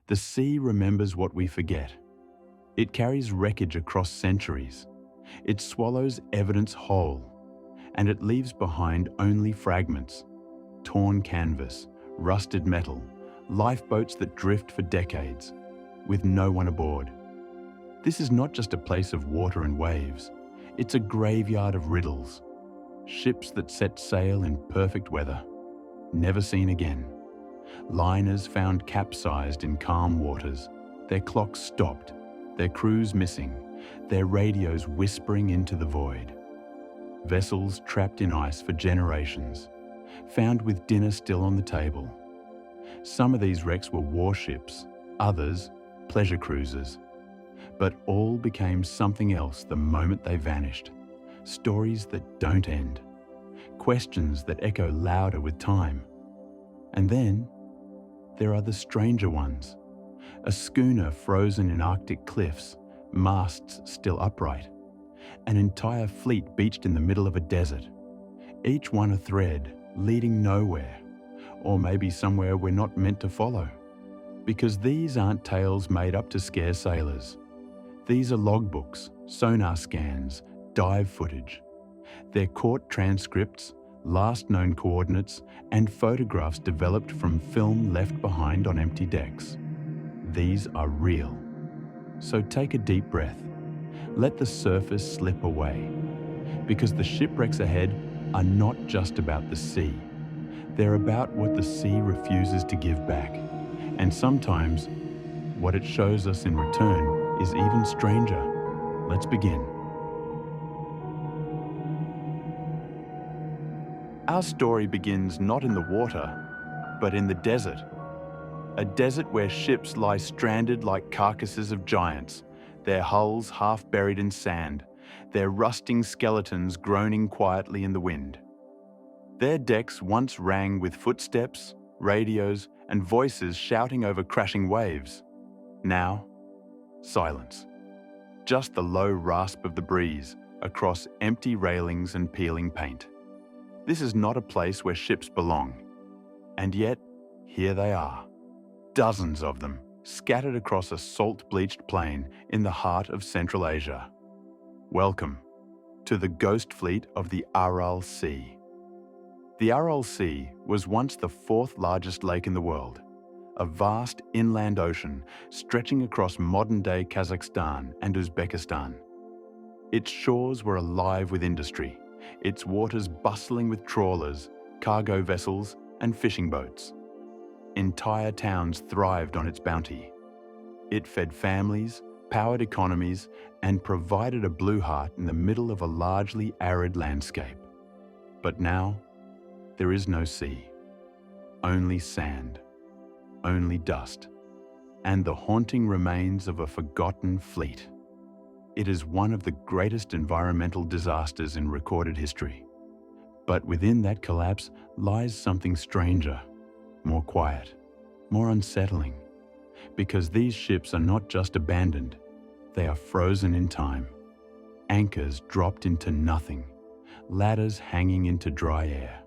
The sea remembers what we forget. It carries wreckage across centuries. It swallows evidence whole, and it leaves behind only fragments, torn canvas, rusted metal, lifeboats that drift for decades, with no one aboard. This is not just a place of water and waves. It's a graveyard of riddles. Ships that set sail in perfect weather, never seen again. Liners found capsized in calm waters, their clocks stopped, their crews missing, their radios whispering into the void. Vessels trapped in ice for generations, found with dinner still on the table. Some of these wrecks were warships, others pleasure cruisers. But all became something else the moment they vanished. Stories that don't end. Questions that echo louder with time. And then there are the stranger ones. A schooner frozen in Arctic cliffs, masts still upright. An entire fleet beached in the middle of a desert. Each one a thread, leading nowhere. Or maybe somewhere we're not meant to follow. Because these aren't tales made up to scare sailors. These are logbooks, sonar scans, dive footage. They're court transcripts, last known coordinates, and photographs developed from film left behind on empty decks. These are real. So take a deep breath. Let the surface slip away. Because the shipwrecks ahead are not just about the sea. They're about what the sea refuses to give back. And sometimes, what it shows us in return is even stranger. Let's begin. Our story begins not in the water, but in the desert. A desert where ships lie stranded like carcasses of giants, their hulls half buried in sand, their rusting skeletons groaning quietly in the wind. Their decks once rang with footsteps, radios, and voices shouting over crashing waves. Now, silence. Just the low rasp of the breeze across empty railings and peeling paint. This is not a place where ships belong. And yet, here they are. Dozens of them, scattered across a salt-bleached plain in the heart of Central Asia. Welcome to the ghost fleet of the Aral Sea. The Aral Sea was once the fourth largest lake in the world. A vast inland ocean stretching across modern-day Kazakhstan and Uzbekistan. Its shores were alive with industry, its waters bustling with trawlers, cargo vessels, and fishing boats. Entire towns thrived on its bounty. It fed families, powered economies, and provided a blue heart in the middle of a largely arid landscape. But now, there is no sea, only sand. Only dust, and the haunting remains of a forgotten fleet. It is one of the greatest environmental disasters in recorded history. But within that collapse lies something stranger, more quiet, more unsettling. Because these ships are not just abandoned, they are frozen in time. Anchors dropped into nothing, ladders hanging into dry air,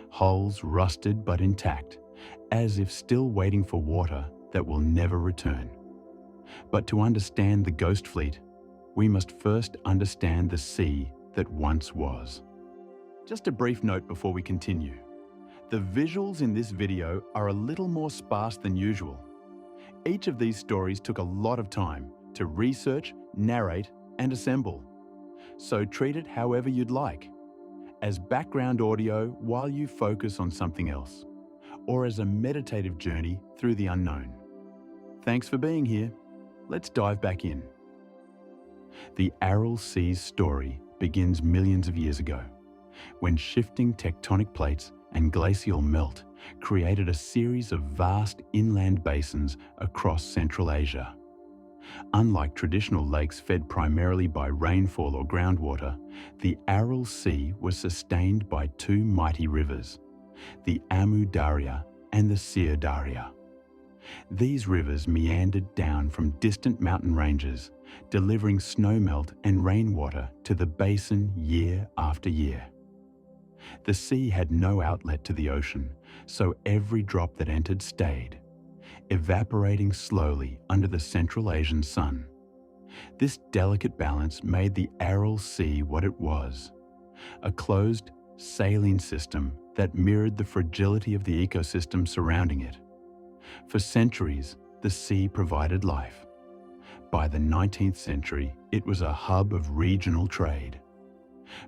hulls rusted but intact, as if still waiting for water that will never return. But to understand the ghost fleet, we must first understand the sea that once was. Just a brief note before we continue. The visuals in this video are a little more sparse than usual. Each of these stories took a lot of time to research, narrate, and assemble. So treat it however you'd like, as background audio while you focus on something else, or as a meditative journey through the unknown. Thanks for being here. Let's dive back in. The Aral Sea's story begins millions of years ago, when shifting tectonic plates and glacial melt created a series of vast inland basins across Central Asia. Unlike traditional lakes fed primarily by rainfall or groundwater, the Aral Sea was sustained by two mighty rivers, the Amu Darya and the Sir Darya. These rivers meandered down from distant mountain ranges, delivering snowmelt and rainwater to the basin year after year. The sea had no outlet to the ocean, so every drop that entered stayed. evaporating slowly under the Central Asian sun. This delicate balance made the Aral Sea what it was, a closed, saline system that mirrored the fragility of the ecosystem surrounding it. For centuries, the sea provided life. By the 19th century, it was a hub of regional trade.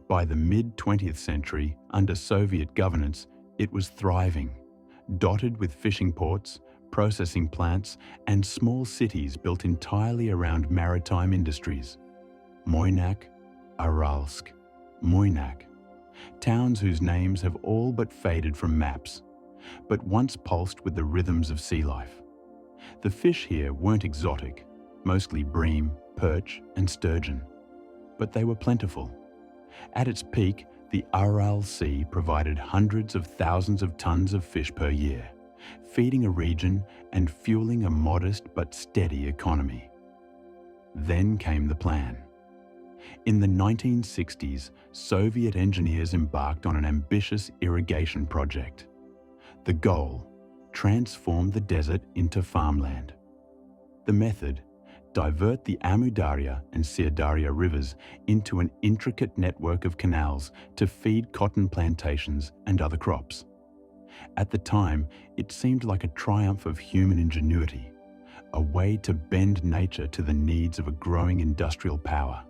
By the mid-20th century, under Soviet governance, it was thriving, dotted with fishing ports, processing plants, and small cities built entirely around maritime industries. Moynak, Aralsk, Moynak, towns whose names have all but faded from maps, but once pulsed with the rhythms of sea life. The fish here weren't exotic, mostly bream, perch, and sturgeon, but they were plentiful. At its peak, the Aral Sea provided hundreds of thousands of tons of fish per year, feeding a region and fueling a modest but steady economy. Then came the plan. In the 1960s, Soviet engineers embarked on an ambitious irrigation project. The goal: transform the desert into farmland. The method: divert the Amudarya and Sirdarya rivers into an intricate network of canals to feed cotton plantations and other crops. At the time, it seemed like a triumph of human ingenuity, a way to bend nature to the needs of a growing industrial power.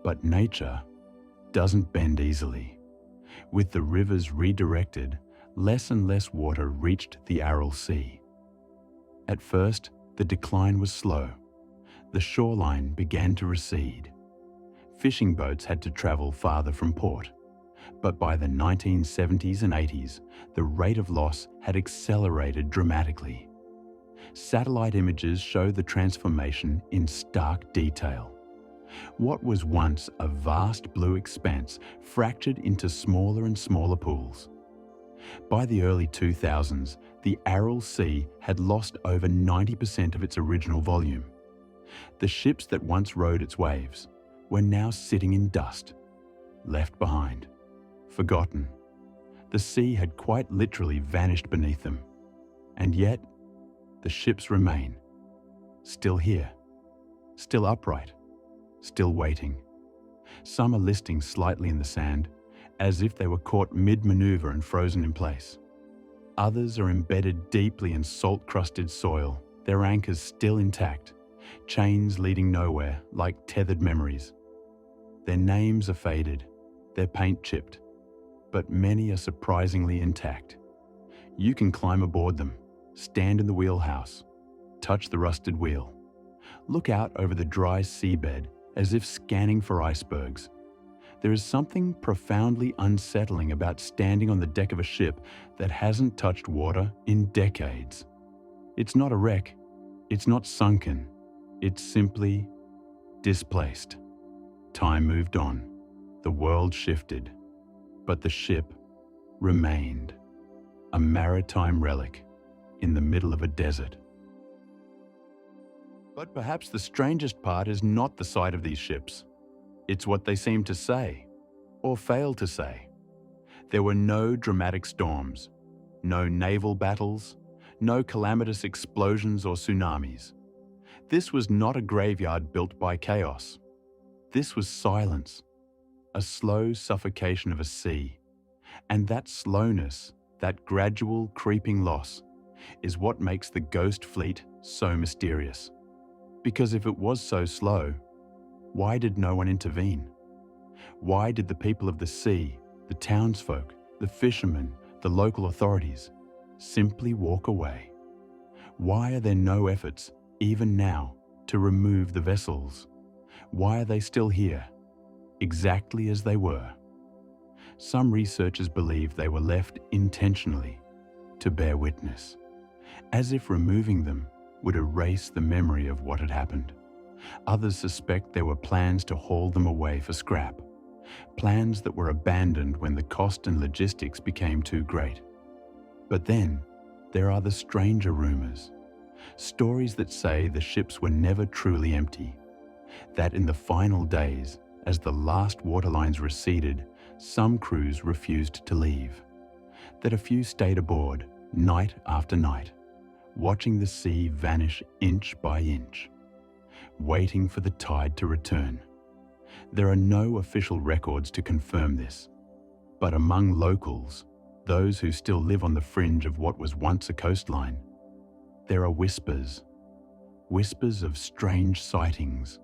But nature doesn't bend easily. With the rivers redirected, less and less water reached the Aral Sea. At first, the decline was slow. The shoreline began to recede. Fishing boats had to travel farther from port. But by the 1970s and 80s, the rate of loss had accelerated dramatically. Satellite images show the transformation in stark detail. What was once a vast blue expanse fractured into smaller and smaller pools. By the early 2000s, the Aral Sea had lost over 90% of its original volume. The ships that once rode its waves were now sitting in dust, left behind, forgotten. The sea had quite literally vanished beneath them. And yet, the ships remain, still here, still upright, still waiting. Some are listing slightly in the sand, as if they were caught mid-maneuver and frozen in place. Others are embedded deeply in salt-crusted soil, their anchors still intact, chains leading nowhere like tethered memories. Their names are faded, their paint chipped, but many are surprisingly intact. You can climb aboard them, stand in the wheelhouse, touch the rusted wheel, look out over the dry seabed as if scanning for icebergs. There is something profoundly unsettling about standing on the deck of a ship that hasn't touched water in decades. It's not a wreck, it's not sunken, it's simply displaced. Time moved on, the world shifted, but the ship remained, a maritime relic in the middle of a desert. But perhaps the strangest part is not the sight of these ships. It's what they seem to say, or fail to say. There were no dramatic storms, no naval battles, no calamitous explosions or tsunamis. This was not a graveyard built by chaos. This was silence, a slow suffocation of a sea. And that slowness, that gradual creeping loss, is what makes the ghost fleet so mysterious. Because if it was so slow, why did no one intervene? Why did the people of the sea, the townsfolk, the fishermen, the local authorities, simply walk away? Why are there no efforts, even now, to remove the vessels? Why are they still here, exactly as they were? Some researchers believe they were left intentionally to bear witness, as if removing them would erase the memory of what had happened. Others suspect there were plans to haul them away for scrap, plans that were abandoned when the cost and logistics became too great. But then, there are the stranger rumors, stories that say the ships were never truly empty, that in the final days, as the last waterlines receded, some crews refused to leave, that a few stayed aboard night after night, watching the sea vanish inch by inch, waiting for the tide to return. There are no official records to confirm this, but among locals, those who still live on the fringe of what was once a coastline, there are whispers of strange sightings,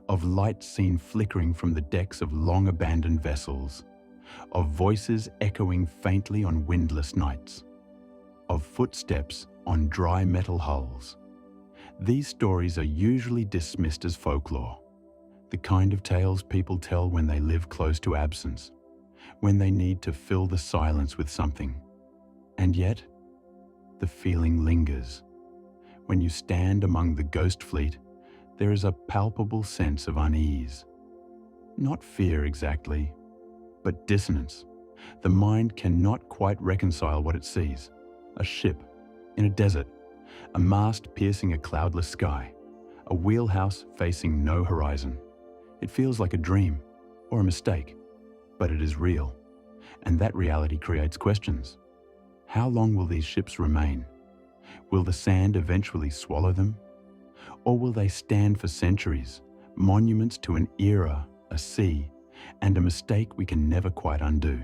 of lights seen flickering from the decks of long-abandoned vessels, of voices echoing faintly on windless nights, of footsteps on dry metal hulls. These stories are usually dismissed as folklore, the kind of tales people tell when they live close to absence, when they need to fill the silence with something. And yet, the feeling lingers. When you stand among the ghost fleet, there is a palpable sense of unease. Not fear exactly, but dissonance. The mind cannot quite reconcile what it sees. A ship in a desert, a mast piercing a cloudless sky, a wheelhouse facing no horizon. It feels like a dream or a mistake, but it is real. And that reality creates questions. How long will these ships remain? Will the sand eventually swallow them? Or will they stand for centuries, monuments to an era, a sea, and a mistake we can never quite undo?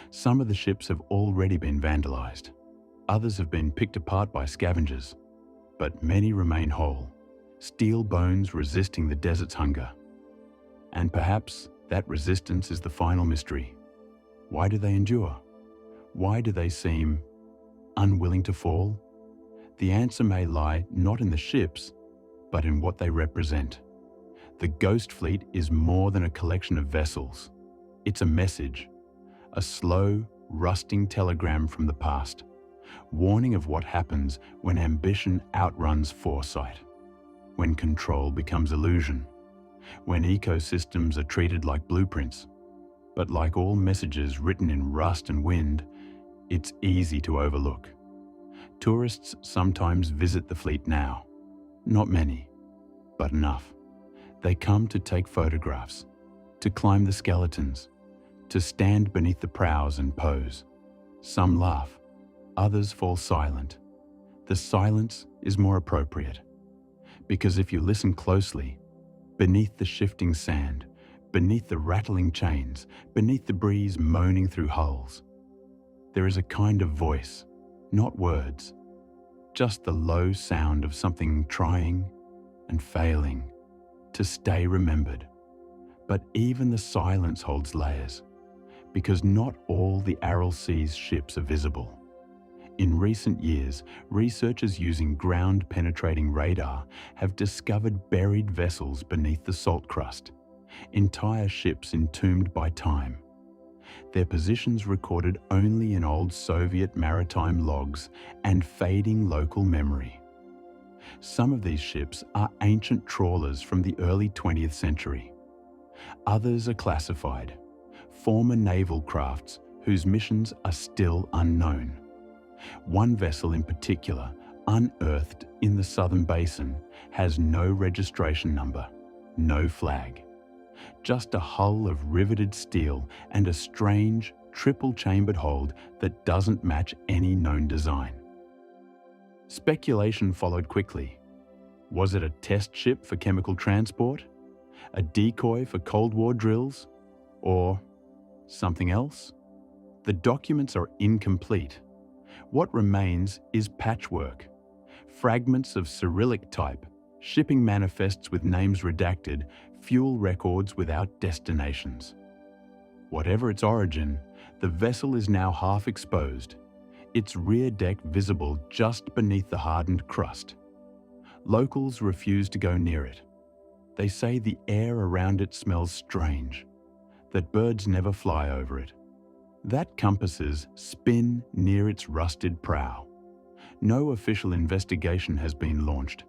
Some of the ships have already been vandalized. Others have been picked apart by scavengers, but many remain whole, steel bones resisting the desert's hunger. And perhaps that resistance is the final mystery. Why do they endure? Why do they seem unwilling to fall? The answer may lie not in the ships, but in what they represent. The Ghost Fleet is more than a collection of vessels. It's a message, a slow, rusting telegram from the past, warning of what happens when ambition outruns foresight, when control becomes illusion, when ecosystems are treated like blueprints. But like all messages written in rust and wind, it's easy to overlook. Tourists sometimes visit the fleet now. Not many, but enough. They come to take photographs, to climb the skeletons, to stand beneath the prows and pose. Some laugh, others fall silent. The silence is more appropriate, because if you listen closely, beneath the shifting sand, beneath the rattling chains, beneath the breeze moaning through hulls, there is a kind of voice, not words, just the low sound of something trying and failing to stay remembered. But even the silence holds layers, because not all the Aral Sea's ships are visible. In recent years, researchers using ground-penetrating radar have discovered buried vessels beneath the salt crust, entire ships entombed by time. Their positions recorded only in old Soviet maritime logs and fading local memory. Some of these ships are ancient trawlers from the early 20th century. Others are classified, former naval crafts whose missions are still unknown. One vessel in particular, unearthed in the southern basin, has no registration number, no flag. Just a hull of riveted steel and a strange, triple-chambered hold that doesn't match any known design. Speculation followed quickly. Was it a test ship for chemical transport? A decoy for Cold War drills? Or something else? The documents are incomplete. What remains is patchwork. Fragments of Cyrillic type, shipping manifests with names redacted, fuel records without destinations. Whatever its origin, the vessel is now half exposed, its rear deck visible just beneath the hardened crust. Locals refuse to go near it. They say the air around it smells strange, that birds never fly over it, that compasses spin near its rusted prow. No official investigation has been launched.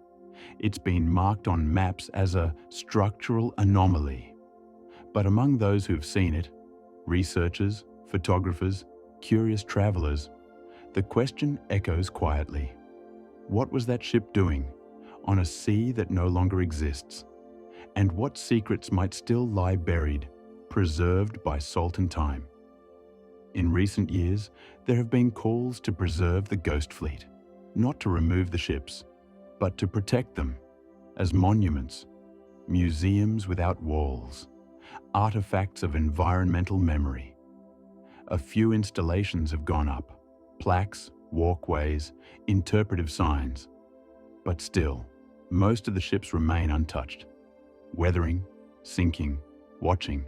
It's been marked on maps as a structural anomaly. But among those who've seen it, researchers, photographers, curious travelers, the question echoes quietly. What was that ship doing on a sea that no longer exists? And what secrets might still lie buried, preserved by salt and time? In recent years, there have been calls to preserve the Ghost Fleet. not to remove the ships, but to protect them as monuments, museums without walls, artifacts of environmental memory. A few installations have gone up, plaques, walkways, interpretive signs. But still, most of the ships remain untouched. Weathering, sinking, watching,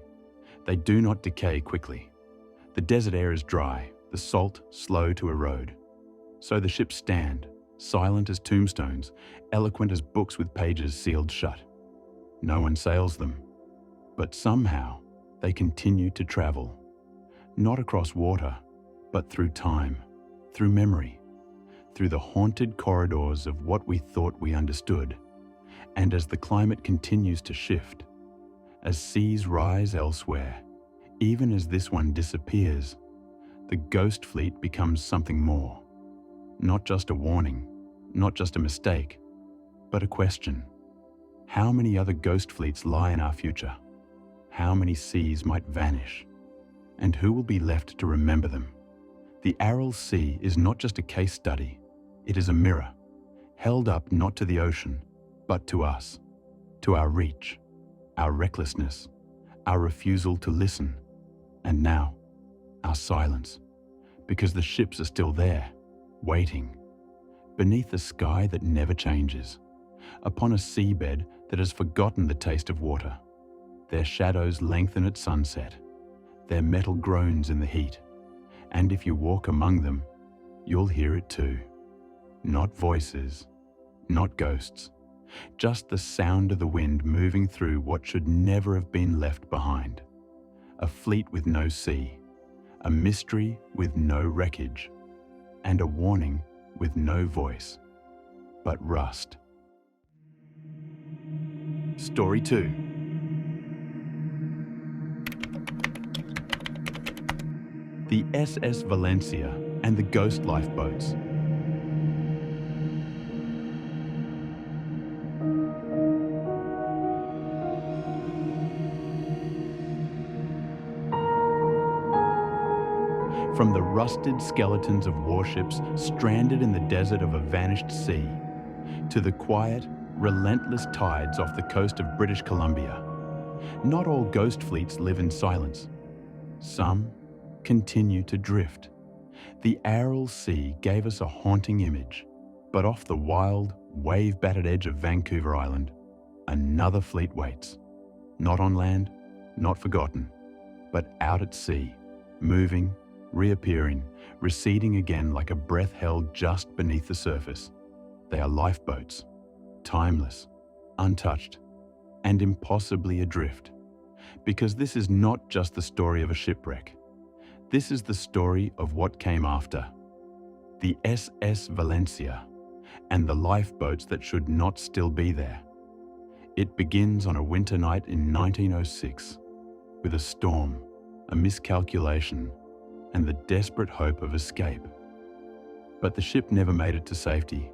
they do not decay quickly. The desert air is dry, the salt slow to erode. So the ships stand, silent as tombstones, eloquent as books with pages sealed shut. No one sails them, but somehow they continue to travel. Not across water, but through time, through memory, through the haunted corridors of what we thought we understood. And as the climate continues to shift, as seas rise elsewhere, even as this one disappears, the ghost fleet becomes something more. Not just a warning, not just a mistake, but a question. How many other ghost fleets lie in our future? How many seas might vanish? And who will be left to remember them? The Aral Sea is not just a case study, it is a mirror, held up not to the ocean, but to us, to our reach, our recklessness, our refusal to listen, and now, our silence, because the ships are still there, waiting, beneath a sky that never changes, upon a seabed that has forgotten the taste of water. Their shadows lengthen at sunset, their metal groans in the heat, and if you walk among them, you'll hear it too. Not voices, not ghosts, just the sound of the wind moving through what should never have been left behind. A fleet with no sea, a mystery with no wreckage, and a warning with no voice, but rust. Story 2. The SS Valencia and the ghost lifeboats. From the rusted skeletons of warships stranded in the desert of a vanished sea, to the quiet, relentless tides off the coast of British Columbia. Not all ghost fleets live in silence. Some continue to drift. The Aral Sea gave us a haunting image, but off the wild, wave-battered edge of Vancouver Island, another fleet waits. Not on land, not forgotten, but out at sea, moving, reappearing, receding again like a breath held just beneath the surface. They are lifeboats, timeless, untouched, and impossibly adrift. Because this is not just the story of a shipwreck. This is the story of what came after. The SS Valencia and the lifeboats that should not still be there. It begins on a winter night in 1906 with a storm, a miscalculation, and the desperate hope of escape. But the ship never made it to safety.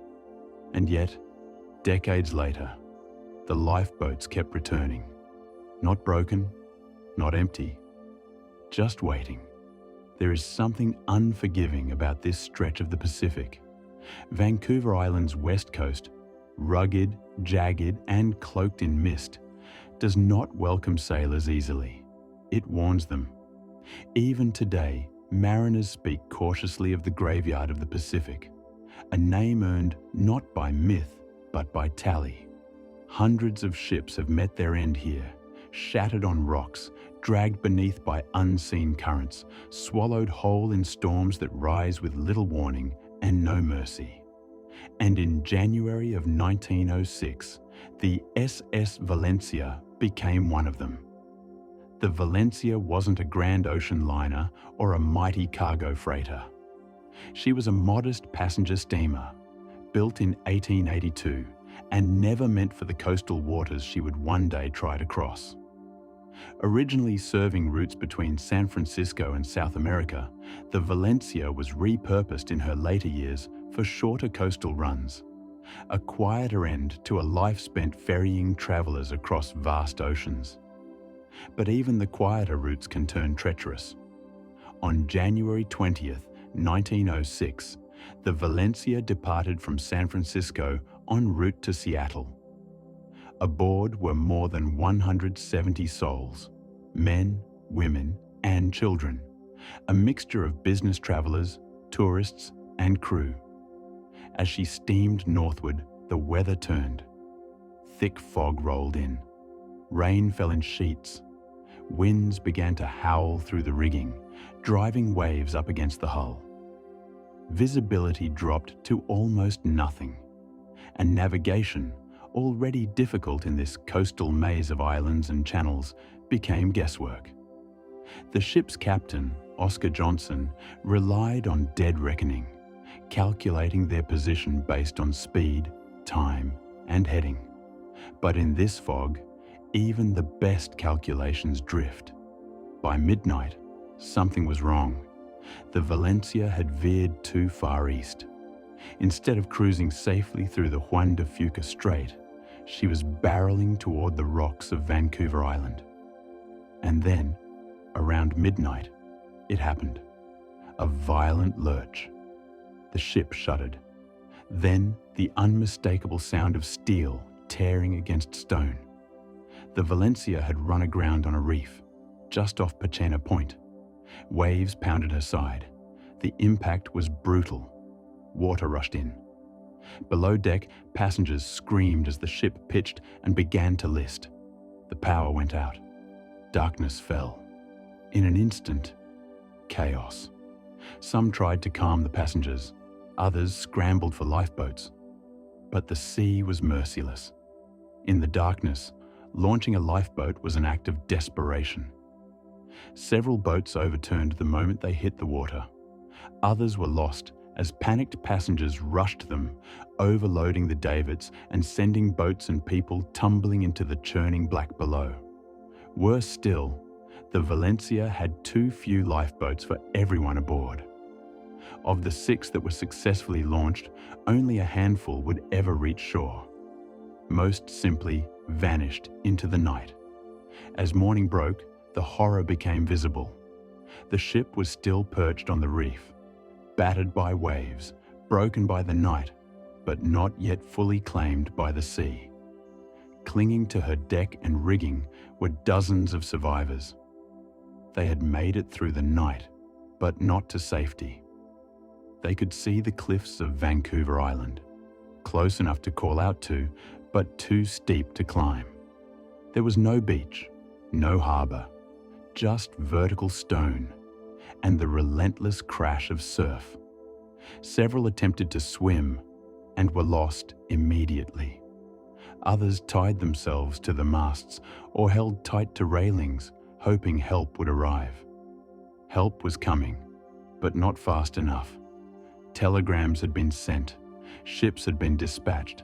And yet, decades later, the lifeboats kept returning. Not broken, not empty, just waiting. There is something unforgiving about this stretch of the Pacific. Vancouver Island's west coast, rugged, jagged, and cloaked in mist, does not welcome sailors easily. It warns them. Even today, mariners speak cautiously of the graveyard of the Pacific, a name earned not by myth, but by tally. Hundreds of ships have met their end here, shattered on rocks, dragged beneath by unseen currents, swallowed whole in storms that rise with little warning and no mercy. And in January of 1906, the SS Valencia became one of them. The Valencia wasn't a grand ocean liner or a mighty cargo freighter. She was a modest passenger steamer, built in 1882, and never meant for the coastal waters she would one day try to cross. Originally serving routes between San Francisco and South America, the Valencia was repurposed in her later years for shorter coastal runs, a quieter end to a life spent ferrying travelers across vast oceans. But even the quieter routes can turn treacherous. On January 20th, 1906, The Valencia departed from San Francisco en route to Seattle. Aboard were more than 170 souls, men, women, and children, a mixture of business travelers, tourists, and crew. As she steamed northward, the weather turned. Thick fog rolled in. Rain fell in sheets. Winds began to howl through the rigging, driving waves up against the hull. Visibility dropped to almost nothing, and navigation, already difficult in this coastal maze of islands and channels, became guesswork. The ship's captain, Oscar Johnson, relied on dead reckoning, calculating their position based on speed, time, and heading. But in this fog, even the best calculations drift. By midnight, something was wrong. The Valencia had veered too far east. Instead of cruising safely through the Juan de Fuca Strait, she was barreling toward the rocks of Vancouver Island. And then, around midnight, it happened. A violent lurch. The ship shuddered. Then the unmistakable sound of steel tearing against stone. The Valencia had run aground on a reef, just off Pachena Point. Waves pounded her side. The impact was brutal. Water rushed in. Below deck, passengers screamed as the ship pitched and began to list. The power went out. Darkness fell. In an instant, chaos. Some tried to calm the passengers. Others scrambled for lifeboats. But the sea was merciless. In the darkness, launching a lifeboat was an act of desperation. Several boats overturned the moment they hit the water. Others were lost as panicked passengers rushed them, overloading the davits and sending boats and people tumbling into the churning black below. Worse still, the Valencia had too few lifeboats for everyone aboard. Of the 6 that were successfully launched, only a handful would ever reach shore. Most simply vanished into the night. As morning broke, the horror became visible. The ship was still perched on the reef, battered by waves, broken by the night, but not yet fully claimed by the sea. Clinging to her deck and rigging were dozens of survivors. They had made it through the night, but not to safety. They could see the cliffs of Vancouver Island, close enough to call out to, but too steep to climb. There was no beach, no harbour, just vertical stone and the relentless crash of surf. Several attempted to swim and were lost immediately. Others tied themselves to the masts or held tight to railings, hoping help would arrive. Help was coming, but not fast enough. Telegrams had been sent, ships had been dispatched,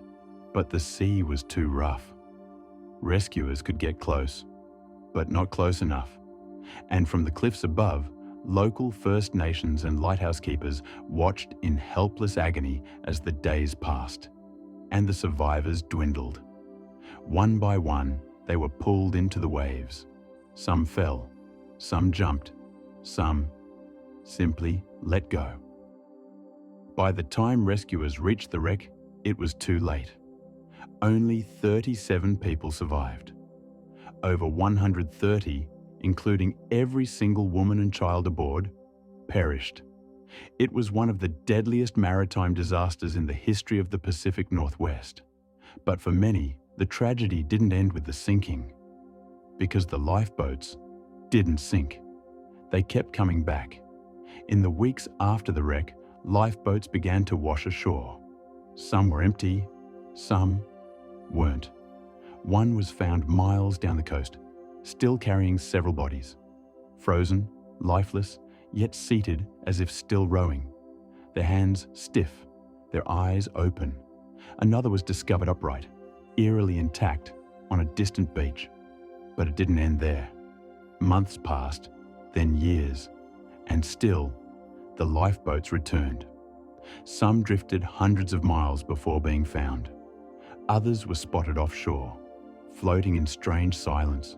but the sea was too rough. Rescuers could get close, but not close enough. And from the cliffs above, local First Nations and lighthouse keepers watched in helpless agony as the days passed, and the survivors dwindled. One by one, they were pulled into the waves. Some fell, some jumped, some simply let go. By the time rescuers reached the wreck, it was too late. Only 37 people survived. Over 130, including every single woman and child aboard, perished. It was one of the deadliest maritime disasters in the history of the Pacific Northwest. But for many, the tragedy didn't end with the sinking, because the lifeboats didn't sink. They kept coming back. In the weeks after the wreck, lifeboats began to wash ashore. Some were empty, some weren't. One was found miles down the coast, still carrying several bodies, frozen, lifeless, yet seated as if still rowing, their hands stiff, their eyes open. Another was discovered upright, eerily intact, on a distant beach. But it didn't end there. Months passed, then years, and still, the lifeboats returned. Some drifted hundreds of miles before being found. Others were spotted offshore, floating in strange silence,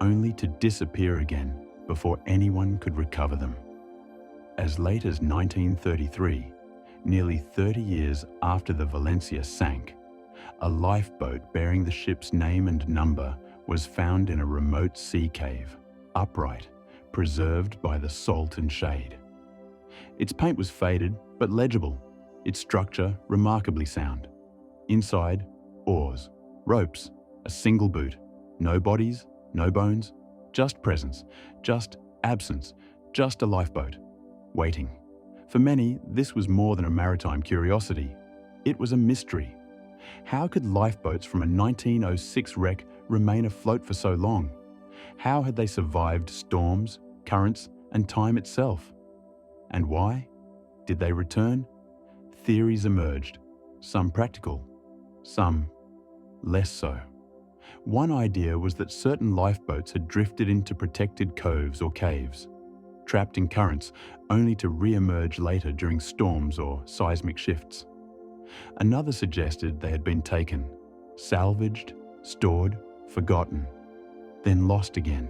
only to disappear again before anyone could recover them. As late as 1933, Nearly 30 years after the Valencia sank, a lifeboat bearing the ship's name and number was found in a remote sea cave, upright, preserved by the salt and shade. Its paint was faded but legible, its structure remarkably sound. Inside, oars, ropes, a single boot, no bodies, no bones, just presence, just absence, just a lifeboat, waiting. For many, this was more than a maritime curiosity. It was a mystery. How could lifeboats from a 1906 wreck remain afloat for so long? How had they survived storms, currents, and time itself? And why? Did they return? Theories emerged, some practical, some less so. One idea was that certain lifeboats had drifted into protected coves or caves, trapped in currents, only to re-emerge later during storms or seismic shifts. Another suggested they had been taken, salvaged, stored, forgotten, then lost again.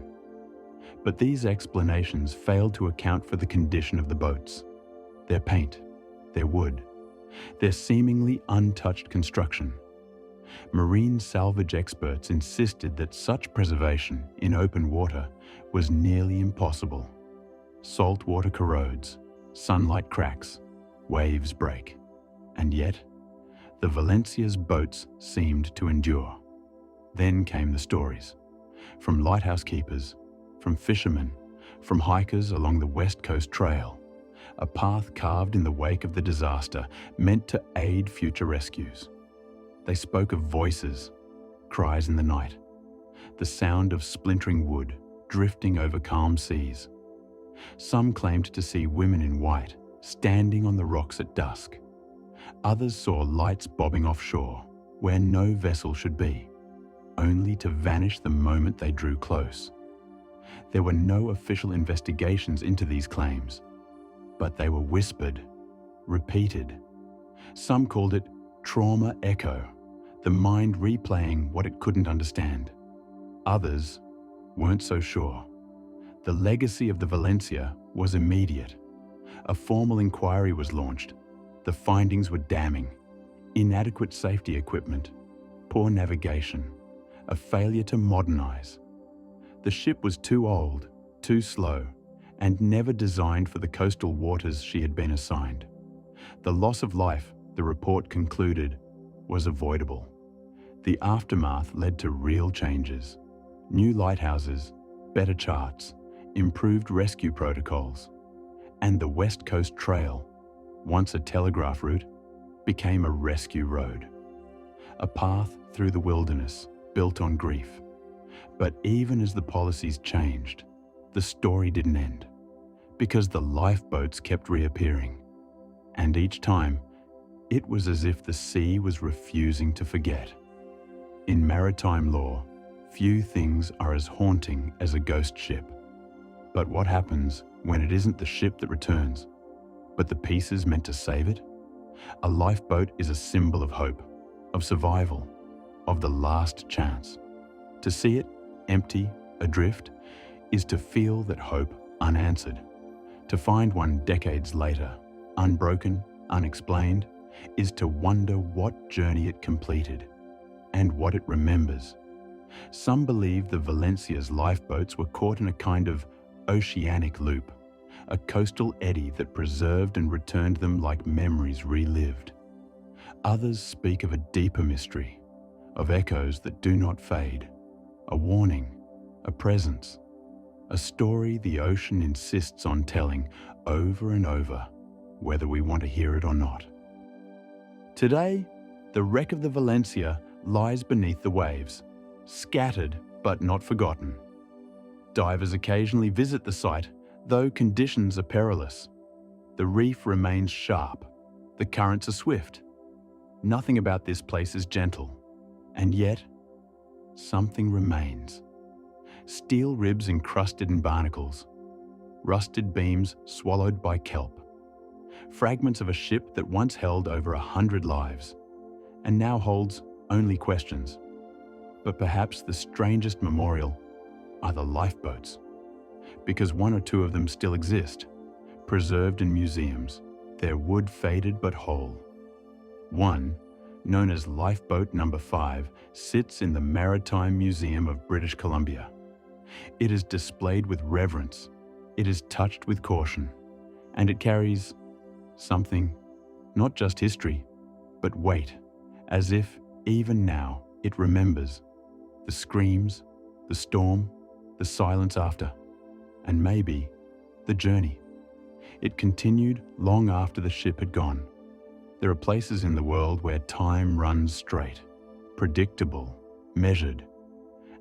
But these explanations failed to account for the condition of the boats, their paint, their wood, their seemingly untouched construction. Marine salvage experts insisted that such preservation in open water was nearly impossible. Salt water corrodes, sunlight cracks, waves break. And yet, the Valencia's boats seemed to endure. Then came the stories. From lighthouse keepers, from fishermen, from hikers along the West Coast Trail, a path carved in the wake of the disaster meant to aid future rescues. They spoke of voices, cries in the night, the sound of splintering wood drifting over calm seas. Some claimed to see women in white standing on the rocks at dusk. Others saw lights bobbing offshore, where no vessel should be, only to vanish the moment they drew close. There were no official investigations into these claims, but they were whispered, repeated. Some called it trauma echo, the mind replaying what it couldn't understand. Others weren't so sure. The legacy of the Valencia was immediate. A formal inquiry was launched. The findings were damning. Inadequate safety equipment, poor navigation, a failure to modernize. The ship was too old, too slow, and never designed for the coastal waters she had been assigned. The loss of life, the report concluded, was avoidable. The aftermath led to real changes. New lighthouses, better charts, improved rescue protocols, and the West Coast Trail, once a telegraph route, became a rescue road. A path through the wilderness, built on grief. But even as the policies changed, the story didn't end, because the lifeboats kept reappearing. And each time, it was as if the sea was refusing to forget. In maritime lore, few things are as haunting as a ghost ship. But what happens when it isn't the ship that returns, but the pieces meant to save it? A lifeboat is a symbol of hope, of survival, of the last chance. To see it empty, adrift, is to feel that hope unanswered. To find one decades later, unbroken, unexplained, is to wonder what journey it completed and what it remembers. Some believe the Valencia's lifeboats were caught in a kind of oceanic loop, a coastal eddy that preserved and returned them like memories relived. Others speak of a deeper mystery, of echoes that do not fade, a warning, a presence, a story the ocean insists on telling over and over, whether we want to hear it or not. Today, the wreck of the Valencia lies beneath the waves, scattered but not forgotten. Divers occasionally visit the site, though conditions are perilous. The reef remains sharp, the currents are swift. Nothing about this place is gentle, and yet something remains. Steel ribs encrusted in barnacles, rusted beams swallowed by kelp, fragments of a ship that once held over 100 lives, and now holds only questions. But perhaps the strangest memorial are the lifeboats, because one or two of them still exist, preserved in museums, their wood faded but whole. One, known as Lifeboat Number 5, sits in the Maritime Museum of British Columbia. It is displayed with reverence, it is touched with caution, and it carries something, not just history, but weight, as if, even now, it remembers the screams, the storm, the silence after, and maybe the journey. It continued long after the ship had gone. There are places in the world where time runs straight, predictable, measured,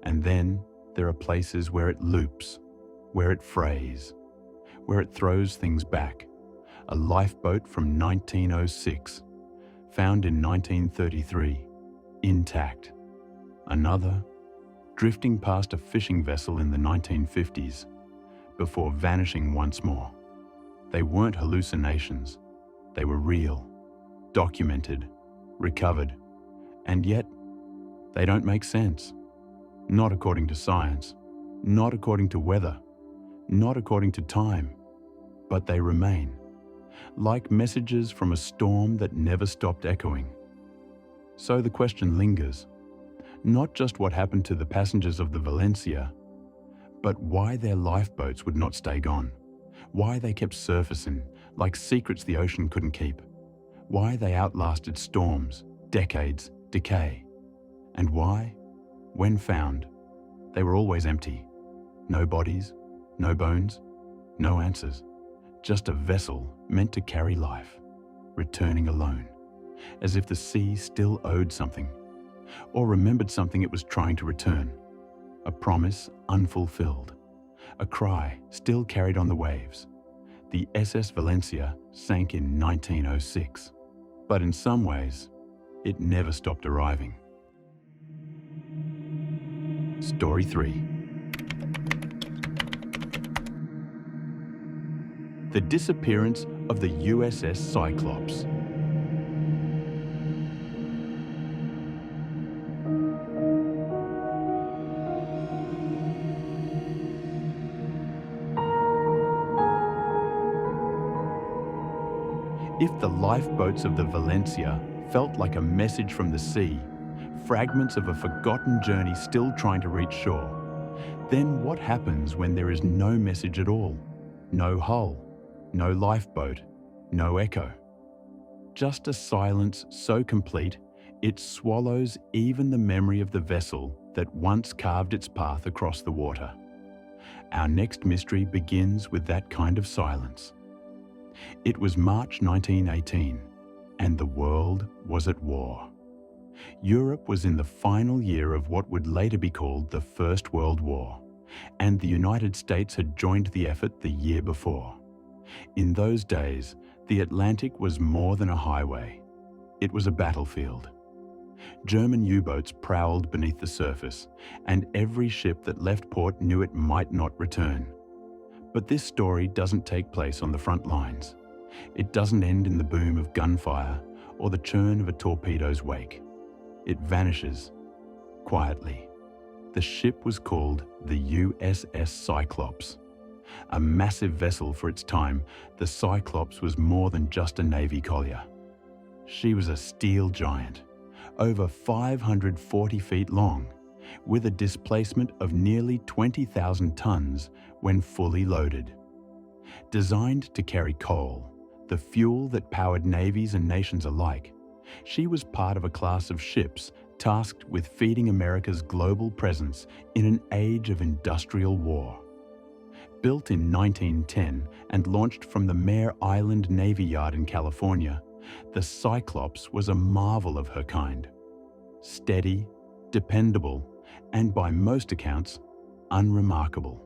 and then there are places where it loops, where it frays, where it throws things back. A lifeboat from 1906, found in 1933, intact. Another, drifting past a fishing vessel in the 1950s, before vanishing once more. They weren't hallucinations, they were real, documented, recovered, and yet they don't make sense. Not according to science, not according to weather, not according to time, but they remain, like messages from a storm that never stopped echoing. So the question lingers, not just what happened to the passengers of the Valencia, but why their lifeboats would not stay gone, why they kept surfacing like secrets the ocean couldn't keep, why they outlasted storms, decades, decay, and why, when found, they were always empty. No bodies, no bones, no answers, just a vessel meant to carry life, returning alone, as if the sea still owed something, or remembered something it was trying to return, a promise unfulfilled, a cry still carried on the waves. The SS Valencia sank in 1906, but in some ways, it never stopped arriving. Story 3. The disappearance of the USS Cyclops. If the lifeboats of the Valencia felt like a message from the sea, fragments of a forgotten journey still trying to reach shore, then what happens when there is no message at all? No hull, no lifeboat, no echo. Just a silence so complete it swallows even the memory of the vessel that once carved its path across the water. Our next mystery begins with that kind of silence. It was March 1918, and the world was at war. Europe was in the final year of what would later be called the First World War, and the United States had joined the effort the year before. In those days, the Atlantic was more than a highway. It was a battlefield. German U-boats prowled beneath the surface, and every ship that left port knew it might not return. But this story doesn't take place on the front lines. It doesn't end in the boom of gunfire or the churn of a torpedo's wake. It vanishes, quietly. The ship was called the USS Cyclops. A massive vessel for its time, the Cyclops was more than just a Navy collier. She was a steel giant, over 540 feet long, with a displacement of nearly 20,000 tons when fully loaded. Designed to carry coal, the fuel that powered navies and nations alike, she was part of a class of ships tasked with feeding America's global presence in an age of industrial war. Built in 1910 and launched from the Mare Island Navy Yard in California, the Cyclops was a marvel of her kind. Steady, dependable, and by most accounts, unremarkable.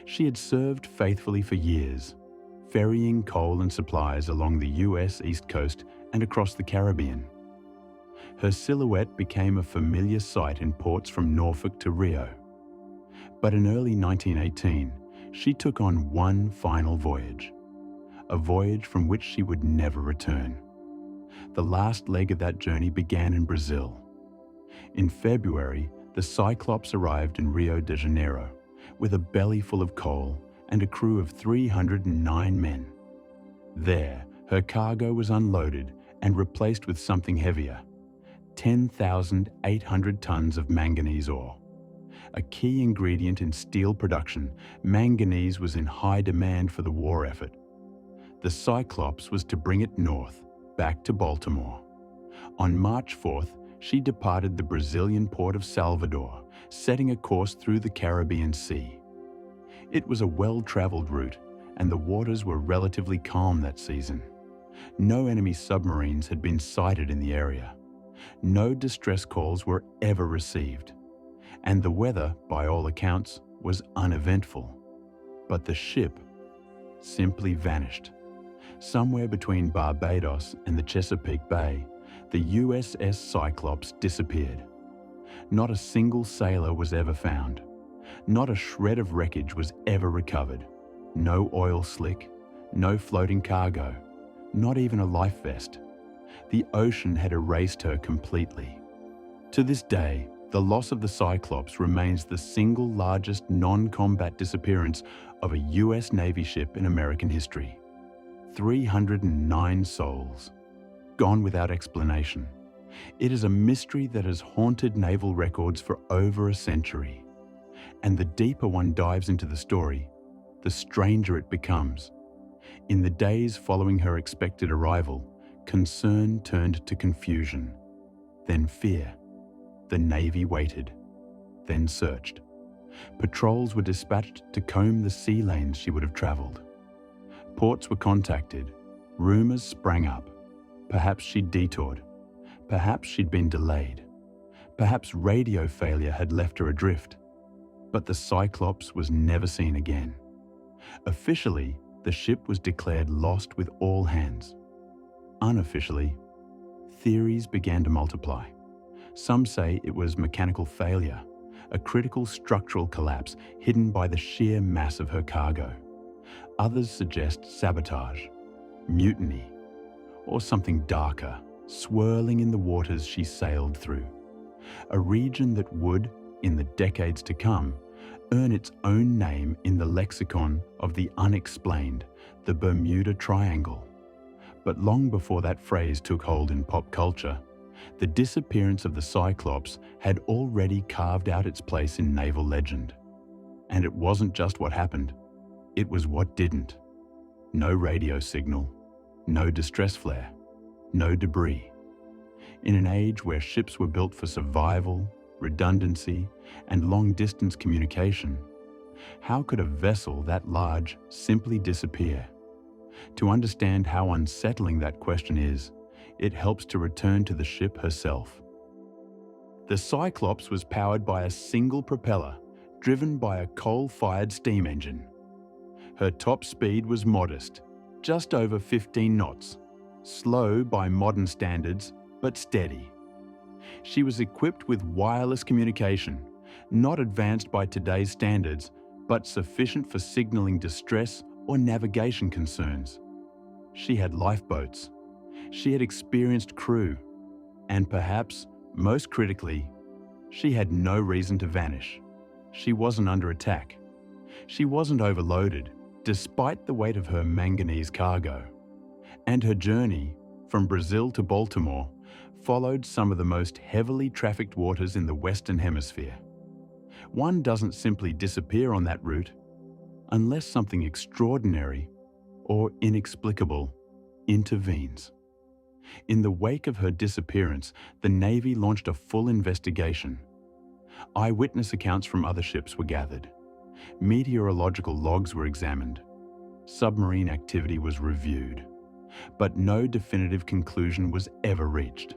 She had served faithfully for years, ferrying coal and supplies along the US East Coast and across the Caribbean. Her silhouette became a familiar sight in ports from Norfolk to Rio. But in early 1918, she took on one final voyage, a voyage from which she would never return. The last leg of that journey began in Brazil. In February, the Cyclops arrived in Rio de Janeiro with a belly full of coal and a crew of 309 men. There, Her cargo was unloaded and replaced with something heavier, 10,800 tons of manganese ore. A key ingredient in steel production, manganese was in high demand for the war effort. The Cyclops was to bring it north, back to Baltimore. On March 4th, she departed the Brazilian port of Salvador, setting a course through the Caribbean Sea. It was a well-traveled route, and the waters were relatively calm that season. No enemy submarines had been sighted in the area. No distress calls were ever received. And the weather, by all accounts, was uneventful. But the ship simply vanished. Somewhere between Barbados and the Chesapeake Bay, the USS Cyclops disappeared. Not a single sailor was ever found. Not a shred of wreckage was ever recovered. No oil slick, no floating cargo, not even a life vest. The ocean had erased her completely. To this day, the loss of the Cyclops remains the single largest non-combat disappearance of a US Navy ship in American history. 309 souls, gone without explanation. It is a mystery that has haunted naval records for over a century. And the deeper one dives into the story, the stranger it becomes. In the days following her expected arrival, concern turned to confusion, then fear. The Navy waited, then searched. Patrols were dispatched to comb the sea lanes she would have traveled. Ports were contacted. Rumors sprang up. Perhaps she'd detoured. Perhaps she'd been delayed. Perhaps radio failure had left her adrift. But the Cyclops was never seen again. Officially, the ship was declared lost with all hands. Unofficially, theories began to multiply. Some say it was mechanical failure, a critical structural collapse hidden by the sheer mass of her cargo. Others suggest sabotage, mutiny, or something darker, swirling in the waters she sailed through. A region that would, in the decades to come, earn its own name in the lexicon of the unexplained, the Bermuda Triangle. But long before that phrase took hold in pop culture, the disappearance of the Cyclops had already carved out its place in naval legend. And it wasn't just what happened, it was what didn't. No radio signal, no distress flare, no debris. In an age where ships were built for survival, redundancy, and long-distance communication, how could a vessel that large simply disappear? To understand how unsettling that question is, it helps to return to the ship herself. The Cyclops was powered by a single propeller, driven by a coal-fired steam engine. Her top speed was modest, just over 15 knots, slow by modern standards, but steady. She was equipped with wireless communication, not advanced by today's standards, but sufficient for signaling distress or navigation concerns. She had lifeboats. She had experienced crew. And perhaps, most critically, she had no reason to vanish. She wasn't under attack. She wasn't overloaded, despite the weight of her manganese cargo. And her journey, from Brazil to Baltimore, followed some of the most heavily trafficked waters in the Western Hemisphere. One doesn't simply disappear on that route unless something extraordinary or inexplicable intervenes. In the wake of her disappearance, the Navy launched a full investigation. Eyewitness accounts from other ships were gathered. Meteorological logs were examined. Submarine activity was reviewed. But no definitive conclusion was ever reached.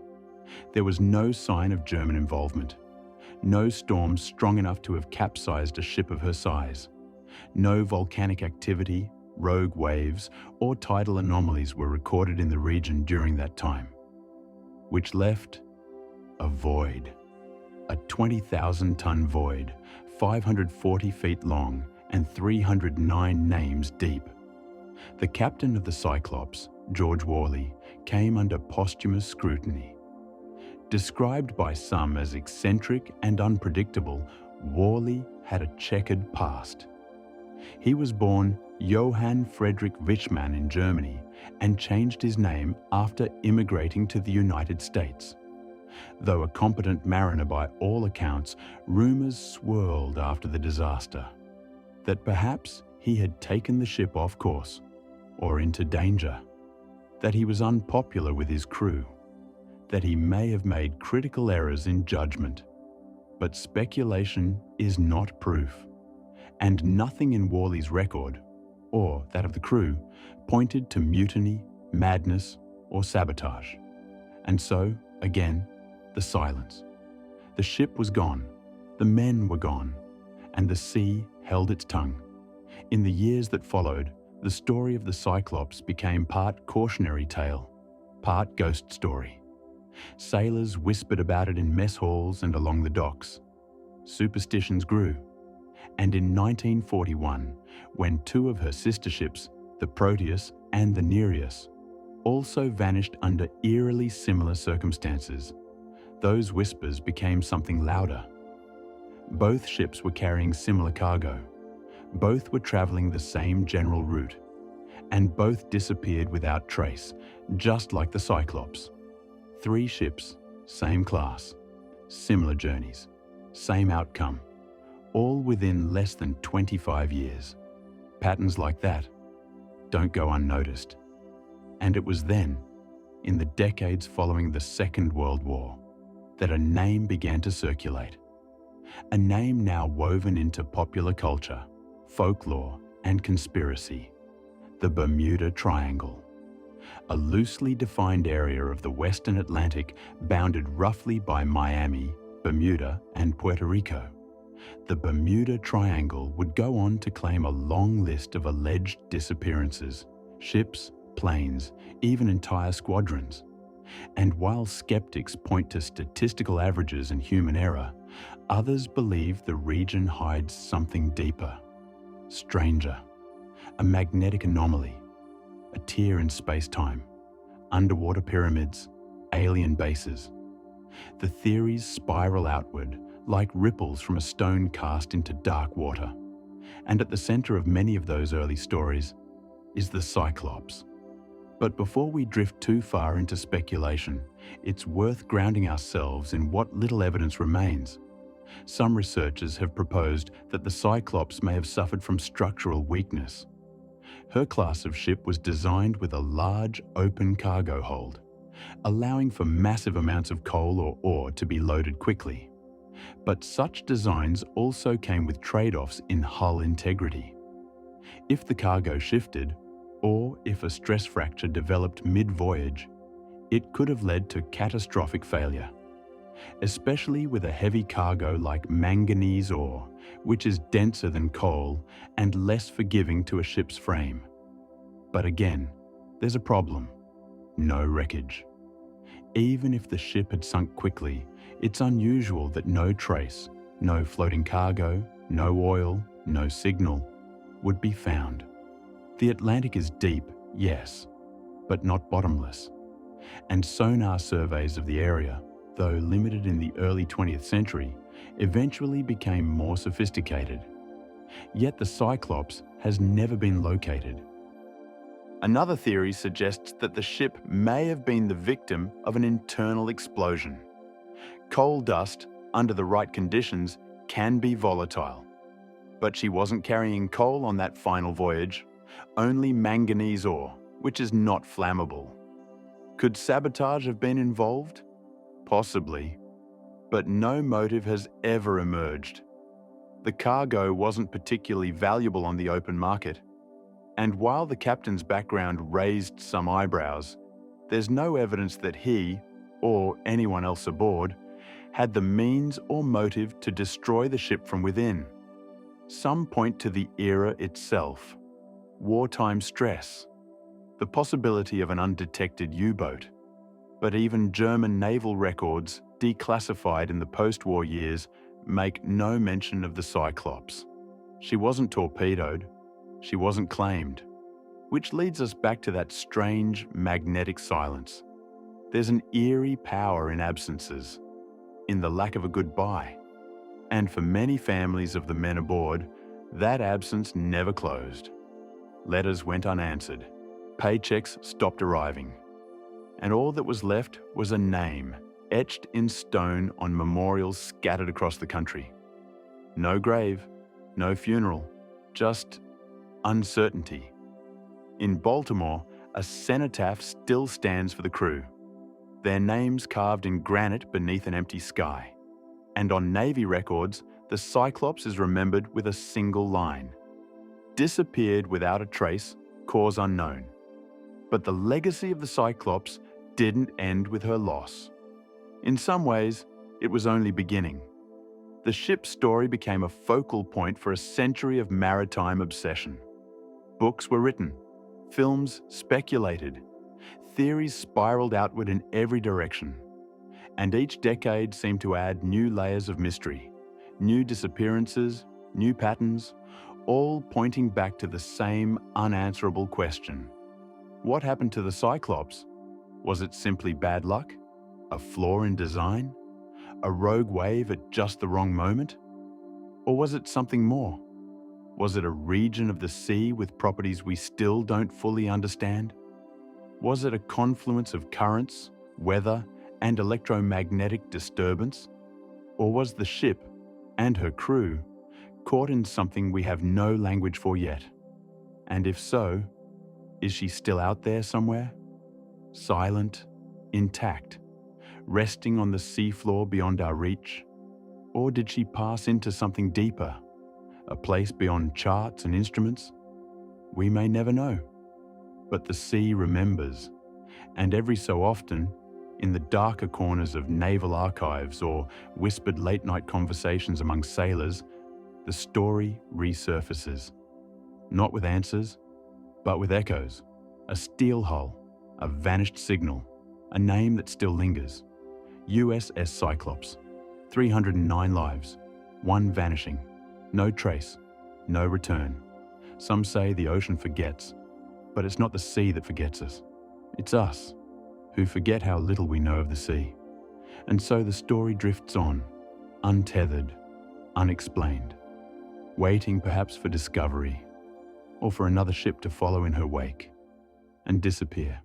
There was no sign of German involvement. No storm strong enough to have capsized a ship of her size. No volcanic activity, rogue waves, or tidal anomalies were recorded in the region during that time. Which left a void. A 20,000-ton void, 540 feet long and 309 names deep. The captain of the Cyclops, George Worley, came under posthumous scrutiny. Described by some as eccentric and unpredictable, Worley had a checkered past. He was born Johann Friedrich Wichmann in Germany and changed his name after immigrating to the United States. Though a competent mariner by all accounts, rumors swirled after the disaster that perhaps he had taken the ship off course or into danger, that he was unpopular with his crew, that he may have made critical errors in judgment. But speculation is not proof, and nothing in Worley's record, or that of the crew, pointed to mutiny, madness, or sabotage. And so, again, the silence. The ship was gone, the men were gone, and the sea held its tongue. In the years that followed, the story of the Cyclops became part cautionary tale, part ghost story. Sailors whispered about it in mess halls and along the docks. Superstitions grew, and in 1941, when two of her sister ships, the Proteus and the Nereus, also vanished under eerily similar circumstances, those whispers became something louder. Both ships were carrying similar cargo. Both were traveling the same general route, and both disappeared without trace, just like the Cyclops. 3 ships, same class, similar journeys, same outcome, all within less than 25 years. Patterns like that don't go unnoticed. And it was then, in the decades following the Second World War, that a name began to circulate. A name now woven into popular culture, folklore, and conspiracy: the Bermuda Triangle. A loosely defined area of the Western Atlantic bounded roughly by Miami, Bermuda, and Puerto Rico. The Bermuda Triangle would go on to claim a long list of alleged disappearances, ships, planes, even entire squadrons. And while skeptics point to statistical averages and human error, others believe the region hides something deeper, stranger, a magnetic anomaly, a tear in space-time, underwater pyramids, alien bases. The theories spiral outward like ripples from a stone cast into dark water. And at the center of many of those early stories is the Cyclops. But before we drift too far into speculation, it's worth grounding ourselves in what little evidence remains. Some researchers have proposed that the Cyclops may have suffered from structural weakness. Her class of ship was designed with a large open cargo hold, allowing for massive amounts of coal or ore to be loaded quickly. But such designs also came with trade-offs in hull integrity. If the cargo shifted, or if a stress fracture developed mid-voyage, it could have led to catastrophic failure, especially with a heavy cargo like manganese ore, which is denser than coal and less forgiving to a ship's frame. But again, there's a problem: no wreckage. Even if the ship had sunk quickly, it's unusual that no trace, no floating cargo, no oil, no signal, would be found. The Atlantic is deep, yes, but not bottomless. And sonar surveys of the area, though limited in the early 20th century, eventually became more sophisticated. Yet the Cyclops has never been located. Another theory suggests that the ship may have been the victim of an internal explosion. Coal dust, under the right conditions, can be volatile. But she wasn't carrying coal on that final voyage, only manganese ore, which is not flammable. Could sabotage have been involved? Possibly. But no motive has ever emerged. The cargo wasn't particularly valuable on the open market. And while the captain's background raised some eyebrows, there's no evidence that he, or anyone else aboard, had the means or motive to destroy the ship from within. Some point to the era itself, wartime stress, the possibility of an undetected U-boat. But even German naval records, declassified in the post-war years, make no mention of the Cyclops. She wasn't torpedoed, she wasn't claimed, which leads us back to that strange magnetic silence. There's an eerie power in absences, in the lack of a goodbye. And for many families of the men aboard, that absence never closed. letters went unanswered, paychecks stopped arriving, and all that was left was a name etched in stone on memorials scattered across the country. No grave, no funeral, just uncertainty. In Baltimore, a cenotaph still stands for the crew, their names carved in granite beneath an empty sky. And on Navy records, the Cyclops is remembered with a single line: disappeared without a trace, cause unknown. But the legacy of the Cyclops didn't end with her loss. In some ways, it was only beginning. The ship's story became a focal point for a century of maritime obsession. Books were written, films speculated, theories spiraled outward in every direction. And each decade seemed to add new layers of mystery, new disappearances, new patterns, all pointing back to the same unanswerable question. What happened to the Cyclops? Was it simply bad luck? A flaw in design? A rogue wave at just the wrong moment? Or was it something more? Was it a region of the sea with properties we still don't fully understand? Was it a confluence of currents, weather, and electromagnetic disturbance? Or was the ship and her crew caught in something we have no language for yet? And if so, is she still out there somewhere? Silent, intact, resting on the seafloor beyond our reach? Or did she pass into something deeper, a place beyond charts and instruments? We may never know. But the sea remembers, and every so often, in the darker corners of naval archives or whispered late-night conversations among sailors, the story resurfaces. Not with answers, but with echoes. A steel hull, a vanished signal, a name that still lingers. USS Cyclops, 309 lives, one vanishing, no trace, no return. Some say the ocean forgets, but it's not the sea that forgets us. It's us, who forget how little we know of the sea. And so the story drifts on, untethered, unexplained, waiting perhaps for discovery, or for another ship to follow in her wake and disappear.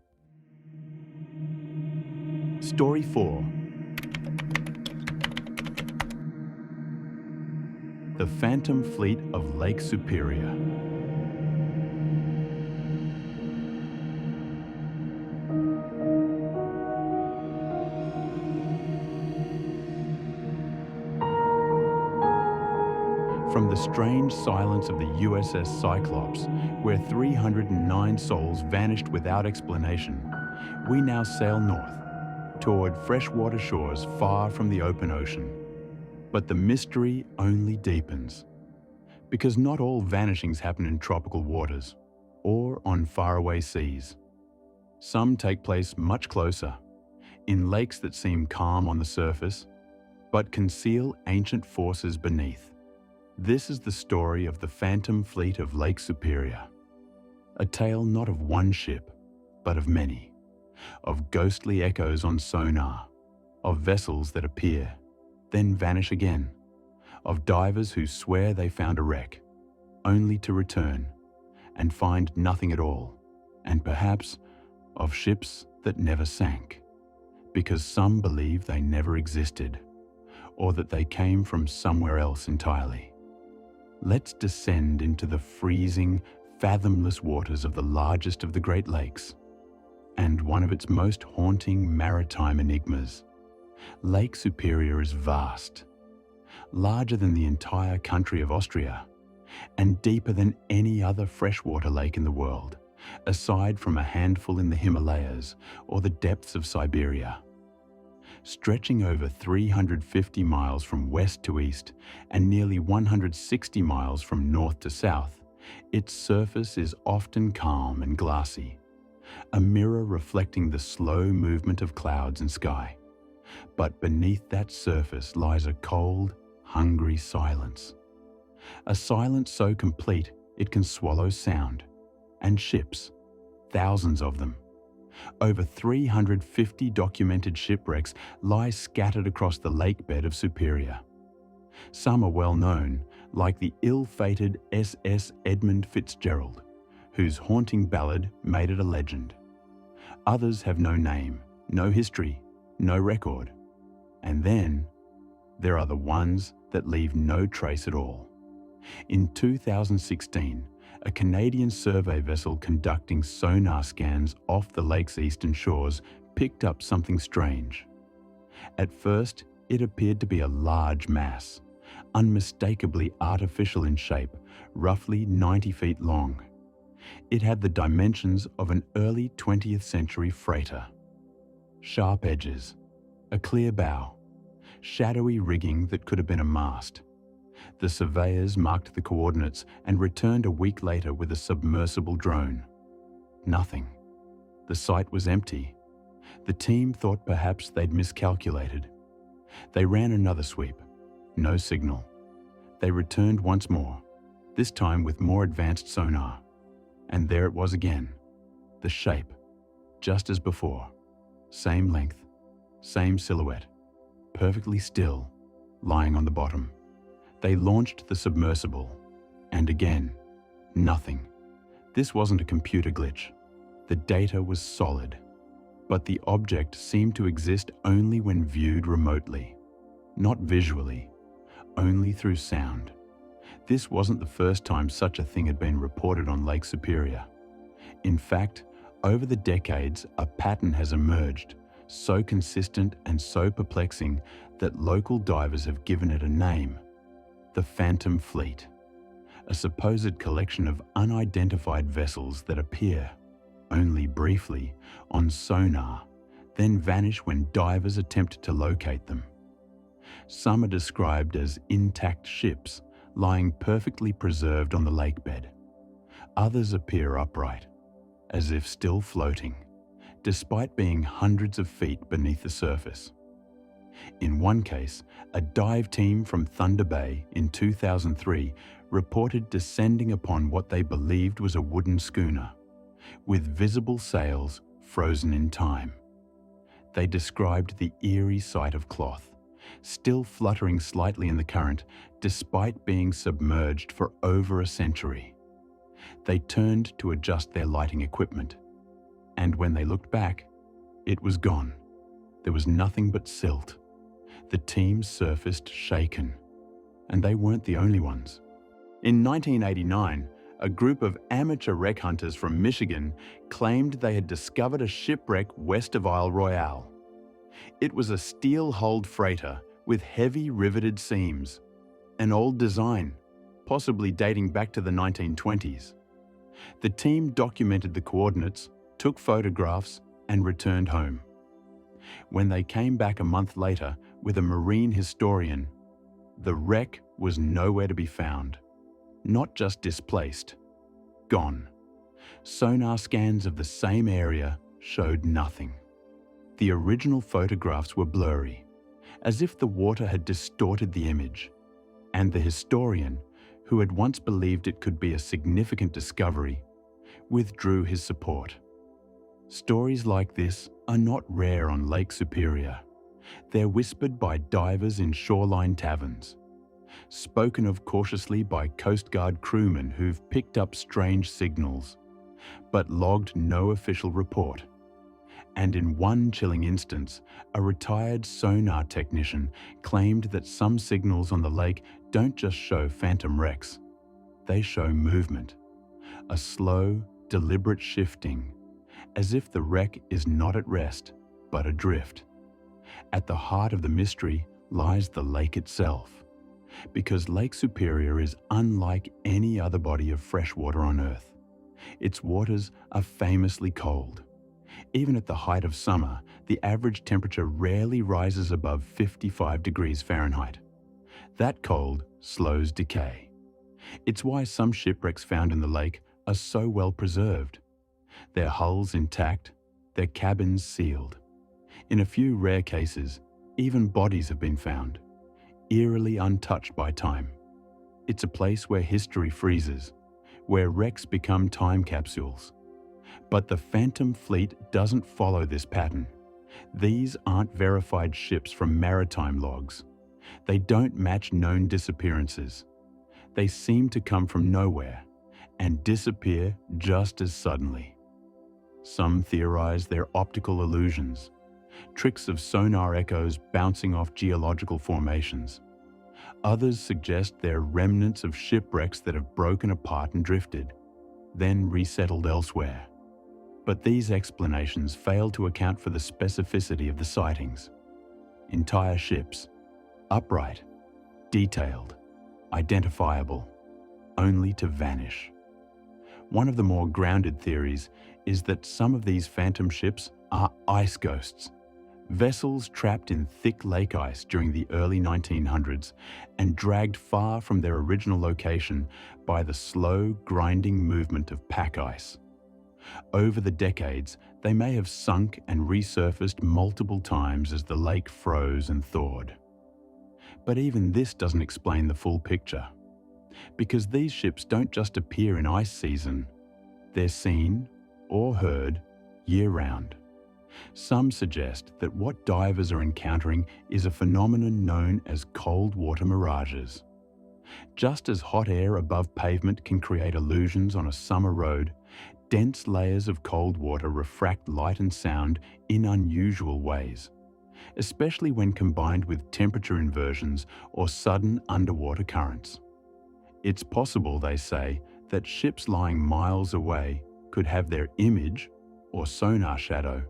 Story 4. The Phantom Fleet of Lake Superior. From the strange silence of the USS Cyclops, where 309 souls vanished without explanation, we now sail north, toward freshwater shores far from the open ocean. But the mystery only deepens, because not all vanishings happen in tropical waters or on faraway seas. Some take place much closer, in lakes that seem calm on the surface, but conceal ancient forces beneath. This is the story of the Phantom Fleet of Lake Superior, a tale not of one ship, but of many, of ghostly echoes on sonar, of vessels that appear, then vanish again, of divers who swear they found a wreck, only to return and find nothing at all, and perhaps of ships that never sank, because some believe they never existed, or that they came from somewhere else entirely. Let's descend into the freezing, fathomless waters of the largest of the Great Lakes, and one of its most haunting maritime enigmas. Lake Superior is vast, larger than the entire country of Austria, and deeper than any other freshwater lake in the world, aside from a handful in the Himalayas or the depths of Siberia. Stretching over 350 miles from west to east and nearly 160 miles from north to south, its surface is often calm and glassy, a mirror reflecting the slow movement of clouds and sky. But beneath that surface lies a cold, hungry silence. A silence so complete it can swallow sound, and ships, thousands of them. Over 350 documented shipwrecks lie scattered across the lake bed of Superior. Some are well known, like the ill-fated SS Edmund Fitzgerald, whose haunting ballad made it a legend. Others have no name, no history, no record. And then there are the ones that leave no trace at all. In 2016, a Canadian survey vessel conducting sonar scans off the lake's eastern shores picked up something strange. At first, it appeared to be a large mass, unmistakably artificial in shape, roughly 90 feet long. It had the dimensions of an early 20th century freighter. Sharp edges, a clear bow, shadowy rigging that could have been a mast. The surveyors marked the coordinates and returned a week later with a submersible drone. Nothing. The site was empty. The team thought perhaps they'd miscalculated. They ran another sweep. No signal. They returned once more, this time with more advanced sonar. And there it was again. The shape, just as before. Same length, same silhouette, perfectly still, lying on the bottom. They launched the submersible, and again, nothing. This wasn't a computer glitch. The data was solid, but the object seemed to exist only when viewed remotely, not visually, only through sound. This wasn't the first time such a thing had been reported on Lake Superior. In fact, over the decades, a pattern has emerged, so consistent and so perplexing that local divers have given it a name: the Phantom Fleet, a supposed collection of unidentified vessels that appear, only briefly, on sonar, then vanish when divers attempt to locate them. Some are described as intact ships lying perfectly preserved on the lakebed. Others appear upright, as if still floating, despite being hundreds of feet beneath the surface. In one case, a dive team from Thunder Bay in 2003 reported descending upon what they believed was a wooden schooner, with visible sails frozen in time. They described the eerie sight of cloth, still fluttering slightly in the current despite being submerged for over a century. They turned to adjust their lighting equipment, and when they looked back, it was gone. There was nothing but silt. The team surfaced shaken, and they weren't the only ones. In 1989, a group of amateur wreck hunters from Michigan claimed they had discovered a shipwreck west of Isle Royale. It was a steel-hulled freighter with heavy riveted seams, an old design, possibly dating back to the 1920s. The team documented the coordinates, took photographs, and returned home. When they came back a month later with a marine historian, the wreck was nowhere to be found. Not just displaced, gone. Sonar scans of the same area showed nothing. The original photographs were blurry, as if the water had distorted the image, and the historian, who had once believed it could be a significant discovery, withdrew his support. Stories like this are not rare on Lake Superior. They're whispered by divers in shoreline taverns, spoken of cautiously by Coast Guard crewmen who've picked up strange signals, but logged no official report. And in one chilling instance, a retired sonar technician claimed that some signals on the lake don't just show phantom wrecks, they show movement, a slow, deliberate shifting, as if the wreck is not at rest, but adrift. At the heart of the mystery lies the lake itself, because Lake Superior is unlike any other body of fresh water on Earth. Its waters are famously cold. Even at the height of summer, the average temperature rarely rises above 55 degrees Fahrenheit. That cold slows decay. It's why some shipwrecks found in the lake are so well preserved. Their hulls intact, their cabins sealed. In a few rare cases, even bodies have been found, eerily untouched by time. It's a place where history freezes, where wrecks become time capsules. But the Phantom Fleet doesn't follow this pattern. These aren't verified ships from maritime logs. They don't match known disappearances. They seem to come from nowhere, and disappear just as suddenly. Some theorize they're optical illusions, tricks of sonar echoes bouncing off geological formations. Others suggest they're remnants of shipwrecks that have broken apart and drifted, then resettled elsewhere. But these explanations fail to account for the specificity of the sightings. Entire ships, upright, detailed, identifiable, only to vanish. One of the more grounded theories is that some of these phantom ships are ice ghosts, vessels trapped in thick lake ice during the early 1900s and dragged far from their original location by the slow, grinding movement of pack ice. Over the decades, they may have sunk and resurfaced multiple times as the lake froze and thawed. But even this doesn't explain the full picture, because these ships don't just appear in ice season, they're seen or heard year-round. Some suggest that what divers are encountering is a phenomenon known as cold water mirages. Just as hot air above pavement can create illusions on a summer road, dense layers of cold water refract light and sound in unusual ways, especially when combined with temperature inversions or sudden underwater currents. It's possible, they say, that ships lying miles away could have their image, or sonar shadow,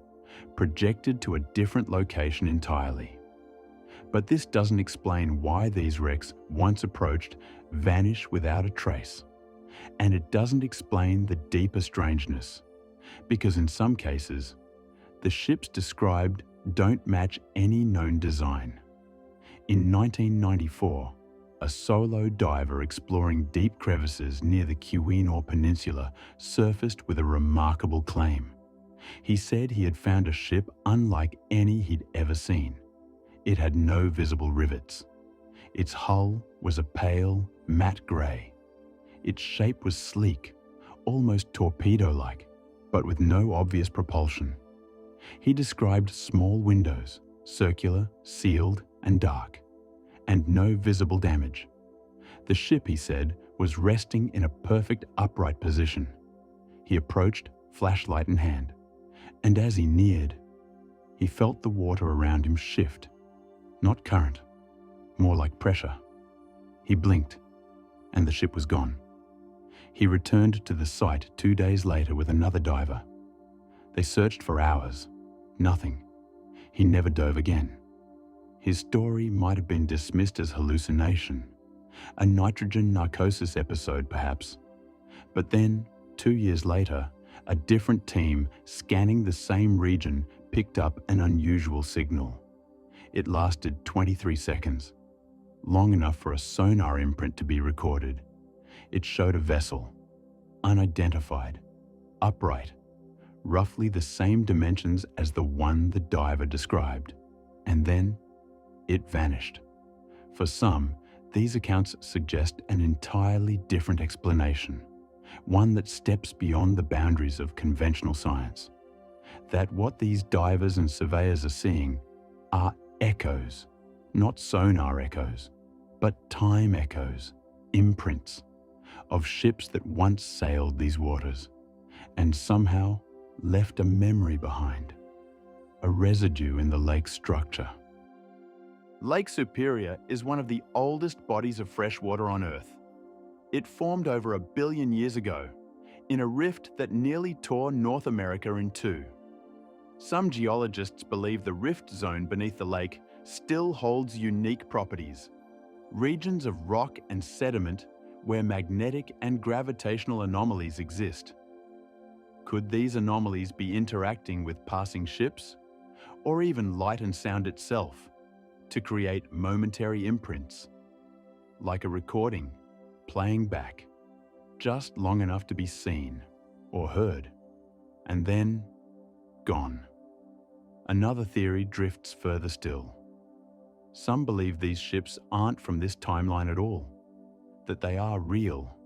projected to a different location entirely. But this doesn't explain why these wrecks, once approached, vanish without a trace. And it doesn't explain the deeper strangeness, because in some cases, the ships described don't match any known design. In 1994, a solo diver exploring deep crevices near the Quinault Peninsula surfaced with a remarkable claim. He said he had found a ship unlike any he'd ever seen. It had no visible rivets. Its hull was a pale, matte grey. Its shape was sleek, almost torpedo-like, but with no obvious propulsion. He described small windows, circular, sealed, and dark, and no visible damage. The ship, he said, was resting in a perfect upright position. He approached, flashlight in hand, and as he neared, he felt the water around him shift, not current, more like pressure. He blinked, and the ship was gone. He returned to the site 2 days later with another diver. They searched for hours. Nothing. He never dove again. His story might have been dismissed as hallucination, a nitrogen narcosis episode perhaps. But then, 2 years later, a different team scanning the same region picked up an unusual signal. It lasted 23 seconds, long enough for a sonar imprint to be recorded. It showed a vessel, unidentified, upright, roughly the same dimensions as the one the diver described. And then, it vanished. For some, these accounts suggest an entirely different explanation, one that steps beyond the boundaries of conventional science. That what these divers and surveyors are seeing are echoes, not sonar echoes, but time echoes, imprints, of ships that once sailed these waters and somehow left a memory behind, a residue in the lake's structure. Lake Superior is one of the oldest bodies of fresh water on Earth. It formed over 1 billion years ago, in a rift that nearly tore North America in two. Some geologists believe the rift zone beneath the lake still holds unique properties, regions of rock and sediment where magnetic and gravitational anomalies exist. Could these anomalies be interacting with passing ships, or even light and sound itself, to create momentary imprints, like a recording, playing back, just long enough to be seen or heard, and then gone? Another theory drifts further still. Some believe these ships aren't from this timeline at all, that they are real,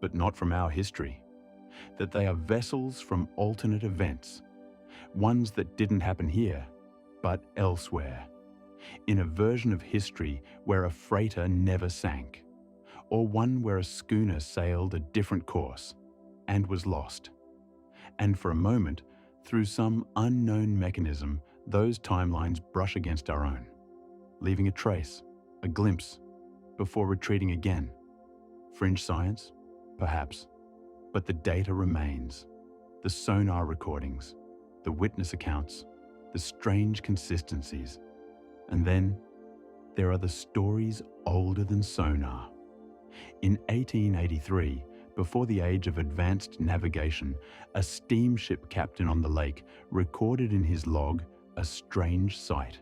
but not from our history, that they are vessels from alternate events, ones that didn't happen here, but elsewhere, in a version of history where a freighter never sank, or one where a schooner sailed a different course, and was lost. And for a moment, through some unknown mechanism, those timelines brush against our own, leaving a trace, a glimpse, before retreating again. Fringe science? Perhaps. But the data remains. The sonar recordings, the witness accounts, the strange consistencies. And then there are the stories older than sonar. In 1883, before the age of advanced navigation, a steamship captain on the lake recorded in his log a strange sight.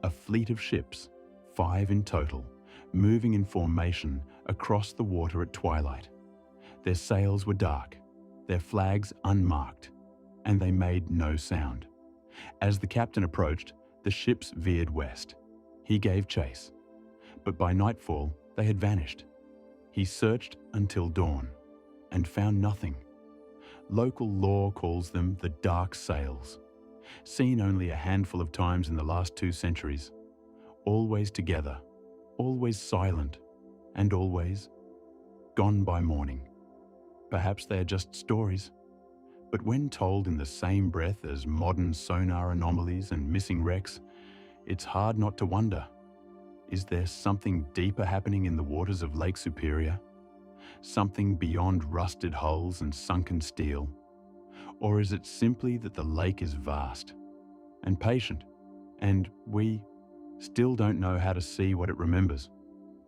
A fleet of ships, 5 in total, moving in formation across the water at twilight. Their sails were dark, their flags unmarked, and they made no sound. As the captain approached, the ships veered west. He gave chase, but by nightfall they had vanished. He searched until dawn and found nothing. Local lore calls them the dark sails, seen only a handful of times in the last 2 centuries, always together, always silent, and always gone by morning. Perhaps they are just stories, but when told in the same breath as modern sonar anomalies and missing wrecks, it's hard not to wonder, is there something deeper happening in the waters of Lake Superior? Something beyond rusted hulls and sunken steel? Or is it simply that the lake is vast and patient, and we still don't know how to see what it remembers?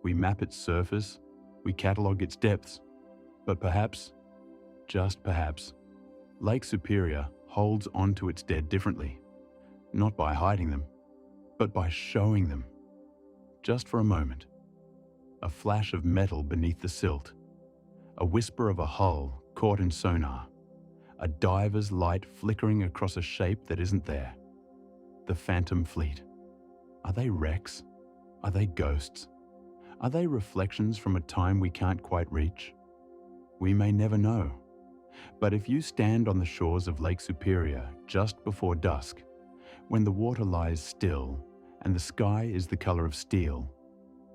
We map its surface, we catalogue its depths, but perhaps, just perhaps, Lake Superior holds on to its dead differently, not by hiding them, but by showing them. Just for a moment, a flash of metal beneath the silt, a whisper of a hull caught in sonar, a diver's light flickering across a shape that isn't there. The phantom fleet. Are they wrecks? Are they ghosts? Are they reflections from a time we can't quite reach? We may never know. But if you stand on the shores of Lake Superior just before dusk, when the water lies still and the sky is the color of steel,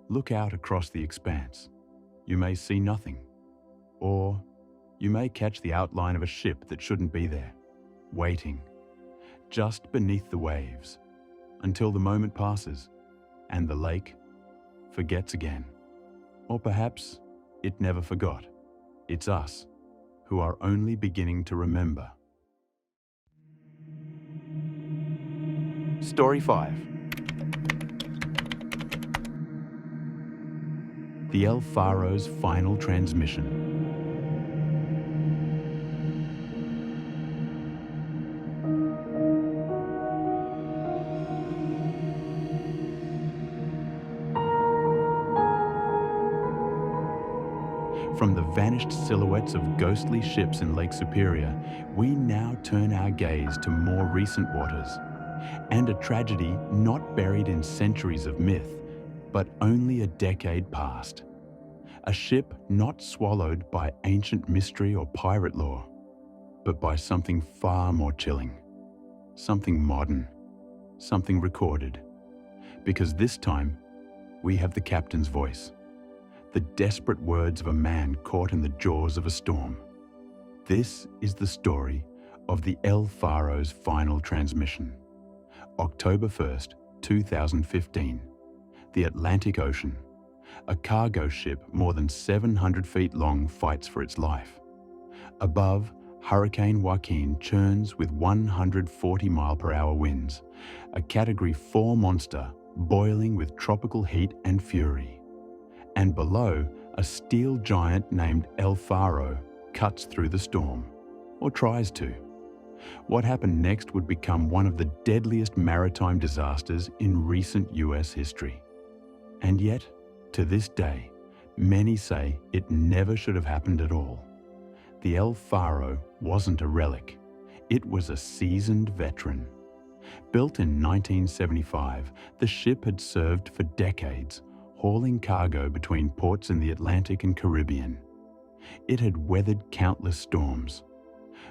look out across the expanse. You may see nothing. Or you may catch the outline of a ship that shouldn't be there, waiting, just beneath the waves, until the moment passes and the lake forgets again. Or perhaps it never forgot. It's us who are only beginning to remember. Story 5. The El Faro's final transmission. From the vanished silhouettes of ghostly ships in Lake Superior, we now turn our gaze to more recent waters, and a tragedy not buried in centuries of myth, but only a decade past. A ship not swallowed by ancient mystery or pirate lore, but by something far more chilling, something modern, something recorded. Because this time, we have the captain's voice. The desperate words of a man caught in the jaws of a storm. This is the story of the El Faro's final transmission. October 1st, 2015. The Atlantic Ocean. A cargo ship more than 700 feet long fights for its life. Above, Hurricane Joaquin churns with 140-mile-per-hour winds, a Category 4 monster boiling with tropical heat and fury. And below, a steel giant named El Faro cuts through the storm, or tries to. What happened next would become one of the deadliest maritime disasters in recent US history. And yet, to this day, many say it never should have happened at all. The El Faro wasn't a relic, it was a seasoned veteran. Built in 1975, the ship had served for decades, hauling cargo between ports in the Atlantic and Caribbean. It had weathered countless storms,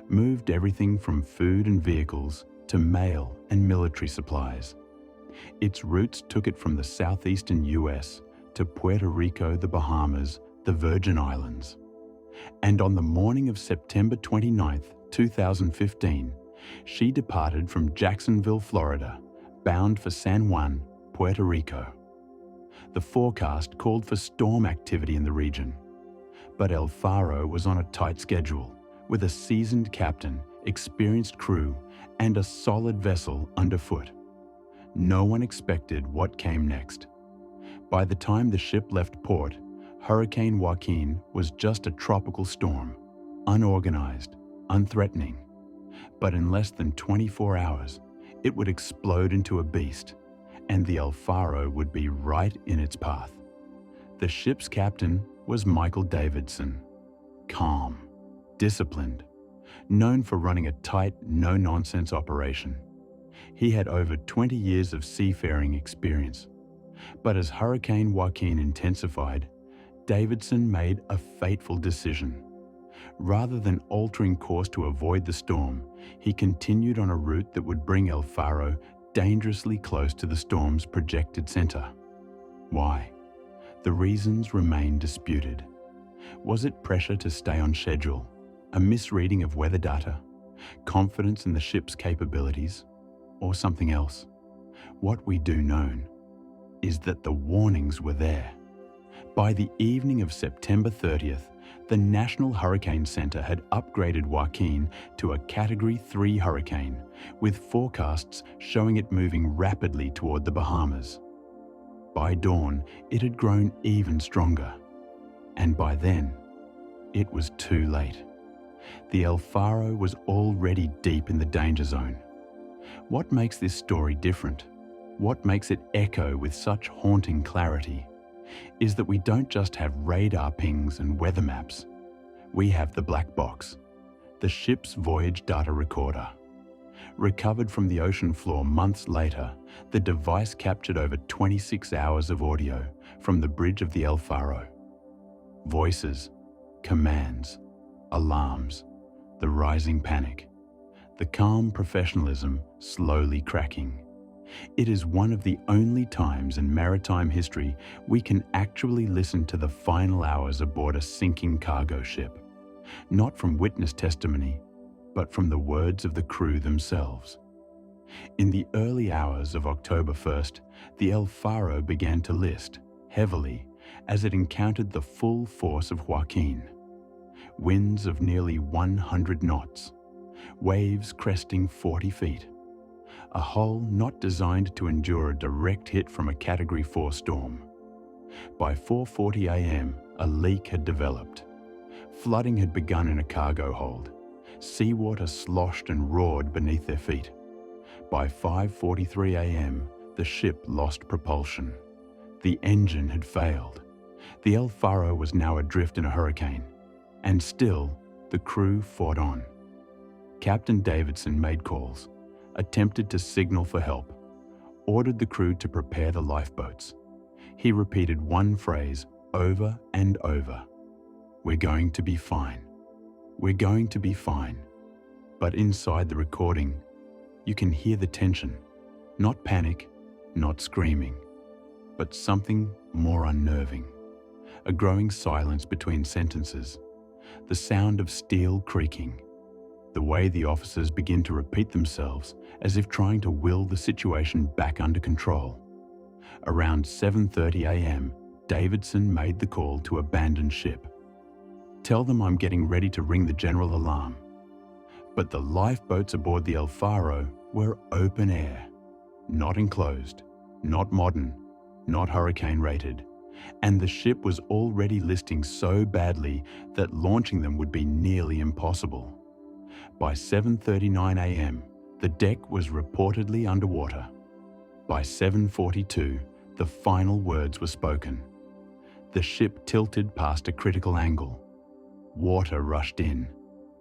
moved everything from food and vehicles to mail and military supplies. Its routes took it from the southeastern US to Puerto Rico, the Bahamas, the Virgin Islands. And on the morning of September 29, 2015, she departed from Jacksonville, Florida, bound for San Juan, Puerto Rico. The forecast called for storm activity in the region, but El Faro was on a tight schedule, with a seasoned captain, experienced crew, and a solid vessel underfoot. No one expected what came next. By the time the ship left port, Hurricane Joaquin was just a tropical storm, unorganized, unthreatening. But in less than 24 hours, it would explode into a beast, and the El Faro would be right in its path. The ship's captain was Michael Davidson, calm, disciplined, known for running a tight, no-nonsense operation. He had over 20 years of seafaring experience. But as Hurricane Joaquin intensified, Davidson made a fateful decision. Rather than altering course to avoid the storm, he continued on a route that would bring El Faro dangerously close to the storm's projected center. Why? The reasons remain disputed. Was it pressure to stay on schedule, a misreading of weather data, confidence in the ship's capabilities, or something else? What we do know is that the warnings were there. By the evening of September 30th, the National Hurricane Center had upgraded Joaquin to a Category 3 hurricane, with forecasts showing it moving rapidly toward the Bahamas. By dawn, it had grown even stronger. And by then, it was too late. The El Faro was already deep in the danger zone. What makes this story different? What makes it echo with such haunting clarity is that we don't just have radar pings and weather maps. We have the black box, the ship's voyage data recorder. Recovered from the ocean floor months later, the device captured over 26 hours of audio from the bridge of the El Faro. Voices, commands, alarms, the rising panic, the calm professionalism slowly cracking. It is one of the only times in maritime history we can actually listen to the final hours aboard a sinking cargo ship, not from witness testimony, but from the words of the crew themselves. In the early hours of October 1st, the El Faro began to list heavily as it encountered the full force of Joaquin. Winds of nearly 100 knots, waves cresting 40 feet. A hull not designed to endure a direct hit from a Category 4 storm. By 4:40 a.m., a leak had developed. Flooding had begun in a cargo hold. Seawater sloshed and roared beneath their feet. By 5:43 a.m., the ship lost propulsion. The engine had failed. The El Faro was now adrift in a hurricane. And still, the crew fought on. Captain Davidson made calls, attempted to signal for help, ordered the crew to prepare the lifeboats. He repeated one phrase over and over. "We're going to be fine. We're going to be fine." But inside the recording, you can hear the tension. Not panic, not screaming, but something more unnerving. A growing silence between sentences. The sound of steel creaking. The way the officers begin to repeat themselves as if trying to will the situation back under control. Around 7:30 a.m., Davidson made the call to abandon ship. "Tell them I'm getting ready to ring the general alarm." But the lifeboats aboard the El Faro were open air, not enclosed, not modern, not hurricane rated, and the ship was already listing so badly that launching them would be nearly impossible. By 7:39 a.m., the deck was reportedly underwater. By 7:42, the final words were spoken. The ship tilted past a critical angle. Water rushed in,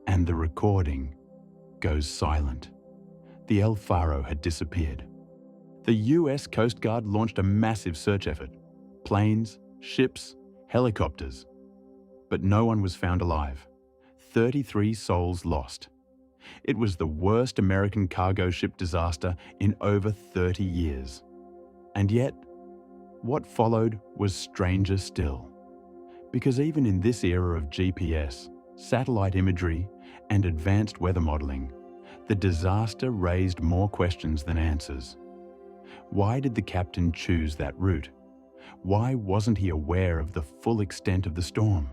and the recording goes silent. The El Faro had disappeared. The US Coast Guard launched a massive search effort. Planes, ships, helicopters. But no one was found alive. 33 souls lost. It was the worst American cargo ship disaster in over 30 years. And yet, what followed was stranger still. Because even in this era of GPS, satellite imagery, and advanced weather modelling, the disaster raised more questions than answers. Why did the captain choose that route? Why wasn't he aware of the full extent of the storm?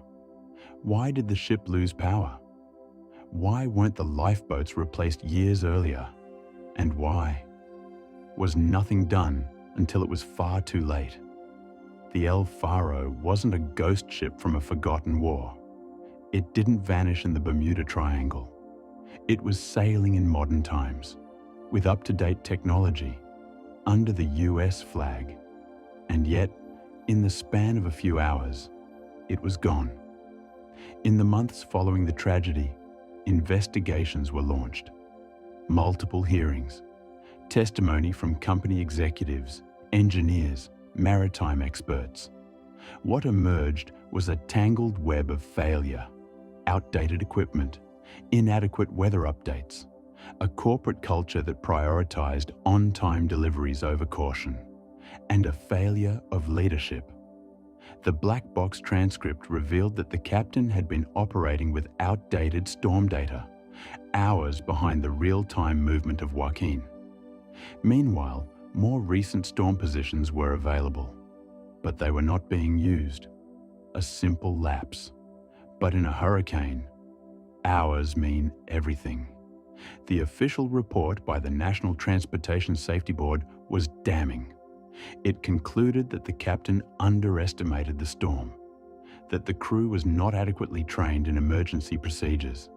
Why did the ship lose power? Why weren't the lifeboats replaced years earlier? And why? Was nothing done until it was far too late? The El Faro wasn't a ghost ship from a forgotten war. It didn't vanish in the Bermuda Triangle. It was sailing in modern times, with up-to-date technology, under the US flag. And yet, in the span of a few hours, it was gone. In the months following the tragedy, investigations were launched. Multiple hearings, testimony from company executives, engineers, maritime experts. What emerged was a tangled web of failure, outdated equipment, inadequate weather updates, a corporate culture that prioritized on-time deliveries over caution, and a failure of leadership. The black box transcript revealed that the captain had been operating with outdated storm data, hours behind the real-time movement of Joaquin. Meanwhile, more recent storm positions were available, but they were not being used. A simple lapse. But in a hurricane, hours mean everything. The official report by the National Transportation Safety Board was damning. It concluded that the captain underestimated the storm, that the crew was not adequately trained in emergency procedures,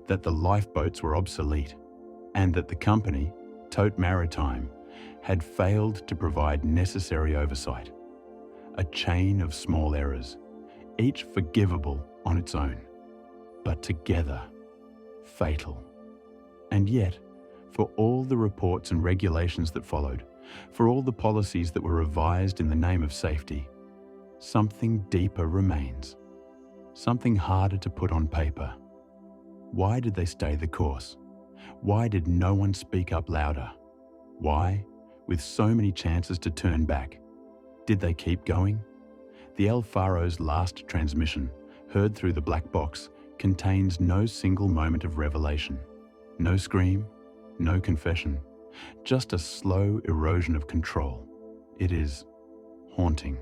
that the lifeboats were obsolete, and that the company, Tote Maritime, had failed to provide necessary oversight. A chain of small errors, each forgivable on its own, but together, fatal. And yet, for all the reports and regulations that followed, for all the policies that were revised in the name of safety, something deeper remains, something harder to put on paper. Why did they stay the course? Why did no one speak up louder? Why, with so many chances to turn back, did they keep going? The El Faro's last transmission, heard through the black box, contains no single moment of revelation. No scream, no confession, just a slow erosion of control. It is haunting,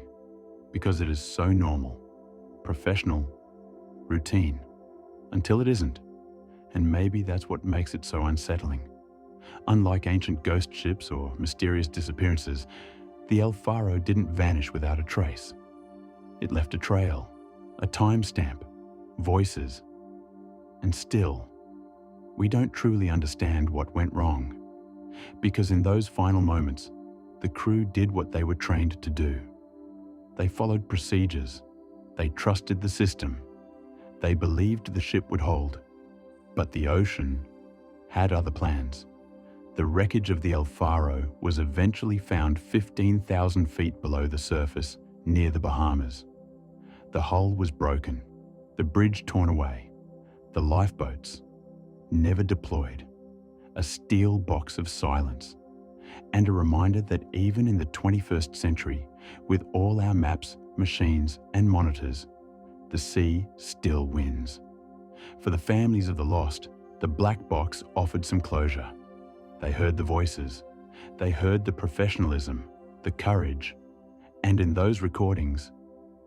because it is so normal, professional, routine, until it isn't. And maybe that's what makes it so unsettling. Unlike ancient ghost ships or mysterious disappearances, the El Faro didn't vanish without a trace. It left a trail, a timestamp, voices, and still, we don't truly understand what went wrong. Because in those final moments, the crew did what they were trained to do. They followed procedures. They trusted the system. They believed the ship would hold. But the ocean had other plans. The wreckage of the El Faro was eventually found 15,000 feet below the surface, near the Bahamas. The hull was broken, the bridge torn away, the lifeboats never deployed, a steel box of silence, and a reminder that even in the 21st century, with all our maps, machines, and monitors, the sea still wins. For the families of the lost, the black box offered some closure. They heard the voices, they heard the professionalism, the courage, and in those recordings,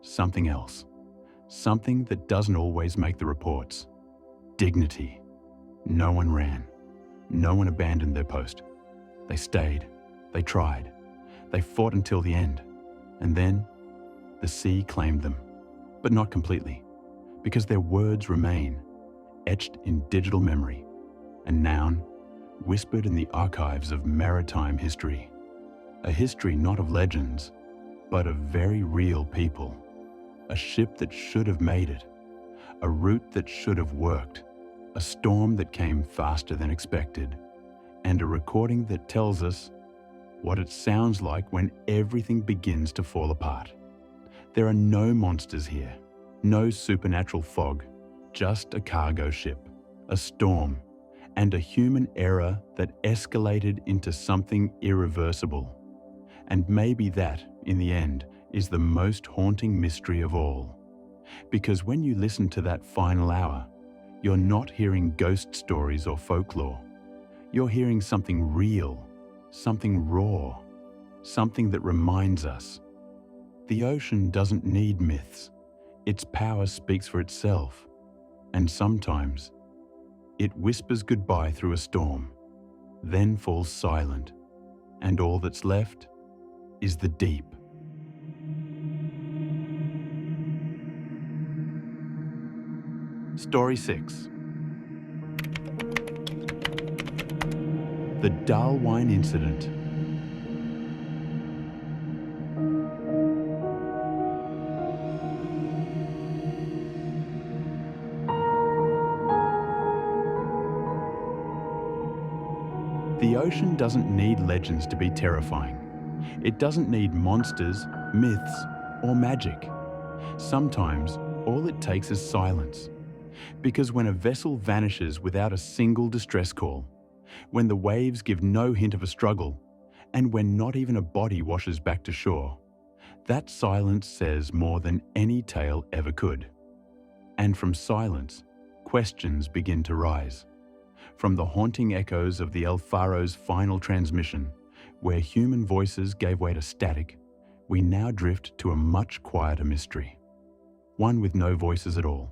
something else. Something that doesn't always make the reports. Dignity. No one ran. No one abandoned their post. They stayed. They tried. They fought until the end. And then, the sea claimed them. But not completely, because their words remain, etched in digital memory, a noun whispered in the archives of maritime history. A history not of legends, but of very real people. A ship that should have made it. A route that should have worked. A storm that came faster than expected. And a recording that tells us what it sounds like when everything begins to fall apart. There are no monsters here, no supernatural fog, just a cargo ship, a storm, and a human error that escalated into something irreversible. And maybe that, in the end, is the most haunting mystery of all. Because when you listen to that final hour, you're not hearing ghost stories or folklore. You're hearing something real, something raw, something that reminds us. The ocean doesn't need myths. Its power speaks for itself. And sometimes, it whispers goodbye through a storm, then falls silent, and all that's left is the deep. Story 6. The Dahl Wine Incident. The ocean doesn't need legends to be terrifying. It doesn't need monsters, myths, or magic. Sometimes, all it takes is silence. Because when a vessel vanishes without a single distress call, when the waves give no hint of a struggle, and when not even a body washes back to shore, that silence says more than any tale ever could. And from silence, questions begin to rise. From the haunting echoes of the El Faro's final transmission, where human voices gave way to static, we now drift to a much quieter mystery. One with no voices at all.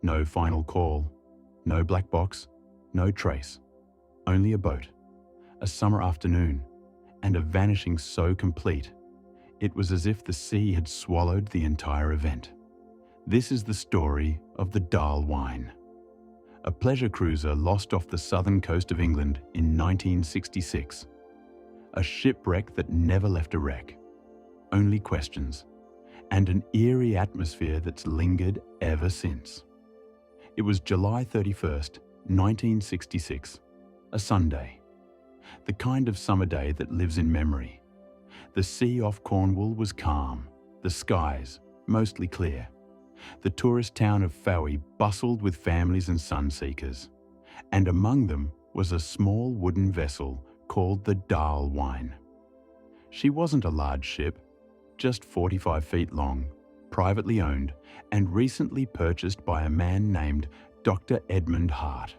No final call, no black box, no trace. Only a boat, a summer afternoon, and a vanishing so complete, it was as if the sea had swallowed the entire event. This is the story of the Dahl Wine. A pleasure cruiser lost off the southern coast of England in 1966. A shipwreck that never left a wreck. Only questions, and an eerie atmosphere that's lingered ever since. It was July 31st, 1966, a Sunday. The kind of summer day that lives in memory. The sea off Cornwall was calm, the skies mostly clear. The tourist town of Faro bustled with families and sunseekers, and among them was a small wooden vessel called the Dahl Wine. She wasn't a large ship, just 45 feet long, privately owned, and recently purchased by a man named Dr. Edmund Hart.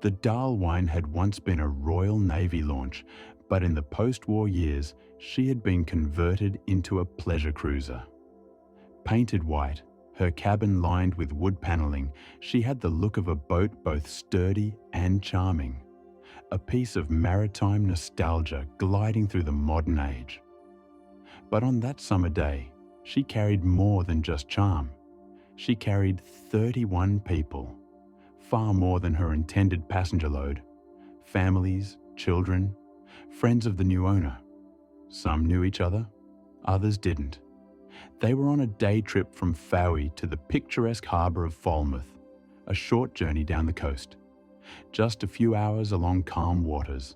The Dahl Wine had once been a Royal Navy launch, but in the post-war years, she had been converted into a pleasure cruiser. Painted white, her cabin lined with wood paneling, she had the look of a boat both sturdy and charming. A piece of maritime nostalgia gliding through the modern age. But on that summer day, she carried more than just charm. She carried 31 people, far more than her intended passenger load. Families, children, friends of the new owner. Some knew each other, others didn't. They were on a day trip from Faro to the picturesque harbour of Falmouth, a short journey down the coast. Just a few hours along calm waters,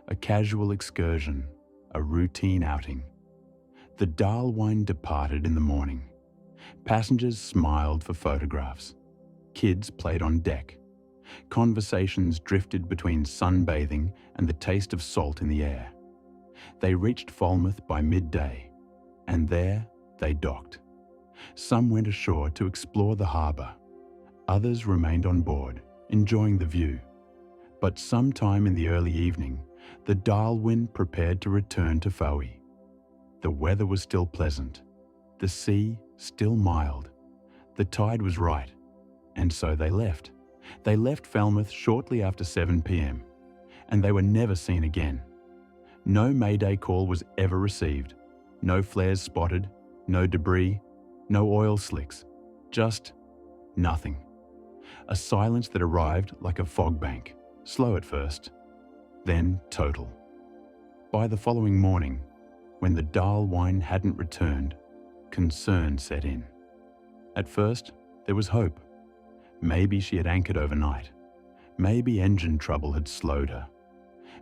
a casual excursion, a routine outing. The Dahl Wine departed in the morning. Passengers smiled for photographs. Kids played on deck. Conversations drifted between sunbathing and the taste of salt in the air. They reached Falmouth by midday, and there they docked. Some went ashore to explore the harbour. Others remained on board, enjoying the view. But sometime in the early evening, the Dahl Wine prepared to return to Faro. The weather was still pleasant, the sea still mild. The tide was right, and so they left. They left Falmouth shortly after 7 p.m, and they were never seen again. No mayday call was ever received, no flares spotted, no debris, no oil slicks, just nothing. A silence that arrived like a fog bank, slow at first, then total. By the following morning, when the Dahl Wine hadn't returned, concern set in. At first, there was hope. Maybe she had anchored overnight. Maybe engine trouble had slowed her.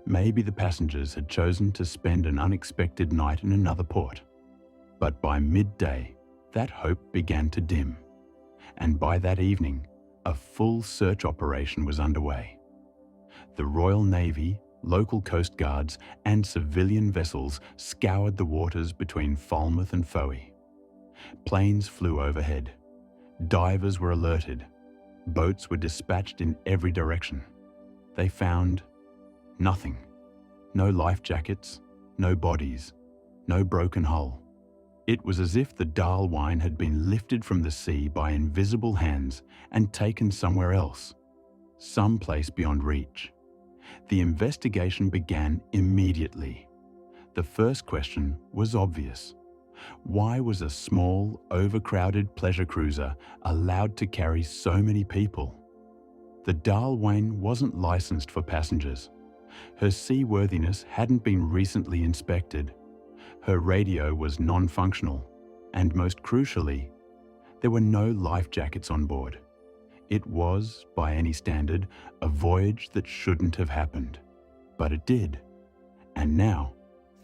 Maybe the passengers had chosen to spend an unexpected night in another port. But by midday, that hope began to dim. And by that evening, a full search operation was underway. The Royal Navy, local coast guards, and civilian vessels scoured the waters between Falmouth and Faro. Planes flew overhead. Divers were alerted. Boats were dispatched in every direction. They found nothing. No life jackets, no bodies, no broken hull. It was as if the Dahl Wine had been lifted from the sea by invisible hands and taken somewhere else, someplace beyond reach. The investigation began immediately. The first question was obvious. Why was a small, overcrowded pleasure cruiser allowed to carry so many people? The Dahl Wine wasn't licensed for passengers. Her seaworthiness hadn't been recently inspected. Her radio was non-functional, and most crucially, there were no life jackets on board. It was, by any standard, a voyage that shouldn't have happened. But it did. And now,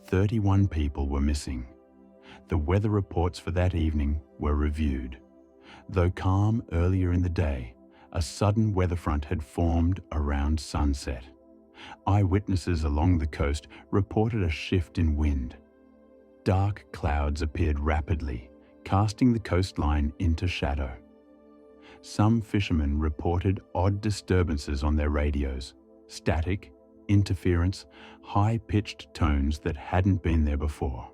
31 people were missing. The weather reports for that evening were reviewed. Though calm earlier in the day, a sudden weather front had formed around sunset. Eyewitnesses along the coast reported a shift in wind. Dark clouds appeared rapidly, casting the coastline into shadow. Some fishermen reported odd disturbances on their radios, static, interference, high-pitched tones that hadn't been there before.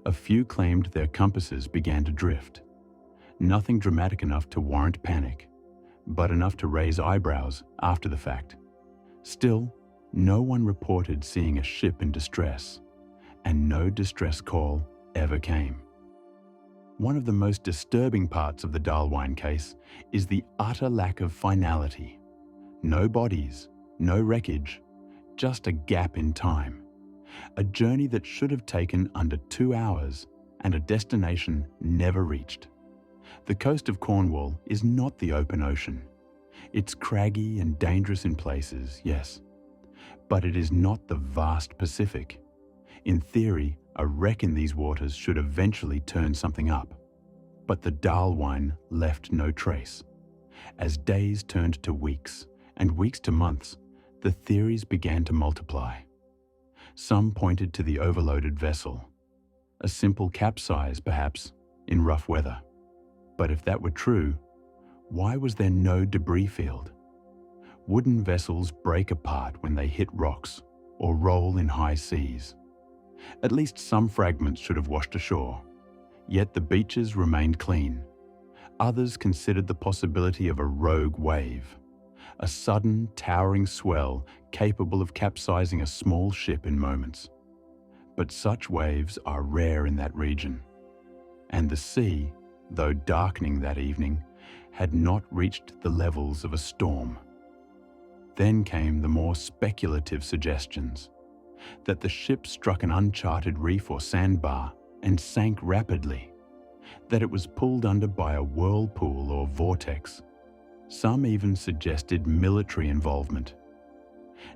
A few claimed their compasses began to drift. Nothing dramatic enough to warrant panic, but enough to raise eyebrows after the fact. Still, no one reported seeing a ship in distress, and no distress call ever came. One of the most disturbing parts of the Dahl Wine case is the utter lack of finality. No bodies, no wreckage, just a gap in time. A journey that should have taken under 2 hours and a destination never reached. The coast of Cornwall is not the open ocean. It's craggy and dangerous in places, yes, but it is not the vast Pacific. In theory, a wreck in these waters should eventually turn something up. But the Dahl Wine left no trace. As days turned to weeks, and weeks to months, the theories began to multiply. Some pointed to the overloaded vessel. A simple capsize, perhaps, in rough weather. But if that were true, why was there no debris field? Wooden vessels break apart when they hit rocks or roll in high seas. At least some fragments should have washed ashore, yet the beaches remained clean. Others considered the possibility of a rogue wave, a sudden, towering swell capable of capsizing a small ship in moments. But such waves are rare in that region, and the sea, though darkening that evening, had not reached the levels of a storm. Then came the more speculative suggestions that the ship struck an uncharted reef or sandbar and sank rapidly, that it was pulled under by a whirlpool or vortex. Some even suggested military involvement.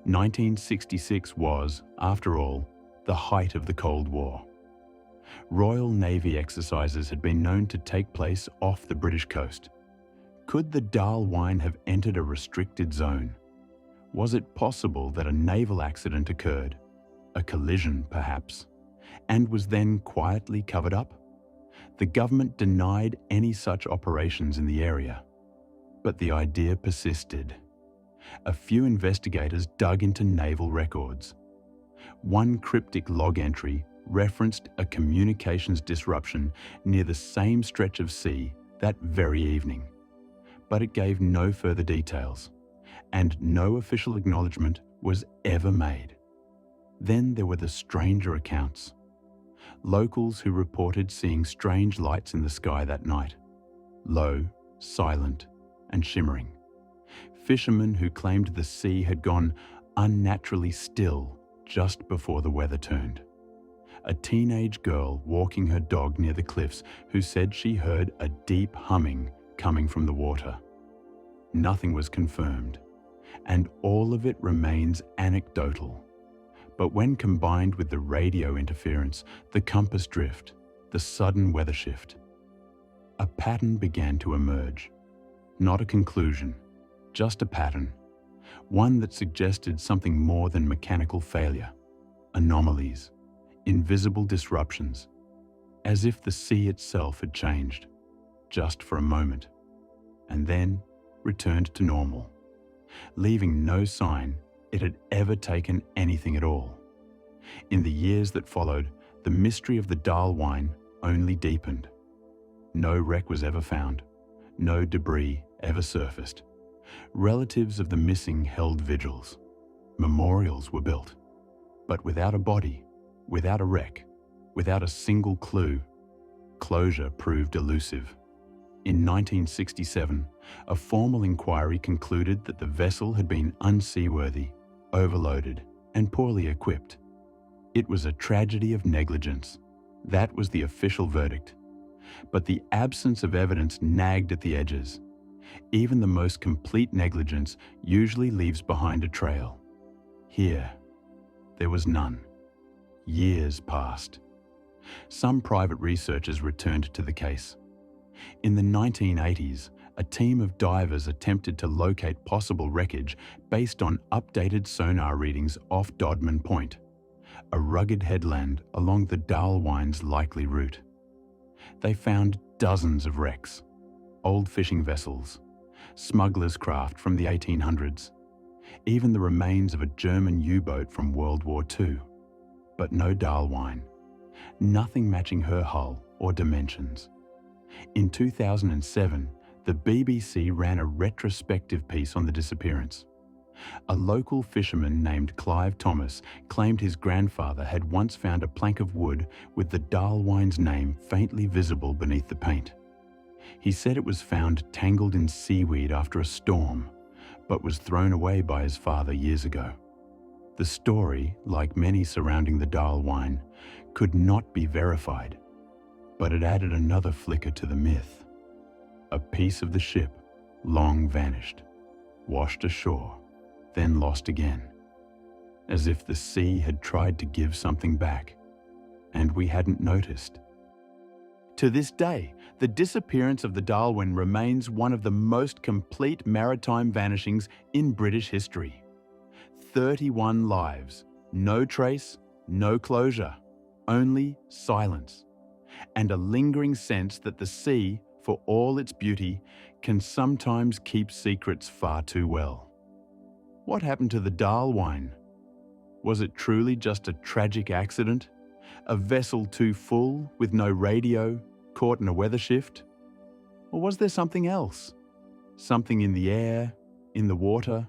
1966 was, after all, the height of the Cold War. Royal Navy exercises had been known to take place off the British coast. Could the Dahl Wine have entered a restricted zone? Was it possible that a naval accident occurred, a collision perhaps, and was then quietly covered up? The government denied any such operations in the area, but the idea persisted. A few investigators dug into naval records. One cryptic log entry referenced a communications disruption near the same stretch of sea that very evening, but it gave no further details, and no official acknowledgement was ever made. Then there were the stranger accounts. Locals who reported seeing strange lights in the sky that night, low, silent, and shimmering. Fishermen who claimed the sea had gone unnaturally still just before the weather turned. A teenage girl walking her dog near the cliffs who said she heard a deep humming coming from the water. Nothing was confirmed, and all of it remains anecdotal. But when combined with the radio interference, the compass drift, the sudden weather shift, a pattern began to emerge. Not a conclusion, just a pattern. One that suggested something more than mechanical failure, anomalies, invisible disruptions, as if the sea itself had changed. just for a moment, and then returned to normal, leaving no sign it had ever taken anything at all. In the years that followed, the mystery of the Dahl Wine only deepened. No wreck was ever found, no debris ever surfaced. Relatives of the missing held vigils. Memorials were built. But without a body, without a wreck, without a single clue, closure proved elusive. In 1967, a formal inquiry concluded that the vessel had been unseaworthy, overloaded, and poorly equipped. It was a tragedy of negligence. That was the official verdict. But the absence of evidence nagged at the edges. Even the most complete negligence usually leaves behind a trail. Here, there was none. Years passed. Some private researchers returned to the case. In the 1980s, a team of divers attempted to locate possible wreckage based on updated sonar readings off Dodman Point, a rugged headland along the Dahl Wine's likely route. They found dozens of wrecks, old fishing vessels, smugglers' craft from the 1800s, even the remains of a German U-boat from World War II. But no Dahl Wine, nothing matching her hull or dimensions. In 2007, the BBC ran a retrospective piece on the disappearance. A local fisherman named Clive Thomas claimed his grandfather had once found a plank of wood with the Dahl Wine's name faintly visible beneath the paint. He said it was found tangled in seaweed after a storm, but was thrown away by his father years ago. The story, like many surrounding the Dahl Wine, could not be verified, but it added another flicker to the myth. A piece of the ship, long vanished, washed ashore, then lost again, as if the sea had tried to give something back, and we hadn't noticed. To this day, the disappearance of the Dahl Wine remains one of the most complete maritime vanishings in British history. 31 lives, no trace, no closure, only silence, and a lingering sense that the sea, for all its beauty, can sometimes keep secrets far too well. What happened to the Dahl Wine? Was it truly just a tragic accident? A vessel too full, with no radio, caught in a weather shift? Or was there something else? Something in the air, in the water,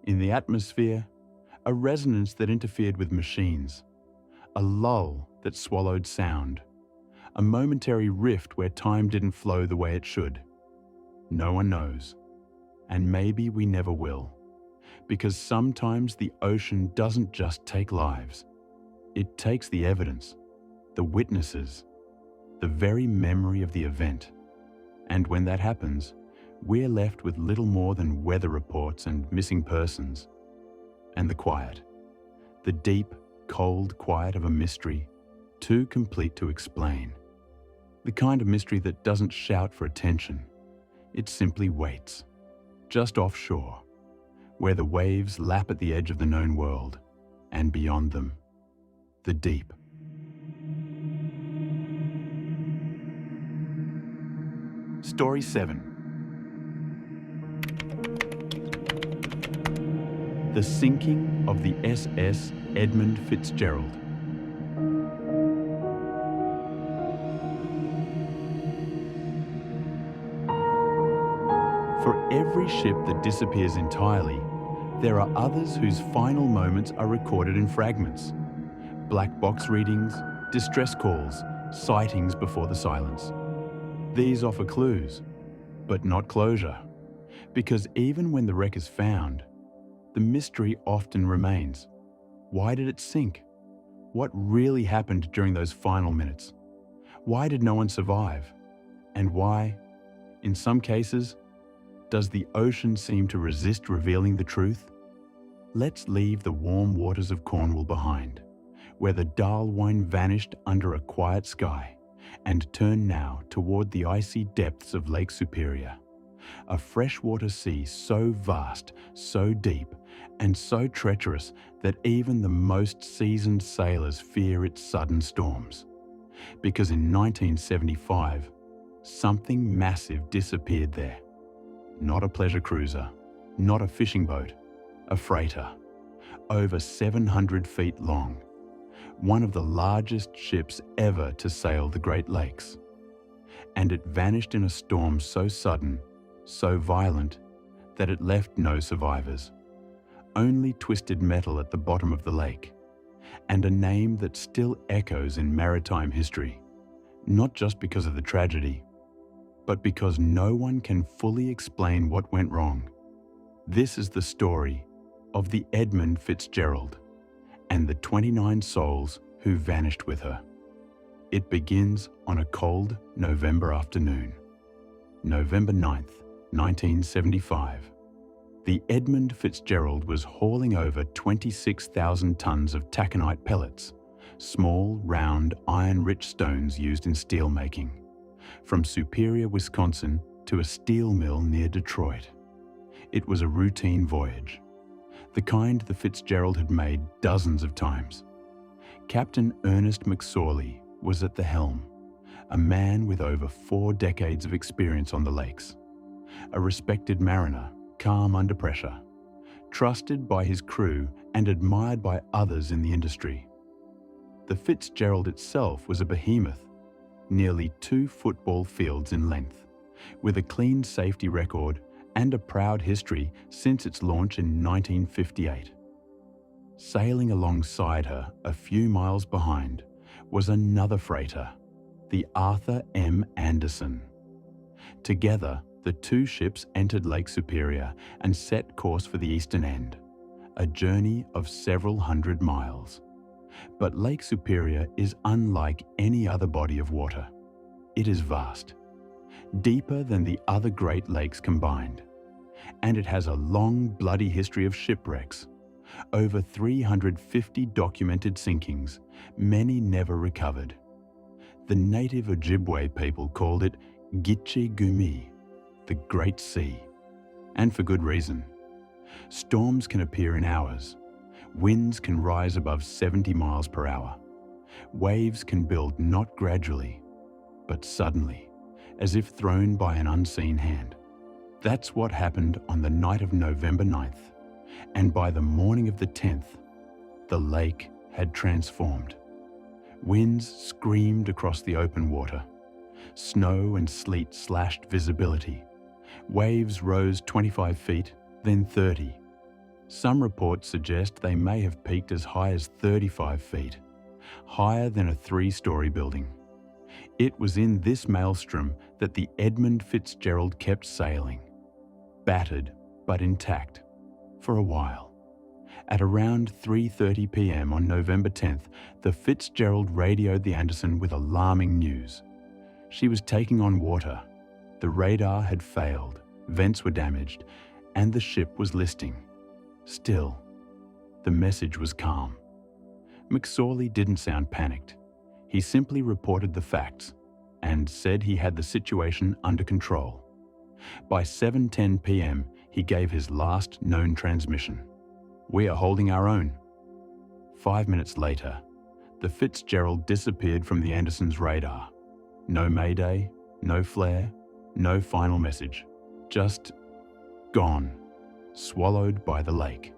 in the atmosphere? A resonance that interfered with machines? A lull that swallowed sound? A momentary rift where time didn't flow the way it should? No one knows. And maybe we never will. Because sometimes the ocean doesn't just take lives. It takes the evidence, the witnesses, the very memory of the event. And when that happens, we're left with little more than weather reports and missing persons. And the quiet, the deep, cold quiet of a mystery, too complete to explain. The kind of mystery that doesn't shout for attention. It simply waits, just offshore, where the waves lap at the edge of the known world, and beyond them, the deep. Story 7. The sinking of the SS Edmund Fitzgerald. For every ship that disappears entirely, there are others whose final moments are recorded in fragments. Black box readings, distress calls, sightings before the silence. These offer clues, but not closure, because even when the wreck is found, the mystery often remains. Why did it sink? What really happened during those final minutes? Why did no one survive? And why, in some cases, does the ocean seem to resist revealing the truth? Let's leave the warm waters of Cornwall behind, where the Dahl Wine vanished under a quiet sky, and turn now toward the icy depths of Lake Superior, a freshwater sea so vast, so deep, and so treacherous that even the most seasoned sailors fear its sudden storms. Because in 1975, Something massive disappeared there. Not a pleasure cruiser, not a fishing boat, a freighter, over 700 feet long, one of the largest ships ever to sail the Great Lakes. And it vanished in a storm so sudden, so violent, that it left no survivors. Only twisted metal at the bottom of the lake, and a name that still echoes in maritime history, not just because of the tragedy, but because no one can fully explain what went wrong. This is the story of the Edmund Fitzgerald and the 29 souls who vanished with her. It begins on a cold November afternoon, November 9th, 1975. The Edmund Fitzgerald was hauling over 26,000 tons of taconite pellets, small, round, iron-rich stones used in steel making, from Superior, Wisconsin to a steel mill near Detroit. It was a routine voyage, the kind the Fitzgerald had made dozens of times. Captain Ernest McSorley was at the helm, a man with over 4 decades of experience on the lakes, a respected mariner, calm under pressure, trusted by his crew and admired by others in the industry. The Fitzgerald itself was a behemoth, nearly 2 football fields in length, with a clean safety record and a proud history since its launch in 1958. Sailing alongside her, a few miles behind, was another freighter, the Arthur M. Anderson. Together, the 2 ships entered Lake Superior and set course for the eastern end, a journey of several hundred miles. But Lake Superior is unlike any other body of water. It is vast, deeper than the other Great Lakes combined, and it has a long, bloody history of shipwrecks, over 350 documented sinkings, many never recovered. The native Ojibwe people called it Gitche Gumi, the Great Sea, and for good reason. Storms can appear in hours. Winds can rise above 70 miles per hour. Waves can build not gradually, but suddenly, as if thrown by an unseen hand. That's what happened on the night of November 9th, and by the morning of the 10th, the lake had transformed. Winds screamed across the open water. Snow and sleet slashed visibility. Waves rose 25 feet, then 30. Some reports suggest they may have peaked as high as 35 feet, higher than a 3-story building. It was in this maelstrom that the Edmund Fitzgerald kept sailing, battered but intact, for a while. At around 3:30 p.m. on November 10th, the Fitzgerald radioed the Anderson with alarming news. She was taking on water. The radar had failed, vents were damaged, and the ship was listing. Still, the message was calm. McSorley didn't sound panicked. He simply reported the facts and said he had the situation under control. By 7:10 p.m., he gave his last known transmission. "We are holding our own." 5 minutes later, the Fitzgerald disappeared from the Anderson's radar. No mayday, no flare, no final message. Just gone, swallowed by the lake.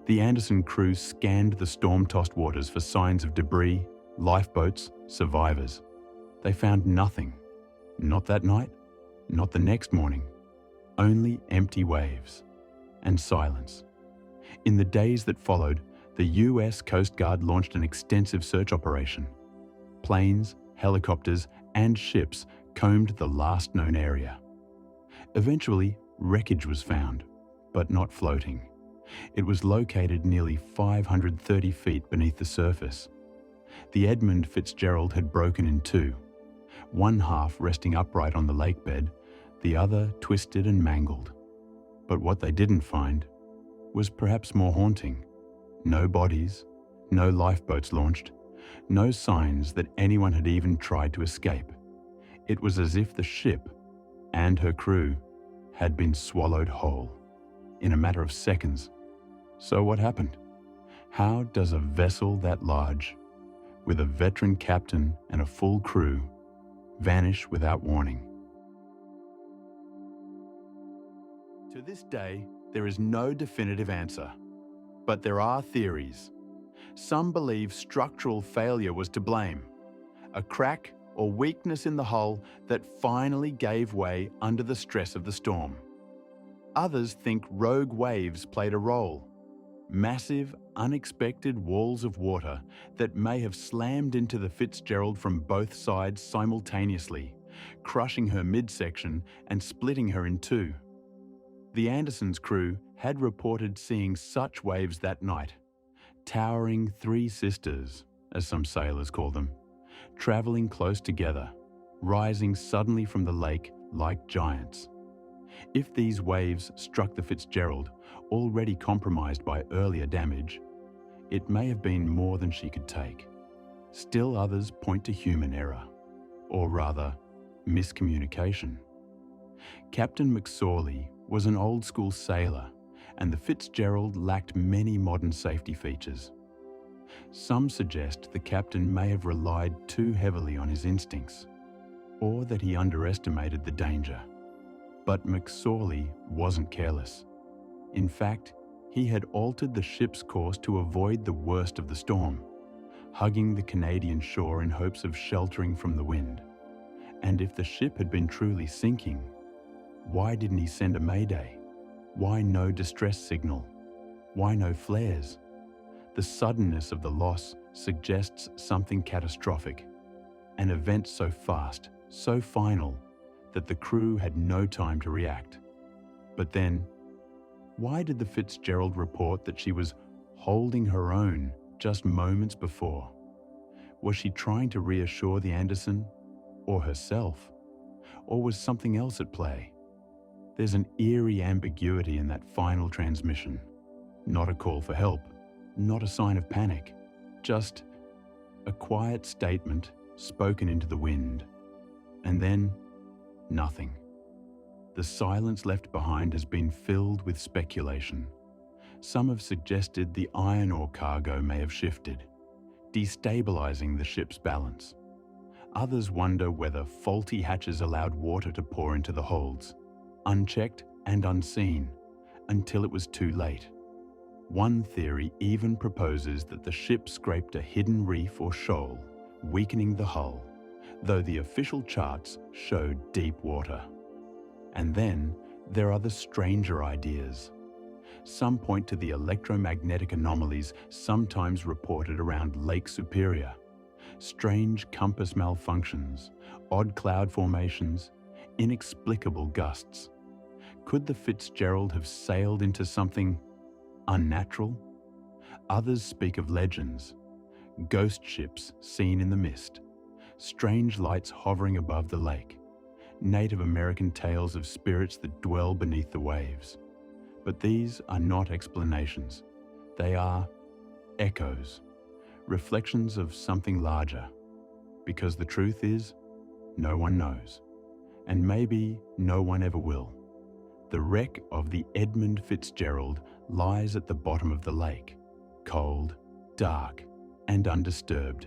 The Anderson crew scanned the storm-tossed waters for signs of debris, lifeboats, survivors. They found nothing. Not that night, not the next morning. Only empty waves and silence. In the days that followed, the US Coast Guard launched an extensive search operation. Planes, helicopters, and ships combed the last known area. Eventually, wreckage was found, but not floating. It was located nearly 530 feet beneath the surface. The Edmund Fitzgerald had broken in 2, one half resting upright on the lake bed, the other twisted and mangled. But what they didn't find was perhaps more haunting. No bodies, no lifeboats launched, no signs that anyone had even tried to escape. It was as if the ship and her crew had been swallowed whole in a matter of seconds. So what happened? How does a vessel that large, with a veteran captain and a full crew, vanish without warning? To this day, there is no definitive answer, but there are theories. Some believe structural failure was to blame, a crack or weakness in the hull that finally gave way under the stress of the storm. Others think rogue waves played a role, massive, unexpected walls of water that may have slammed into the Fitzgerald from both sides simultaneously, crushing her midsection and splitting her in two. The Anderson's crew had reported seeing such waves that night, towering three sisters, as some sailors call them, travelling close together, rising suddenly from the lake like giants. If these waves struck the Fitzgerald, already compromised by earlier damage, it may have been more than she could take. Still others point to human error, or rather, miscommunication. Captain McSorley was an old-school sailor, and the Fitzgerald lacked many modern safety features. Some suggest the captain may have relied too heavily on his instincts, or that he underestimated the danger. But McSorley wasn't careless. In fact, he had altered the ship's course to avoid the worst of the storm, hugging the Canadian shore in hopes of sheltering from the wind. And if the ship had been truly sinking, why didn't he send a mayday? Why no distress signal? Why no flares? The suddenness of the loss suggests something catastrophic, an event so fast, so final, that the crew had no time to react. But then, why did the Fitzgerald report that she was holding her own just moments before? Was she trying to reassure the Anderson, or herself? Or was something else at play? There's an eerie ambiguity in that final transmission. Not a call for help, not a sign of panic, just a quiet statement spoken into the wind. And then, nothing. The silence left behind has been filled with speculation. Some have suggested the iron ore cargo may have shifted, destabilizing the ship's balance. Others wonder whether faulty hatches allowed water to pour into the holds, unchecked and unseen, until it was too late. One theory even proposes that the ship scraped a hidden reef or shoal, weakening the hull, though the official charts showed deep water. And then there are the stranger ideas. Some point to the electromagnetic anomalies sometimes reported around Lake Superior, strange compass malfunctions, odd cloud formations, inexplicable gusts. Could the Fitzgerald have sailed into something unnatural? Others speak of legends, ghost ships seen in the mist, strange lights hovering above the lake, Native American tales of spirits that dwell beneath the waves. But these are not explanations. They are echoes, reflections of something larger. Because the truth is, no one knows. And maybe no one ever will. The wreck of the Edmund Fitzgerald lies at the bottom of the lake, cold, dark, and undisturbed.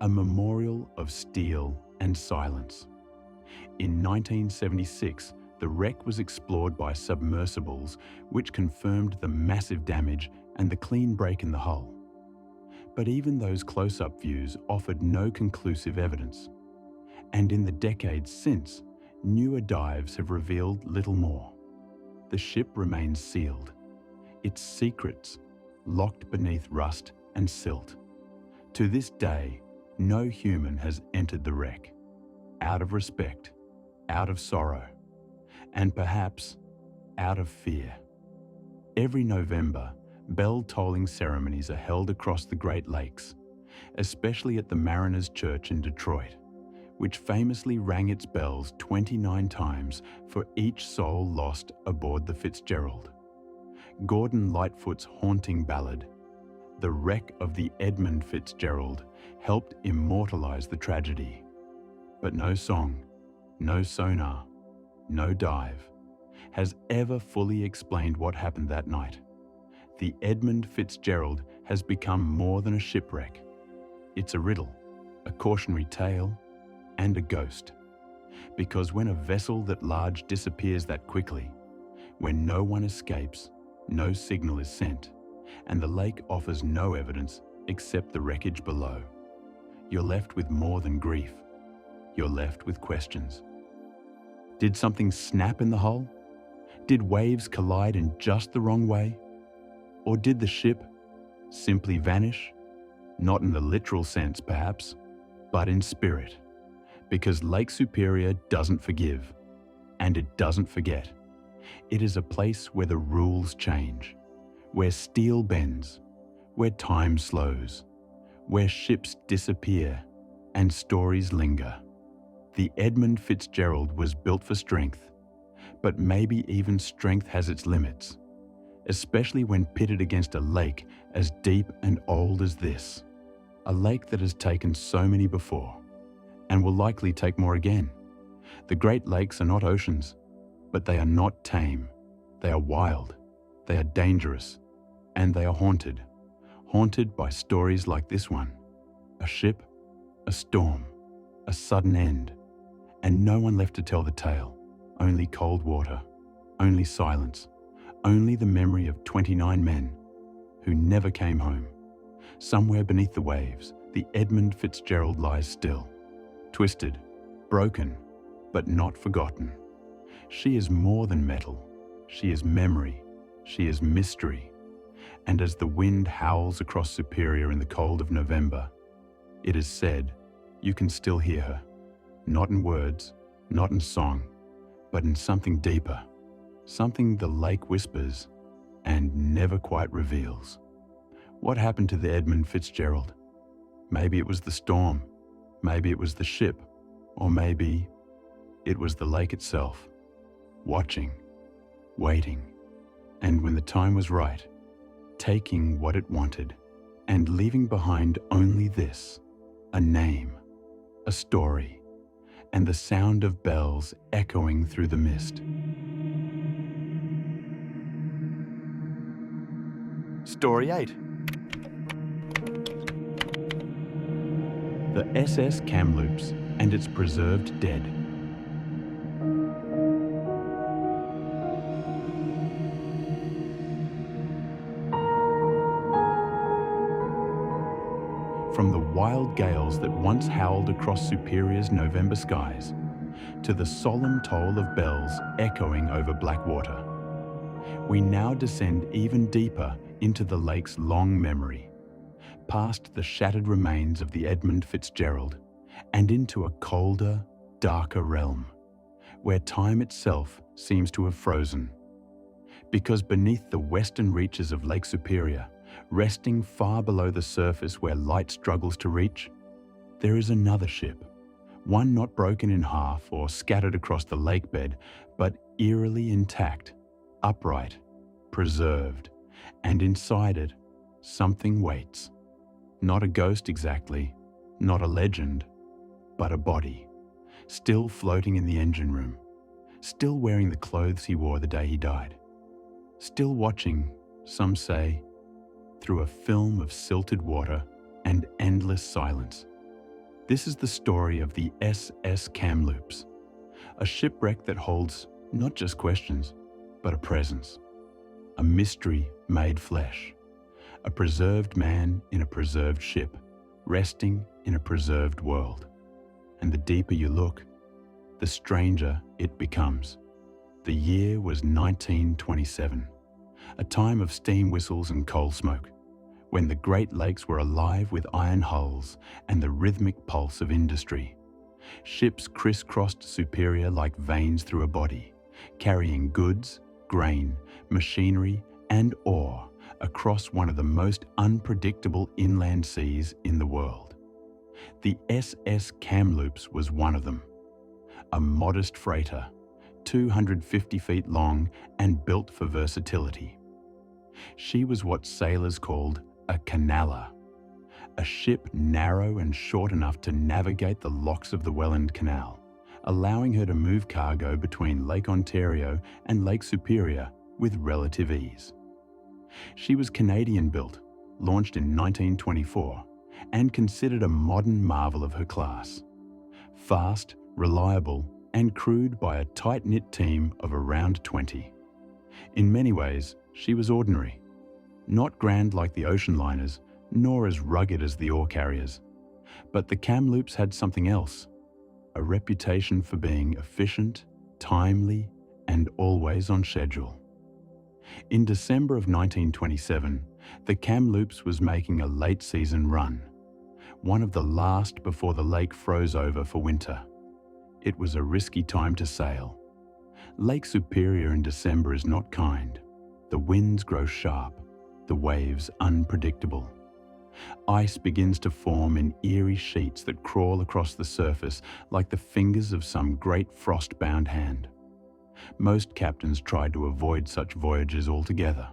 A memorial of steel and silence. In 1976, the wreck was explored by submersibles, which confirmed the massive damage and the clean break in the hull. But even those close-up views offered no conclusive evidence. And in the decades since, newer dives have revealed little more. The ship remains sealed, its secrets locked beneath rust and silt. To this day, no human has entered the wreck, out of respect, out of sorrow, and perhaps out of fear. Every November, bell-tolling ceremonies are held across the Great Lakes, especially at the Mariners' Church in Detroit, which famously rang its bells 29 times for each soul lost aboard the Fitzgerald. Gordon Lightfoot's haunting ballad, "The Wreck of the Edmund Fitzgerald," helped immortalize the tragedy. But no song, no sonar, no dive has ever fully explained what happened that night. The Edmund Fitzgerald has become more than a shipwreck. It's a riddle, a cautionary tale, and a ghost. Because when a vessel that large disappears that quickly, when no one escapes, no signal is sent, and the lake offers no evidence except the wreckage below. You're left with more than grief. You're left with questions. Did something snap in the hull? Did waves collide in just the wrong way? Or did the ship simply vanish? Not in the literal sense, perhaps, but in spirit. Because Lake Superior doesn't forgive, and it doesn't forget. It is a place where the rules change, where steel bends, where time slows, where ships disappear and stories linger. The Edmund Fitzgerald was built for strength, but maybe even strength has its limits, especially when pitted against a lake as deep and old as this. A lake that has taken so many before, and will likely take more again. The Great Lakes are not oceans, but they are not tame. They are wild, they are dangerous, and they are haunted. Haunted by stories like this one. A ship, a storm, a sudden end, and no one left to tell the tale. Only cold water, only silence, only the memory of 29 men who never came home. Somewhere beneath the waves, the Edmund Fitzgerald lies still, twisted, broken, but not forgotten. She is more than metal. She is memory. She is mystery. And as the wind howls across Superior in the cold of November, it is said you can still hear her, not in words, not in song, but in something deeper, something the lake whispers and never quite reveals. What happened to the Edmund Fitzgerald? Maybe it was the storm, maybe it was the ship, or maybe it was the lake itself, watching, waiting, and when the time was right, taking what it wanted and leaving behind only this, a name, a story, and the sound of bells echoing through the mist. Story 8. The SS Kamloops and its preserved dead. From the wild gales that once howled across Superior's November skies, to the solemn toll of bells echoing over Blackwater, we now descend even deeper into the lake's long memory, past the shattered remains of the Edmund Fitzgerald, and into a colder, darker realm, where time itself seems to have frozen. Because beneath the western reaches of Lake Superior, resting far below the surface where light struggles to reach, there is another ship, one not broken in half or scattered across the lake bed, but eerily intact, upright, preserved, and inside it, something waits. Not a ghost exactly, not a legend, but a body, still floating in the engine room, still wearing the clothes he wore the day he died, still watching, some say, through a film of silted water and endless silence. This is the story of the SS Kamloops, a shipwreck that holds not just questions, but a presence, a mystery made flesh, a preserved man in a preserved ship, resting in a preserved world. And the deeper you look, the stranger it becomes. The year was 1927, a time of steam whistles and coal smoke, when the Great Lakes were alive with iron hulls and the rhythmic pulse of industry. Ships crisscrossed Superior like veins through a body, carrying goods, grain, machinery, and ore across one of the most unpredictable inland seas in the world. The SS Kamloops was one of them, a modest freighter, 250 feet long and built for versatility. She was what sailors called a canaller, a ship narrow and short enough to navigate the locks of the Welland Canal, allowing her to move cargo between Lake Ontario and Lake Superior with relative ease. She was Canadian-built, launched in 1924, and considered a modern marvel of her class. Fast, reliable, and crewed by a tight-knit team of around 20. In many ways, she was ordinary. Not grand like the ocean liners, nor as rugged as the ore carriers. But the Kamloops had something else, a reputation for being efficient, timely, and always on schedule. In December of 1927, the Kamloops was making a late-season run, one of the last before the lake froze over for winter. It was a risky time to sail. Lake Superior in December is not kind. The winds grow sharp, the waves unpredictable. Ice begins to form in eerie sheets that crawl across the surface like the fingers of some great frost-bound hand. Most captains tried to avoid such voyages altogether.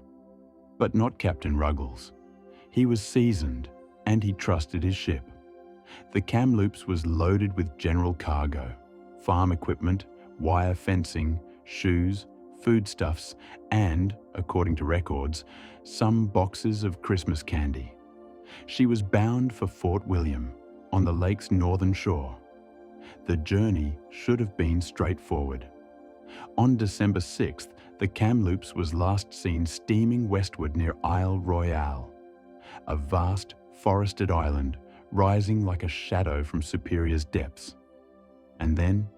But not Captain Ruggles. He was seasoned, and he trusted his ship. The Kamloops was loaded with general cargo, farm equipment, wire fencing, shoes, foodstuffs, and, according to records, some boxes of Christmas candy. She was bound for Fort William, on the lake's northern shore. The journey should have been straightforward. On December 6th, the Kamloops was last seen steaming westward near Isle Royale, a vast, forested island rising like a shadow from Superior's depths. And then,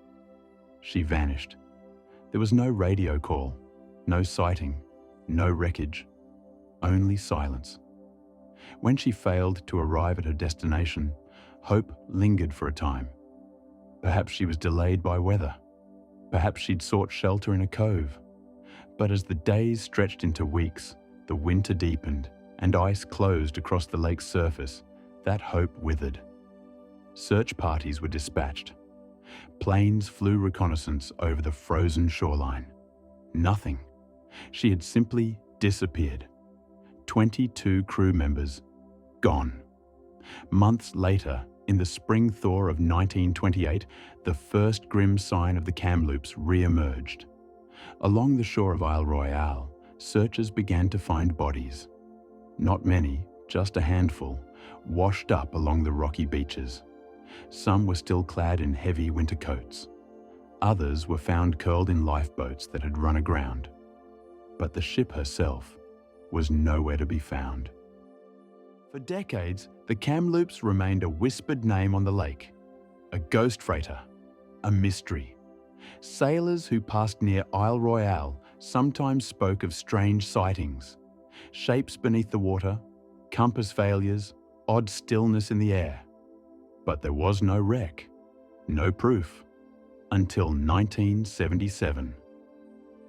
she vanished. There was no radio call, no sighting, no wreckage, only silence. When she failed to arrive at her destination, hope lingered for a time. Perhaps she was delayed by weather. Perhaps she'd sought shelter in a cove. But as the days stretched into weeks, the winter deepened, and ice closed across the lake's surface, that hope withered. Search parties were dispatched. Planes flew reconnaissance over the frozen shoreline. Nothing. She had simply disappeared. 22 crew members gone. Months later, in the spring thaw of 1928, the first grim sign of the Kamloops re-emerged. Along the shore of Isle Royale, searchers began to find bodies. Not many, just a handful, washed up along the rocky beaches. Some were still clad in heavy winter coats. Others were found curled in lifeboats that had run aground. But the ship herself was nowhere to be found. For decades, the Kamloops remained a whispered name on the lake, a ghost freighter, a mystery. Sailors who passed near Isle Royale sometimes spoke of strange sightings, shapes beneath the water, compass failures, odd stillness in the air. But there was no wreck, no proof, until 1977.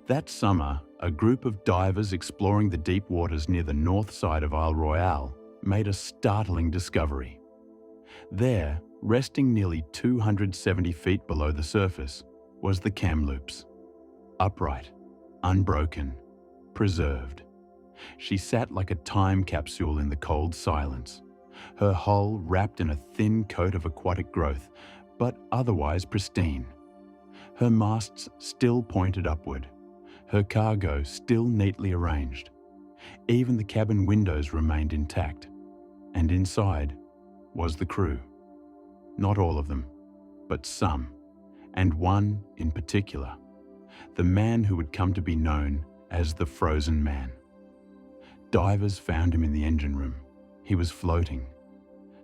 That summer, a group of divers exploring the deep waters near the north side of Isle Royale made a startling discovery. There, resting nearly 270 feet below the surface, was the Kamloops. Upright, unbroken, preserved. She sat like a time capsule in the cold silence, her hull wrapped in a thin coat of aquatic growth, but otherwise pristine. Her masts still pointed upward, her cargo still neatly arranged. Even the cabin windows remained intact, and inside was the crew. Not all of them, but some, and one in particular, the man who would come to be known as the Frozen Man. Divers found him in the engine room. He was floating,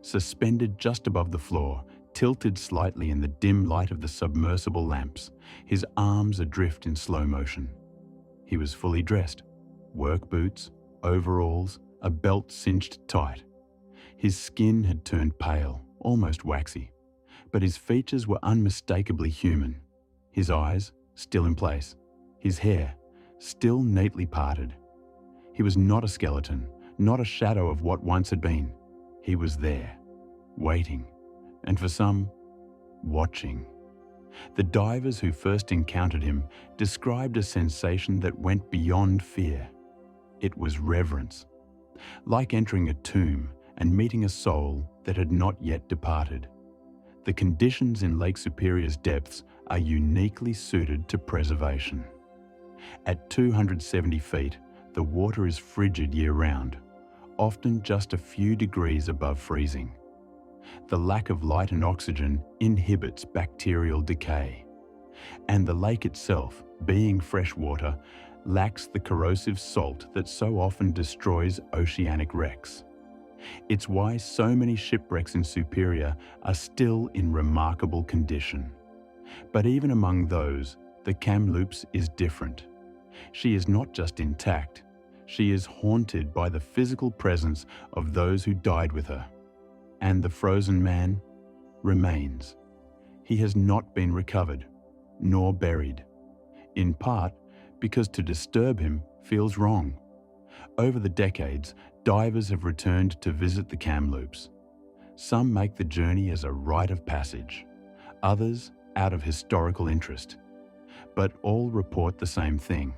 suspended just above the floor, tilted slightly in the dim light of the submersible lamps, his arms adrift in slow motion. He was fully dressed, work boots, overalls, a belt cinched tight. His skin had turned pale, almost waxy, but his features were unmistakably human. His eyes still in place, his hair still neatly parted. He was not a skeleton, not a shadow of what once had been. He was there, waiting, and for some, watching. The divers who first encountered him described a sensation that went beyond fear. It was reverence, like entering a tomb and meeting a soul that had not yet departed. The conditions in Lake Superior's depths are uniquely suited to preservation. At 270 feet, the water is frigid year-round, often just a few degrees above freezing. The lack of light and oxygen inhibits bacterial decay. And the lake itself, being freshwater, lacks the corrosive salt that so often destroys oceanic wrecks. It's why so many shipwrecks in Superior are still in remarkable condition. But even among those, the Kamloops is different. She is not just intact, she is haunted by the physical presence of those who died with her. And the frozen man remains. He has not been recovered, nor buried, in part because to disturb him feels wrong. Over the decades, divers have returned to visit the Kamloops. Some make the journey as a rite of passage, others out of historical interest. But all report the same thing,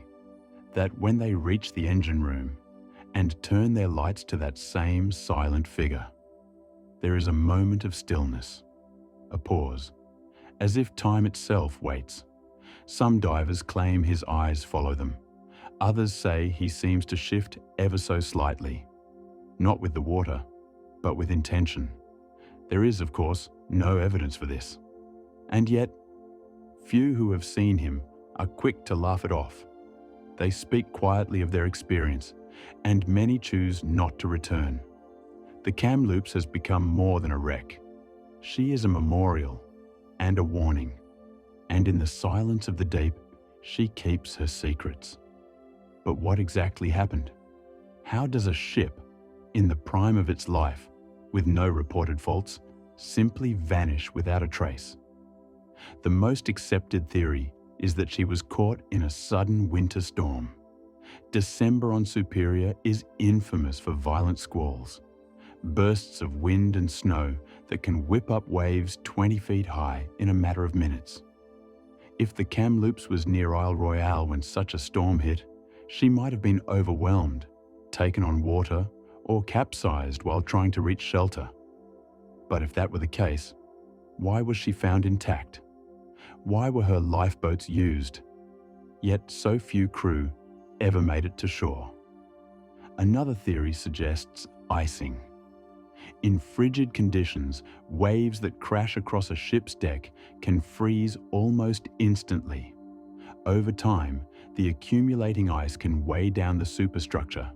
that when they reach the engine room and turn their lights to that same silent figure, there is a moment of stillness, a pause, as if time itself waits. Some divers claim his eyes follow them. Others say he seems to shift ever so slightly, not with the water, but with intention. There is, of course, no evidence for this. And yet, few who have seen him are quick to laugh it off. They speak quietly of their experience, and many choose not to return. The Kamloops has become more than a wreck. She is a memorial and a warning, and in the silence of the deep, she keeps her secrets. But what exactly happened? How does a ship, in the prime of its life, with no reported faults, simply vanish without a trace? The most accepted theory is that she was caught in a sudden winter storm. December on Superior is infamous for violent squalls, bursts of wind and snow that can whip up waves 20 feet high in a matter of minutes. If the Kamloops was near Isle Royale when such a storm hit, she might have been overwhelmed, taken on water, or capsized while trying to reach shelter. But if that were the case, why was she found intact? Why were her lifeboats used? Yet so few crew ever made it to shore. Another theory suggests icing. In frigid conditions, waves that crash across a ship's deck can freeze almost instantly. Over time, the accumulating ice can weigh down the superstructure,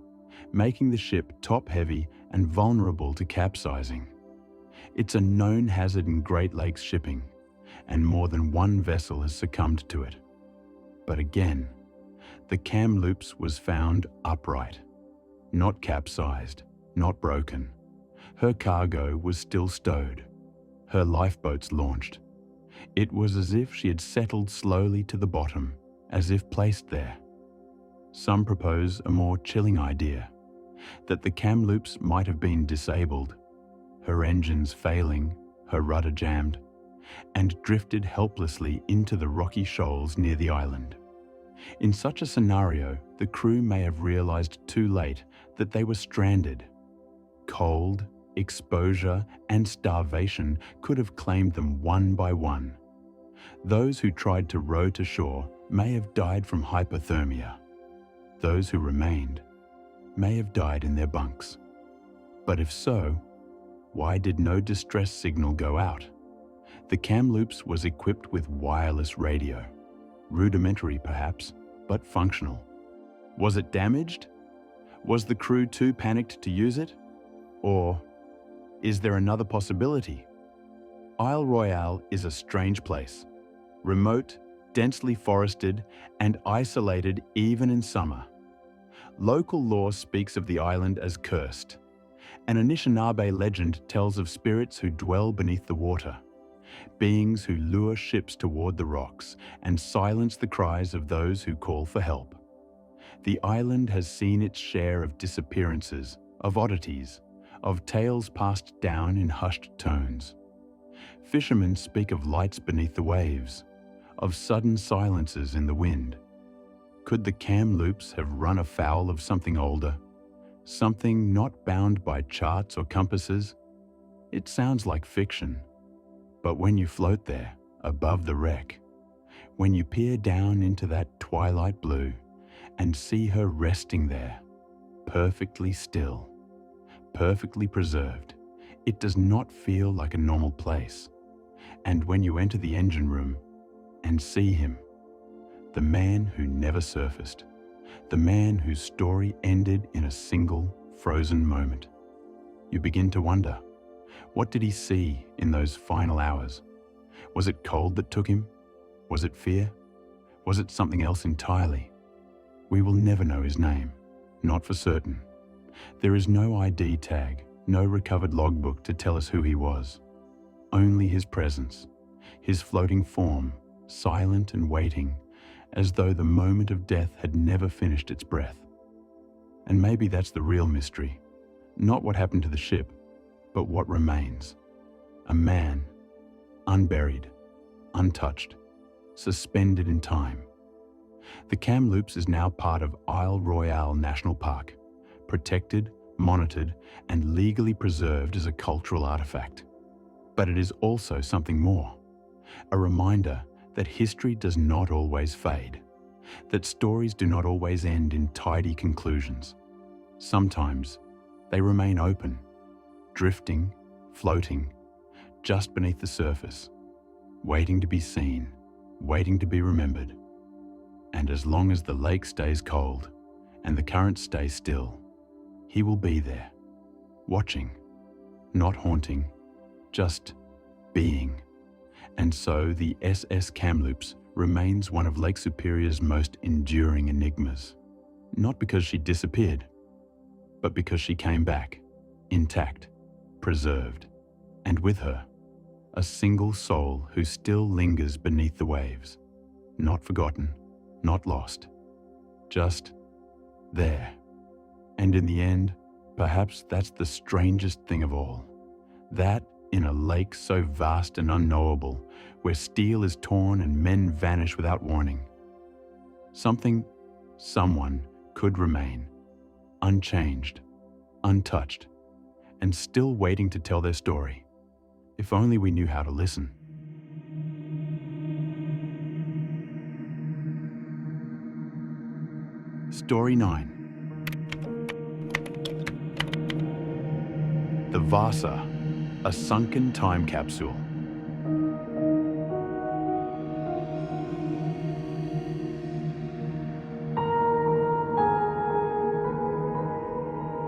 making the ship top-heavy and vulnerable to capsizing. It's a known hazard in Great Lakes shipping, and more than one vessel has succumbed to it. But again, the Kamloops was found upright, not capsized, not broken. Her cargo was still stowed, her lifeboats launched. It was as if she had settled slowly to the bottom, as if placed there. Some propose a more chilling idea, that the Kamloops might have been disabled, her engines failing, her rudder jammed, and drifted helplessly into the rocky shoals near the island. In such a scenario, the crew may have realized too late that they were stranded. Cold, exposure, and starvation could have claimed them one by one. Those who tried to row to shore may have died from hypothermia. Those who remained may have died in their bunks. But if so, why did no distress signal go out? The Kamloops was equipped with wireless radio. Rudimentary perhaps, but functional. Was it damaged? Was the crew too panicked to use it? Or is there another possibility? Isle Royale is a strange place. Remote, densely forested, and isolated even in summer. Local lore speaks of the island as cursed. An Anishinaabe legend tells of spirits who dwell beneath the water, beings who lure ships toward the rocks and silence the cries of those who call for help. The island has seen its share of disappearances, of oddities, of tales passed down in hushed tones. Fishermen speak of lights beneath the waves, of sudden silences in the wind. Could the Kamloops have run afoul of something older? Something not bound by charts or compasses? It sounds like fiction. But when you float there, above the wreck, when you peer down into that twilight blue and see her resting there, perfectly still, perfectly preserved, it does not feel like a normal place. And when you enter the engine room, and see him, the man who never surfaced, the man whose story ended in a single frozen moment. You begin to wonder, what did he see in those final hours? Was it cold that took him? Was it fear? Was it something else entirely? We will never know his name, not for certain. There is no ID tag, no recovered logbook to tell us who he was. Only his presence, his floating form, silent and waiting, as though the moment of death had never finished its breath. And maybe that's the real mystery. Not what happened to the ship, but what remains. A man, unburied, untouched, suspended in time. The Kamloops is now part of Isle Royale National Park, protected, monitored, and legally preserved as a cultural artifact. But it is also something more, a reminder that history does not always fade, that stories do not always end in tidy conclusions. Sometimes they remain open, drifting, floating, just beneath the surface, waiting to be seen, waiting to be remembered. And as long as the lake stays cold and the currents stay still, he will be there, watching, not haunting, just being. And so the SS Kamloops remains one of Lake Superior's most enduring enigmas, not because she disappeared, but because she came back, intact, preserved, and with her, a single soul who still lingers beneath the waves, not forgotten, not lost, just there. And in the end, perhaps that's the strangest thing of all, that in a lake so vast and unknowable, where steel is torn and men vanish without warning, someone could remain, unchanged, untouched, and still waiting to tell their story, if only we knew how to listen. Story 9. The Vasa, a sunken time capsule.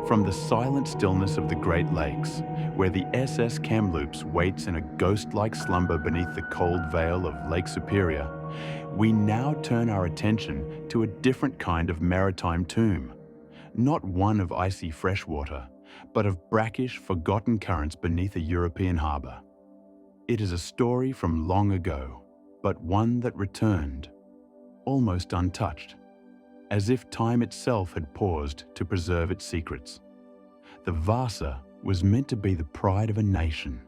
From the silent stillness of the Great Lakes, where the SS Kamloops waits in a ghost-like slumber beneath the cold veil of Lake Superior, we now turn our attention to a different kind of maritime tomb. Not one of icy freshwater, but of brackish, forgotten currents beneath a European harbour. It is a story from long ago, but one that returned, almost untouched, as if time itself had paused to preserve its secrets. The Vasa was meant to be the pride of a nation,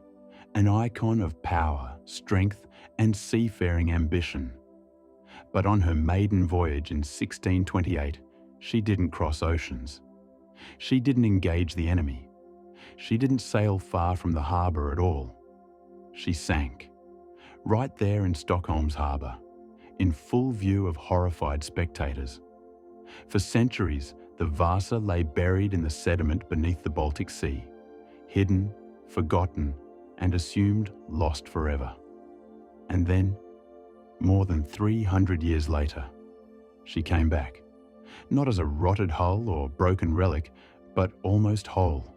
an icon of power, strength, and seafaring ambition. But on her maiden voyage in 1628, she didn't cross oceans. She didn't engage the enemy. She didn't sail far from the harbour at all. She sank, right there in Stockholm's harbour, in full view of horrified spectators. For centuries, the Vasa lay buried in the sediment beneath the Baltic Sea, hidden, forgotten, and assumed lost forever. And then, more than 300 years later, she came back, not as a rotted hull or broken relic, but almost whole.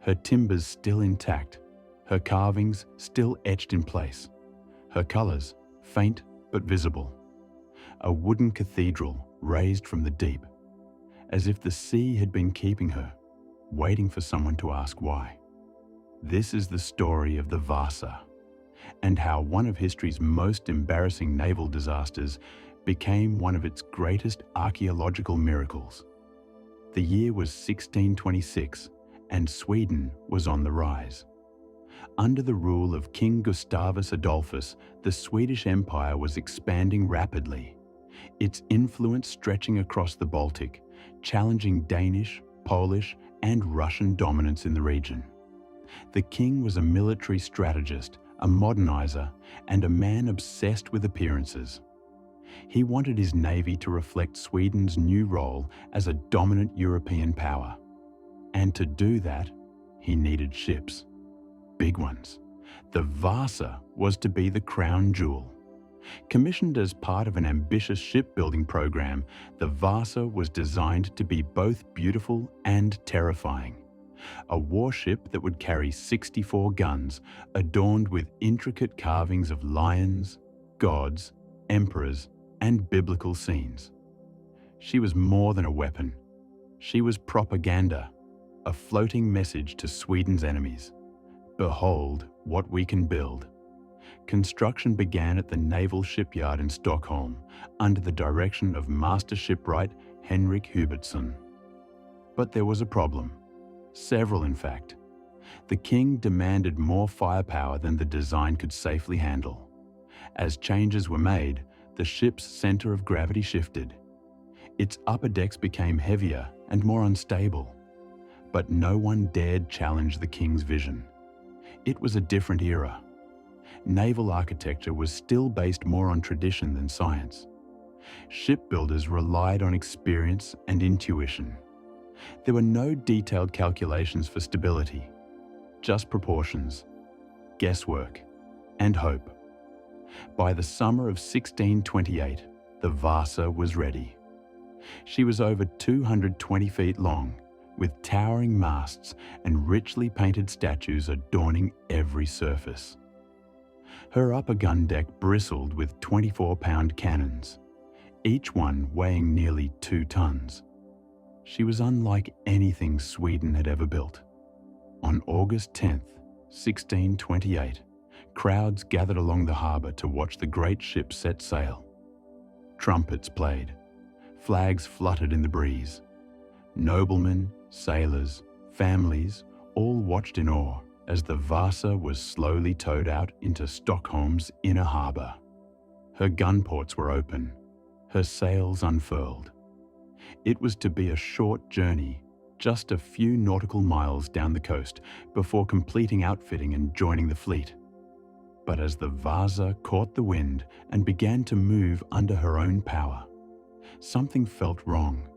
Her timbers still intact, her carvings still etched in place, her colours faint but visible. A wooden cathedral raised from the deep, as if the sea had been keeping her, waiting for someone to ask why. This is the story of the Vasa, and how one of history's most embarrassing naval disasters became one of its greatest archaeological miracles. The year was 1626, and Sweden was on the rise. Under the rule of King Gustavus Adolphus, the Swedish Empire was expanding rapidly, its influence stretching across the Baltic, challenging Danish, Polish, and Russian dominance in the region. The king was a military strategist, a modernizer, and a man obsessed with appearances. He wanted his navy to reflect Sweden's new role as a dominant European power. And to do that, he needed ships. Big ones. The Vasa was to be the crown jewel. Commissioned as part of an ambitious shipbuilding program, the Vasa was designed to be both beautiful and terrifying. A warship that would carry 64 guns, adorned with intricate carvings of lions, gods, emperors, and biblical scenes. She was more than a weapon. She was propaganda, a floating message to Sweden's enemies. Behold what we can build. Construction began at the naval shipyard in Stockholm under the direction of master shipwright Henrik Hubertsson. But there was a problem. Several, in fact. The king demanded more firepower than the design could safely handle. As changes were made, the ship's center of gravity shifted. Its upper decks became heavier and more unstable. But no one dared challenge the king's vision. It was a different era. Naval architecture was still based more on tradition than science. Shipbuilders relied on experience and intuition. There were no detailed calculations for stability, just proportions, guesswork, and hope. By the summer of 1628, the Vasa was ready. She was over 220 feet long, with towering masts and richly painted statues adorning every surface. Her upper gun deck bristled with 24-pound cannons, each one weighing nearly 2 tons. She was unlike anything Sweden had ever built. On August 10th, 1628, crowds gathered along the harbour to watch the great ship set sail. Trumpets played. Flags fluttered in the breeze. Noblemen, sailors, families all watched in awe as the Vasa was slowly towed out into Stockholm's inner harbour. Her gun ports were open, her sails unfurled. It was to be a short journey, just a few nautical miles down the coast before completing outfitting and joining the fleet. But as the Vasa caught the wind and began to move under her own power, something felt wrong.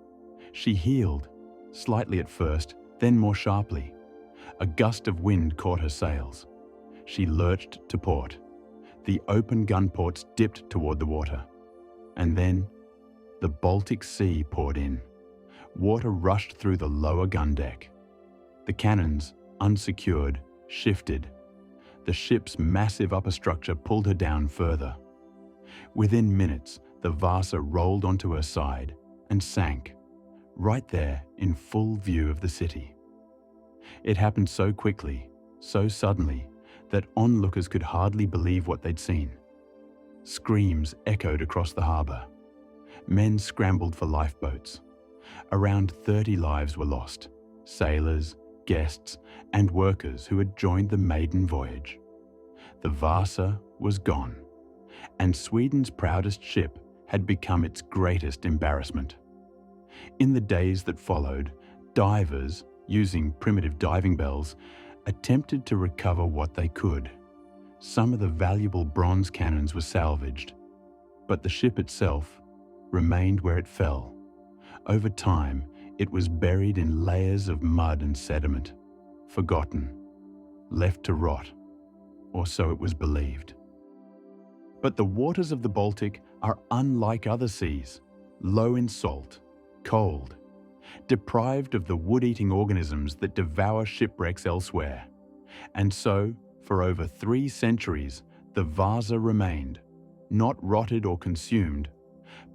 She heeled, slightly at first, then more sharply. A gust of wind caught her sails. She lurched to port. The open gun ports dipped toward the water. And then, the Baltic Sea poured in. Water rushed through the lower gun deck. The cannons, unsecured, shifted. The ship's massive upper structure pulled her down further. Within minutes, the Vasa rolled onto her side and sank, right there in full view of the city. It happened so quickly, so suddenly, that onlookers could hardly believe what they'd seen. Screams echoed across the harbour. Men scrambled for lifeboats. Around 30 lives were lost, sailors, guests, and workers who had joined the maiden voyage. The Vasa was gone, and Sweden's proudest ship had become its greatest embarrassment. In the days that followed, divers, using primitive diving bells, attempted to recover what they could. Some of the valuable bronze cannons were salvaged, but the ship itself remained where it fell. Over time, it was buried in layers of mud and sediment, forgotten, left to rot, or so it was believed. But the waters of the Baltic are unlike other seas, low in salt, cold, deprived of the wood-eating organisms that devour shipwrecks elsewhere. And so, for over 3 centuries, the Vasa remained, not rotted or consumed,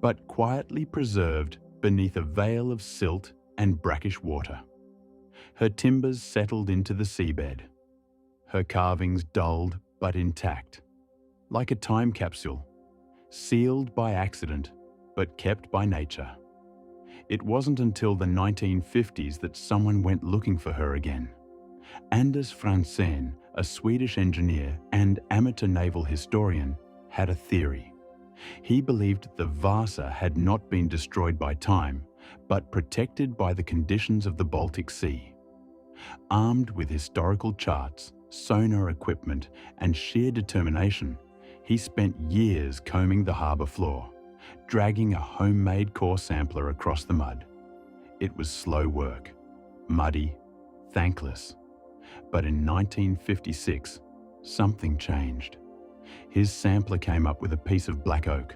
but quietly preserved beneath a veil of silt and brackish water. Her timbers settled into the seabed, her carvings dulled but intact, like a time capsule, sealed by accident but kept by nature. It wasn't until the 1950s that someone went looking for her again. Anders Franzén, a Swedish engineer and amateur naval historian, had a theory. He believed the Vasa had not been destroyed by time, but protected by the conditions of the Baltic Sea. Armed with historical charts, sonar equipment, and sheer determination, he spent years combing the harbour floor, dragging a homemade core sampler across the mud. It was slow work, muddy, thankless. But in 1956, something changed. His sampler came up with a piece of black oak,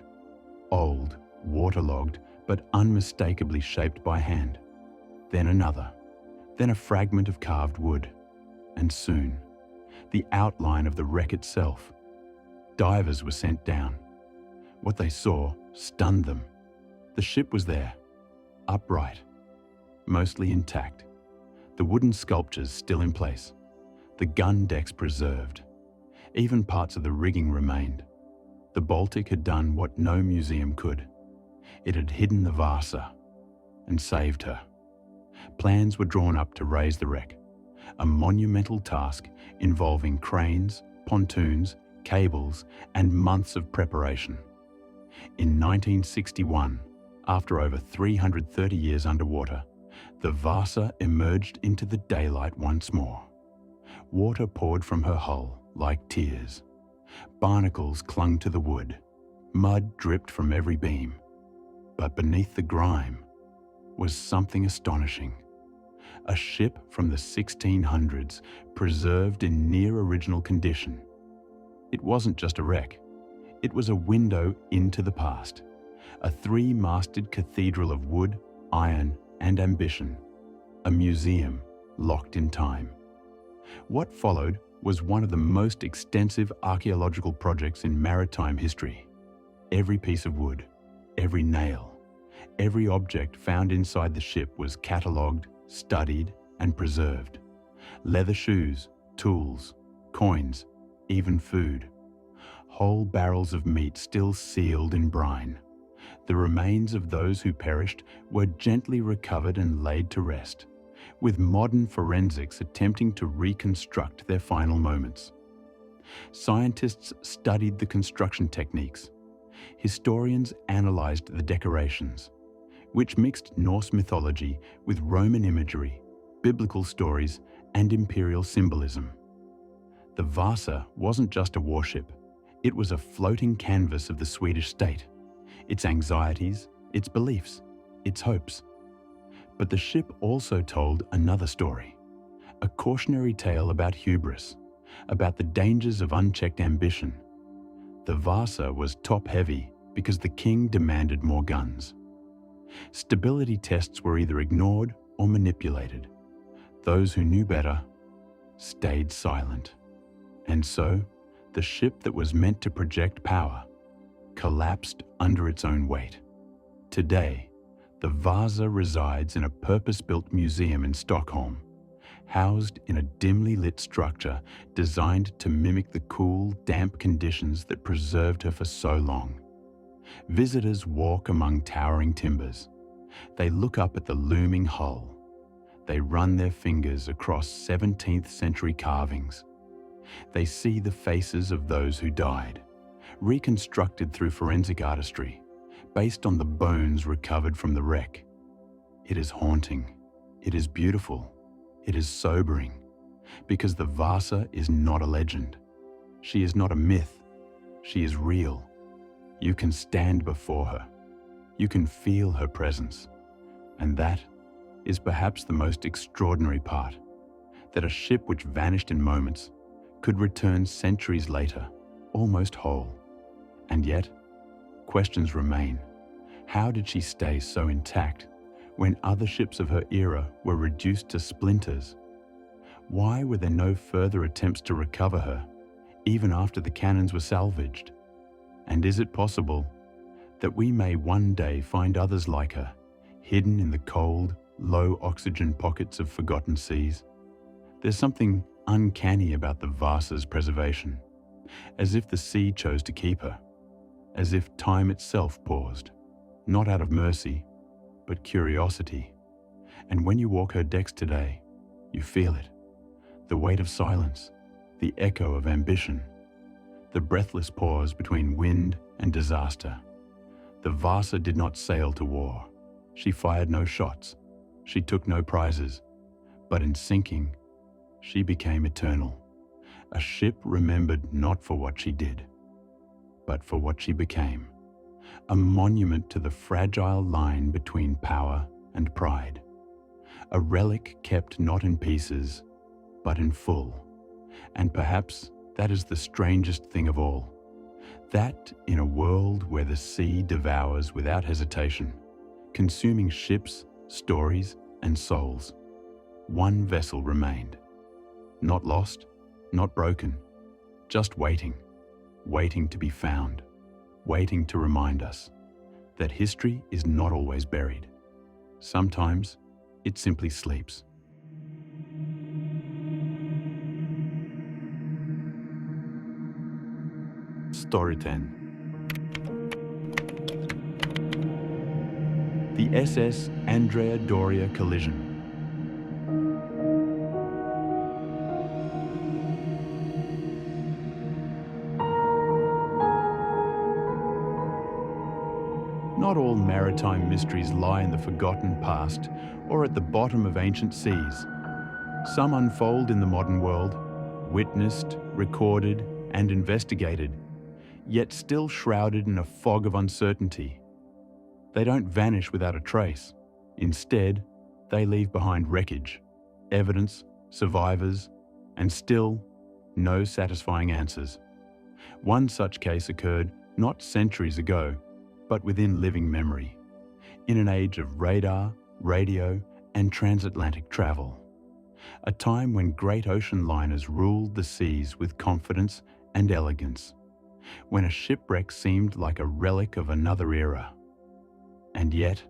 old, waterlogged, but unmistakably shaped by hand. Then another, then a fragment of carved wood, and soon, the outline of the wreck itself. Divers were sent down. What they saw stunned them. The ship was there, upright, mostly intact, the wooden sculptures still in place, the gun decks preserved. Even parts of the rigging remained. The Baltic had done what no museum could. It had hidden the Vasa and saved her. Plans were drawn up to raise the wreck, a monumental task involving cranes, pontoons, cables, and months of preparation. In 1961, after over 330 years underwater, the Vasa emerged into the daylight once more. Water poured from her hull like tears. Barnacles clung to the wood. Mud dripped from every beam. But beneath the grime was something astonishing. A ship from the 1600s, preserved in near original condition. It wasn't just a wreck. It was a window into the past. A three-masted cathedral of wood, iron, and ambition. A museum locked in time. What followed was one of the most extensive archaeological projects in maritime history. Every piece of wood, every nail, every object found inside the ship was catalogued, studied, and preserved. Leather shoes, tools, coins, even food. Whole barrels of meat still sealed in brine. The remains of those who perished were gently recovered and laid to rest, with modern forensics attempting to reconstruct their final moments. Scientists studied the construction techniques. Historians analyzed the decorations, which mixed Norse mythology with Roman imagery, biblical stories, and imperial symbolism. The Vasa wasn't just a warship. It was a floating canvas of the Swedish state, its anxieties, its beliefs, its hopes. But the ship also told another story, a cautionary tale about hubris, about the dangers of unchecked ambition. The Vasa was top-heavy because the king demanded more guns. Stability tests were either ignored or manipulated. Those who knew better stayed silent. And so, the ship that was meant to project power collapsed under its own weight. Today, the Vasa resides in a purpose-built museum in Stockholm, housed in a dimly lit structure designed to mimic the cool, damp conditions that preserved her for so long. Visitors walk among towering timbers. They look up at the looming hull. They run their fingers across 17th century carvings. They see the faces of those who died, reconstructed through forensic artistry, based on the bones recovered from the wreck. It is haunting. It is beautiful. It is sobering, because the Vasa is not a legend. She is not a myth. She is real. You can stand before her. You can feel her presence. And that is perhaps the most extraordinary part, that a ship which vanished in moments could return centuries later, almost whole. And yet, questions remain. How did she stay so intact when other ships of her era were reduced to splinters? Why were there no further attempts to recover her, even after the cannons were salvaged? And is it possible that we may one day find others like her, hidden in the cold, low-oxygen pockets of forgotten seas? There's something uncanny about the Vasa's preservation, as if the sea chose to keep her, as if time itself paused, not out of mercy, but curiosity. And when you walk her decks today, you feel it. The weight of silence, the echo of ambition, the breathless pause between wind and disaster. The Vasa did not sail to war. She fired no shots. She took no prizes. But in sinking, she became eternal. A ship remembered not for what she did, but for what she became. A monument to the fragile line between power and pride. A relic kept not in pieces, but in full. And perhaps that is the strangest thing of all. That in a world where the sea devours without hesitation, consuming ships, stories, and souls, one vessel remained. Not lost, not broken, just waiting, waiting to be found, waiting to remind us that history is not always buried. Sometimes it simply sleeps. Story 10. The SS Andrea Doria collision. Not all maritime mysteries lie in the forgotten past or at the bottom of ancient seas. Some unfold in the modern world, witnessed, recorded, and investigated, yet still shrouded in a fog of uncertainty. They don't vanish without a trace. Instead, they leave behind wreckage, evidence, survivors, and still no satisfying answers. One such case occurred not centuries ago, but within living memory, in an age of radar, radio, and transatlantic travel. A time when great ocean liners ruled the seas with confidence and elegance, when a shipwreck seemed like a relic of another era. And yet,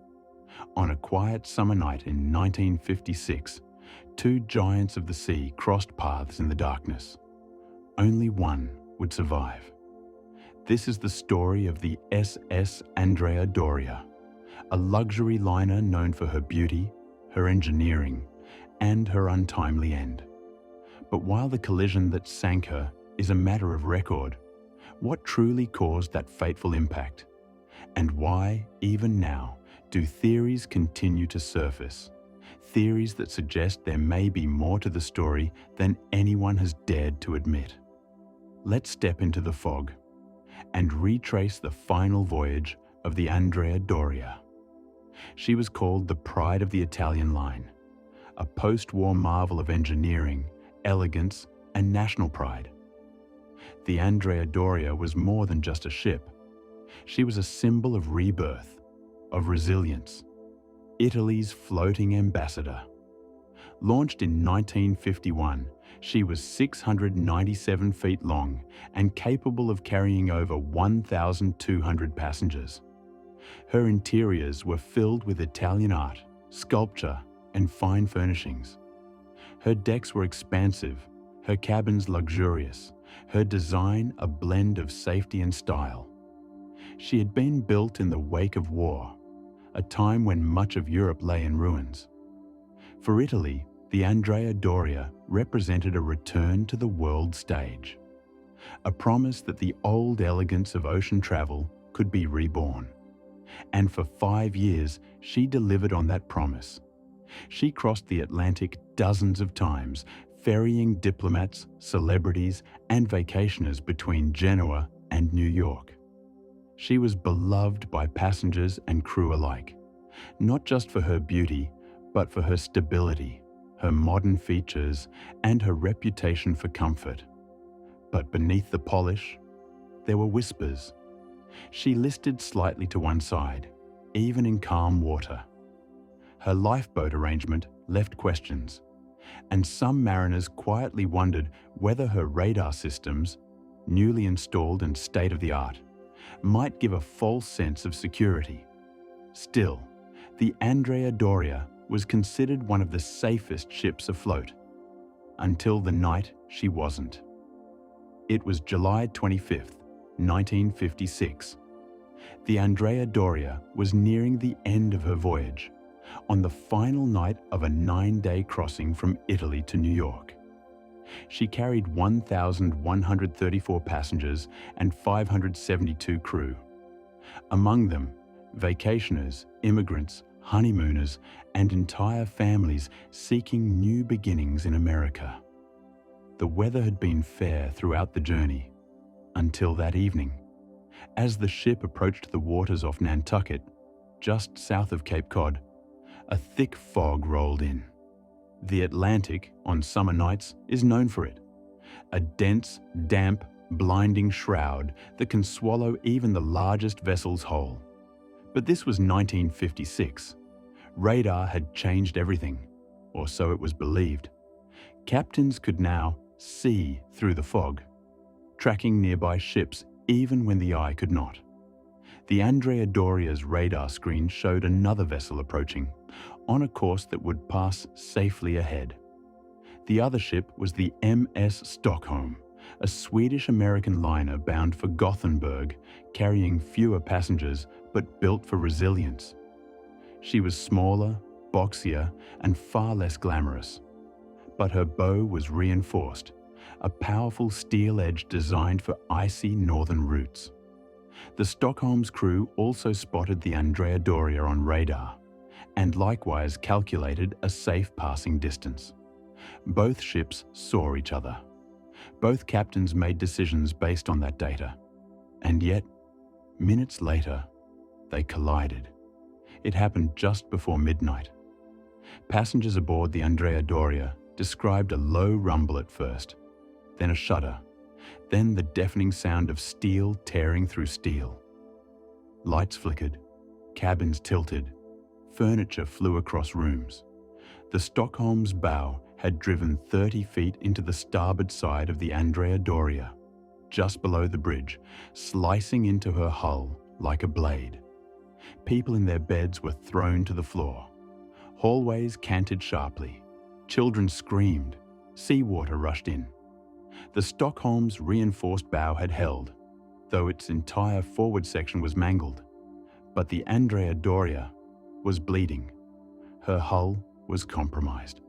on a quiet summer night in 1956, two giants of the sea crossed paths in the darkness. Only one would survive. This is the story of the SS Andrea Doria, a luxury liner known for her beauty, her engineering, and her untimely end. But while the collision that sank her is a matter of record, what truly caused that fateful impact? And why, even now, do theories continue to surface? Theories that suggest there may be more to the story than anyone has dared to admit. Let's step into the fog and retrace the final voyage of the Andrea Doria. She was called the pride of the Italian line, a post-war marvel of engineering, elegance, and national pride. The Andrea Doria was more than just a ship. She was a symbol of rebirth, of resilience, Italy's floating ambassador. Launched in 1951, she was 697 feet long and capable of carrying over 1,200 passengers. Her interiors were filled with Italian art, sculpture, and fine furnishings. Her decks were expansive, her cabins luxurious, her design a blend of safety and style. She had been built in the wake of war, a time when much of Europe lay in ruins. For Italy, the Andrea Doria represented a return to the world stage, a promise that the old elegance of ocean travel could be reborn. And for 5 years, she delivered on that promise. She crossed the Atlantic dozens of times, ferrying diplomats, celebrities, and vacationers between Genoa and New York. She was beloved by passengers and crew alike, not just for her beauty, but for her stability, her modern features, and her reputation for comfort. But beneath the polish, there were whispers. She listed slightly to one side, even in calm water. Her lifeboat arrangement left questions, and some mariners quietly wondered whether her radar systems, newly installed and state-of-the-art, might give a false sense of security. Still, the Andrea Doria was considered one of the safest ships afloat, until the night she wasn't. It was July 25th, 1956. The Andrea Doria was nearing the end of her voyage, on the final night of a 9-day crossing from Italy to New York. She carried 1,134 passengers and 572 crew. Among them, vacationers, immigrants, honeymooners, and entire families seeking new beginnings in America. The weather had been fair throughout the journey, until that evening. As the ship approached the waters off Nantucket, just south of Cape Cod, a thick fog rolled in. The Atlantic, on summer nights, is known for it. A dense, damp, blinding shroud that can swallow even the largest vessels whole. But this was 1956. Radar had changed everything, or so it was believed. Captains could now see through the fog, tracking nearby ships even when the eye could not. The Andrea Doria's radar screen showed another vessel approaching, on a course that would pass safely ahead. The other ship was the MS Stockholm, a Swedish-American liner bound for Gothenburg, carrying fewer passengers but built for resilience. She was smaller, boxier, and far less glamorous. But her bow was reinforced, a powerful steel edge designed for icy northern routes. The Stockholm's crew also spotted the Andrea Doria on radar, and likewise calculated a safe passing distance. Both ships saw each other. Both captains made decisions based on that data. And yet, minutes later, they collided. It happened just before midnight. Passengers aboard the Andrea Doria described a low rumble at first, then a shudder, then the deafening sound of steel tearing through steel. Lights flickered, cabins tilted, furniture flew across rooms. The Stockholm's bow had driven 30 feet into the starboard side of the Andrea Doria, just below the bridge, slicing into her hull like a blade. People in their beds were thrown to the floor. Hallways canted sharply. Children screamed. Seawater rushed in. The Stockholm's reinforced bow had held, though its entire forward section was mangled. But the Andrea Doria was bleeding. Her hull was compromised.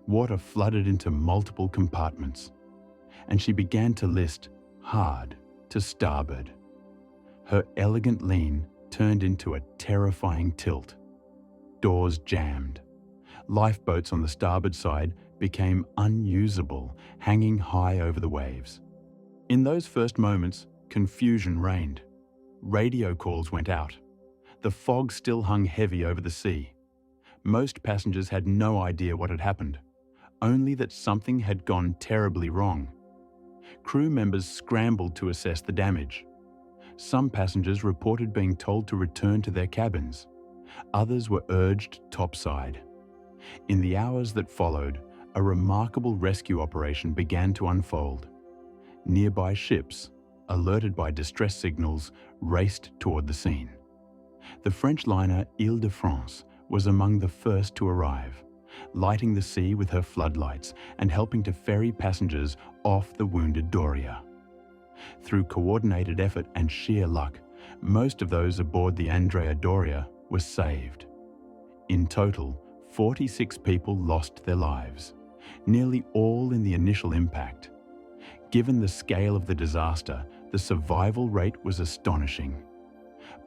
Water flooded into multiple compartments, and she began to list hard to starboard. Her elegant lean turned into a terrifying tilt. Doors jammed. Lifeboats on the starboard side became unusable, hanging high over the waves. In those first moments, confusion reigned. Radio calls went out. The fog still hung heavy over the sea. Most passengers had no idea what had happened, only that something had gone terribly wrong. Crew members scrambled to assess the damage. Some passengers reported being told to return to their cabins. Others were urged topside. In the hours that followed, a remarkable rescue operation began to unfold. Nearby ships, alerted by distress signals, raced toward the scene. The French liner Île-de-France was among the first to arrive, lighting the sea with her floodlights and helping to ferry passengers off the wounded Doria. Through coordinated effort and sheer luck, most of those aboard the Andrea Doria were saved. In total, 46 people lost their lives, nearly all in the initial impact. Given the scale of the disaster, the survival rate was astonishing.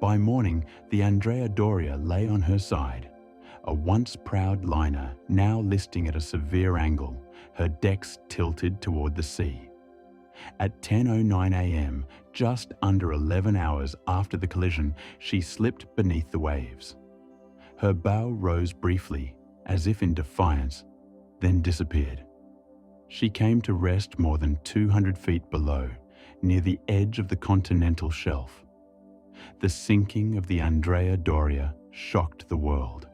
By morning, the Andrea Doria lay on her side, a once proud liner now listing at a severe angle, her decks tilted toward the sea. At 10:09 a.m., just under 11 hours after the collision, she slipped beneath the waves. Her bow rose briefly, as if in defiance, then disappeared. She came to rest more than 200 feet below, near the edge of the continental shelf. The sinking of the Andrea Doria shocked the world.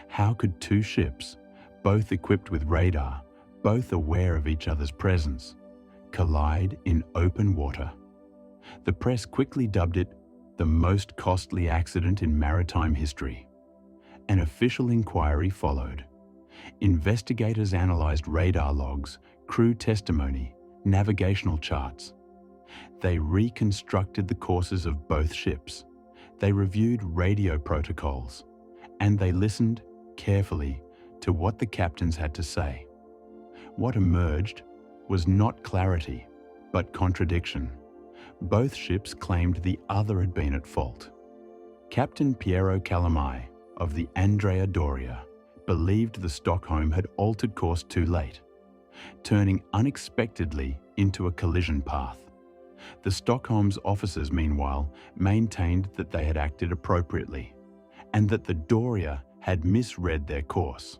How could two ships, both equipped with radar, both aware of each other's presence, collide in open water? The press quickly dubbed it the most costly accident in maritime history. An official inquiry followed. Investigators analyzed radar logs, crew testimony, navigational charts. They reconstructed the courses of both ships. They reviewed radio protocols, and they listened carefully to what the captains had to say. What emerged was not clarity, but contradiction. Both ships claimed the other had been at fault. Captain Piero Calamai of the Andrea Doria believed the Stockholm had altered course too late, turning unexpectedly into a collision path. The Stockholm's officers, meanwhile, maintained that they had acted appropriately, and that the Doria had misread their course.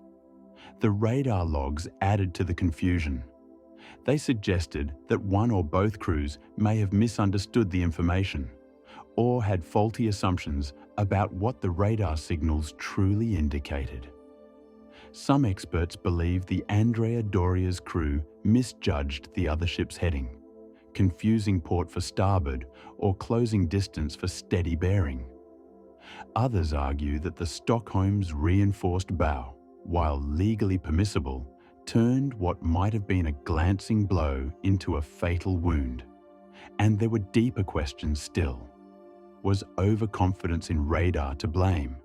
The radar logs added to the confusion. They suggested that one or both crews may have misunderstood the information or had faulty assumptions about what the radar signals truly indicated. Some experts believe the Andrea Doria's crew misjudged the other ship's heading, confusing port for starboard or closing distance for steady bearing. Others argue that the Stockholm's reinforced bow, while legally permissible, turned what might have been a glancing blow into a fatal wound. And there were deeper questions still. Was overconfidence in radar to blame?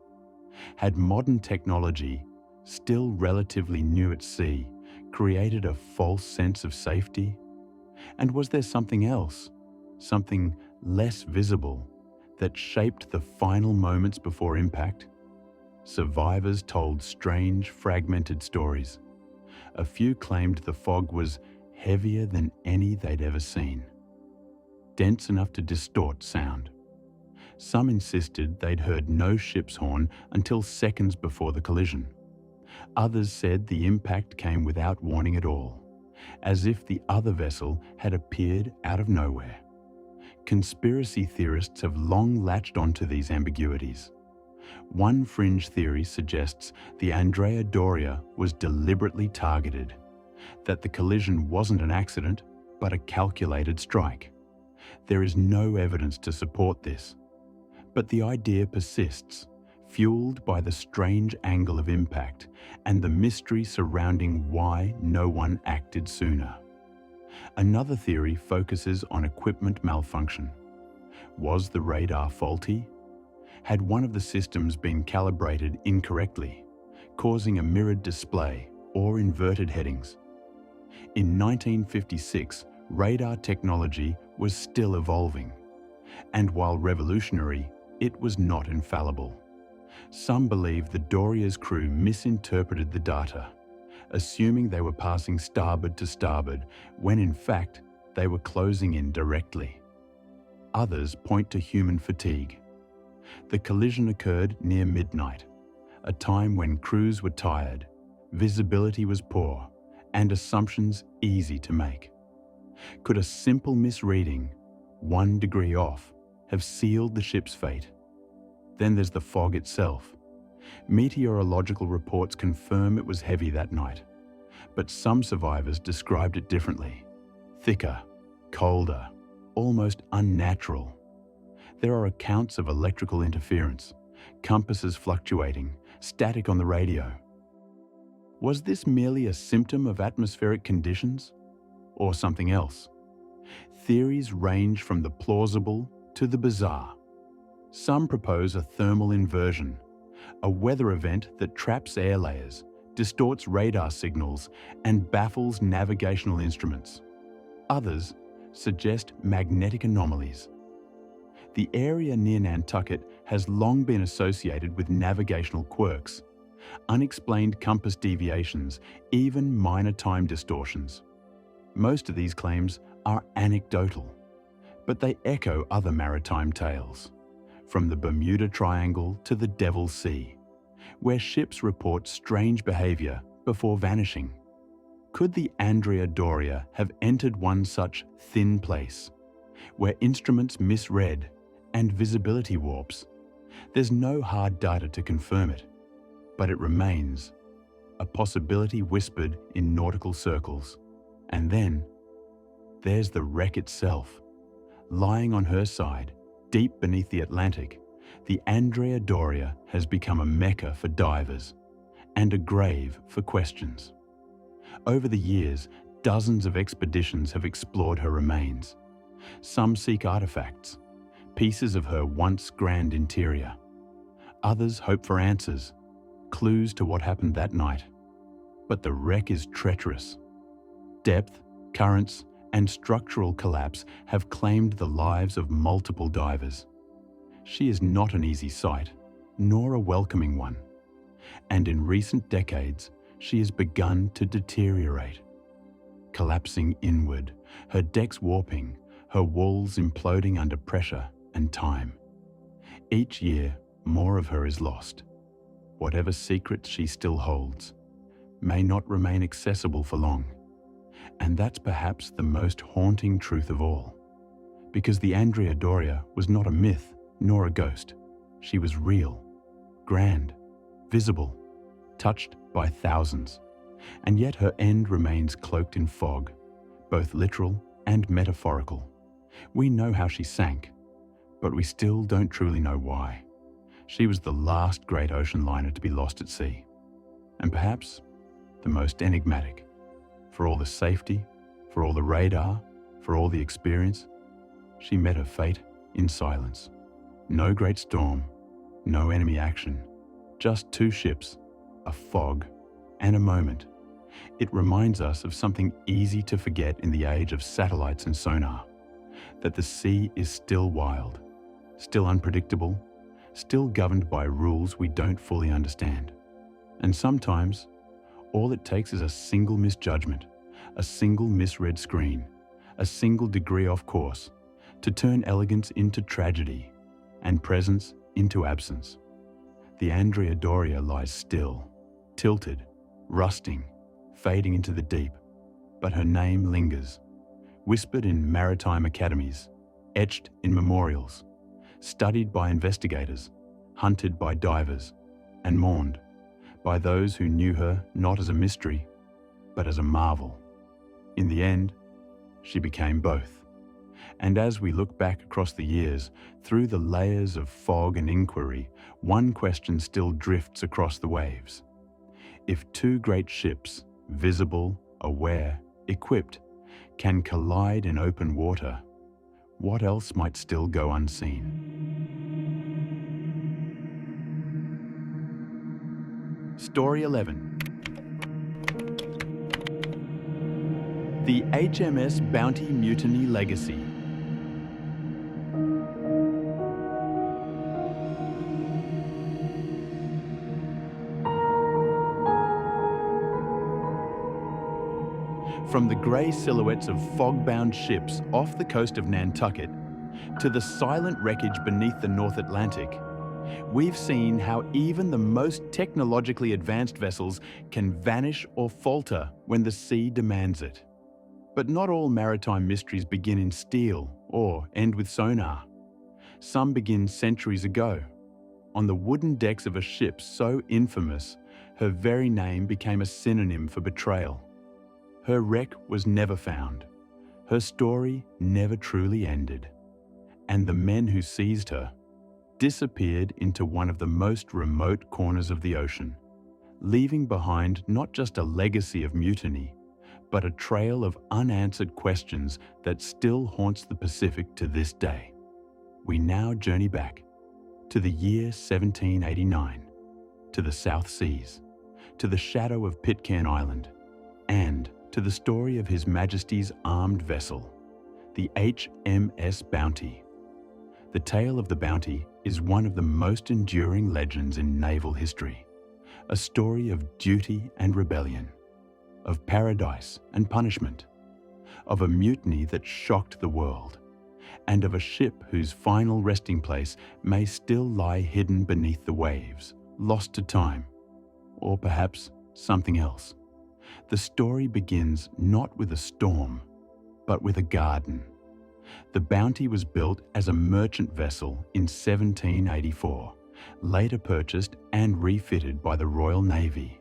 Had modern technology, still relatively new at sea, created a false sense of safety? And was there something else, something less visible, that shaped the final moments before impact? Survivors told strange, fragmented stories. A few claimed the fog was heavier than any they'd ever seen, dense enough to distort sound. Some insisted they'd heard no ship's horn until seconds before the collision. Others said the impact came without warning at all, as if the other vessel had appeared out of nowhere. Conspiracy theorists have long latched onto these ambiguities. One fringe theory suggests the Andrea Doria was deliberately targeted, that the collision wasn't an accident, but a calculated strike. There is no evidence to support this, but the idea persists, fueled by the strange angle of impact and the mystery surrounding why no one acted sooner. Another theory focuses on equipment malfunction. Was the radar faulty? Had one of the systems been calibrated incorrectly, causing a mirrored display or inverted headings? In 1956, radar technology was still evolving, and while revolutionary, it was not infallible. Some believe the Doria's crew misinterpreted the data, assuming they were passing starboard to starboard when in fact they were closing in directly. Others point to human fatigue. The collision occurred near midnight, a time when crews were tired, visibility was poor, and assumptions easy to make. Could a simple misreading, 1 degree off, have sealed the ship's fate? Then there's the fog itself. Meteorological reports confirm it was heavy that night, but some survivors described it differently. Thicker, colder, almost unnatural. There are accounts of electrical interference, compasses fluctuating, static on the radio. Was this merely a symptom of atmospheric conditions, or something else? Theories range from the plausible to the bizarre. Some propose a thermal inversion, a weather event that traps air layers, distorts radar signals, and baffles navigational instruments. Others suggest magnetic anomalies. The area near Nantucket has long been associated with navigational quirks, unexplained compass deviations, even minor time distortions. Most of these claims are anecdotal, but they echo other maritime tales, from the Bermuda Triangle to the Devil's Sea, where ships report strange behavior before vanishing. Could the Andrea Doria have entered one such thin place, where instruments misread and visibility warps? There's no hard data to confirm it, but it remains a possibility whispered in nautical circles. And then there's the wreck itself. Lying on her side, deep beneath the Atlantic, the Andrea Doria has become a mecca for divers and a grave for questions. Over the years, dozens of expeditions have explored her remains. Some seek artifacts, pieces of her once grand interior. Others hope for answers, clues to what happened that night. But the wreck is treacherous. Depth, currents, and structural collapse have claimed the lives of multiple divers. She is not an easy sight, nor a welcoming one. And in recent decades, she has begun to deteriorate. Collapsing inward, her decks warping, her walls imploding under pressure and time. Each year, more of her is lost. Whatever secrets she still holds may not remain accessible for long. And that's perhaps the most haunting truth of all. Because the Andrea Doria was not a myth nor a ghost. She was real, grand, visible, touched by thousands. And yet her end remains cloaked in fog, both literal and metaphorical. We know how she sank, but we still don't truly know why. She was the last great ocean liner to be lost at sea, and perhaps the most enigmatic. For all the safety, for all the radar, for all the experience, she met her fate in silence. No great storm, no enemy action, just two ships, a fog, and a moment. It reminds us of something easy to forget in the age of satellites and sonar, that the sea is still wild, still unpredictable, still governed by rules we don't fully understand. And sometimes, all it takes is a single misjudgment, a single misread screen, a single degree off course, to turn elegance into tragedy and presence into absence. The Andrea Doria lies still, tilted, rusting, fading into the deep, but her name lingers, whispered in maritime academies, etched in memorials, studied by investigators, hunted by divers, and mourned by those who knew her not as a mystery, but as a marvel. In the end, she became both. And as we look back across the years, through the layers of fog and inquiry, one question still drifts across the waves. If two great ships, visible, aware, equipped, can collide in open water, what else might still go unseen? Story 11. The HMS Bounty Mutiny Legacy. From the grey silhouettes of fog-bound ships off the coast of Nantucket to the silent wreckage beneath the North Atlantic, we've seen how even the most technologically advanced vessels can vanish or falter when the sea demands it. But not all maritime mysteries begin in steel or end with sonar. Some begin centuries ago, on the wooden decks of a ship so infamous, her very name became a synonym for betrayal. Her wreck was never found. Her story never truly ended. And the men who seized her disappeared into one of the most remote corners of the ocean, leaving behind not just a legacy of mutiny, but a trail of unanswered questions that still haunts the Pacific to this day. We now journey back to the year 1789, to the South Seas, to the shadow of Pitcairn Island, and to the story of His Majesty's armed vessel, the HMS Bounty. The tale of the Bounty is one of the most enduring legends in naval history, a story of duty and rebellion, of paradise and punishment, of a mutiny that shocked the world, and of a ship whose final resting place may still lie hidden beneath the waves, lost to time, or perhaps something else. The story begins not with a storm, but with a garden. The Bounty was built as a merchant vessel in 1784, later purchased and refitted by the Royal Navy.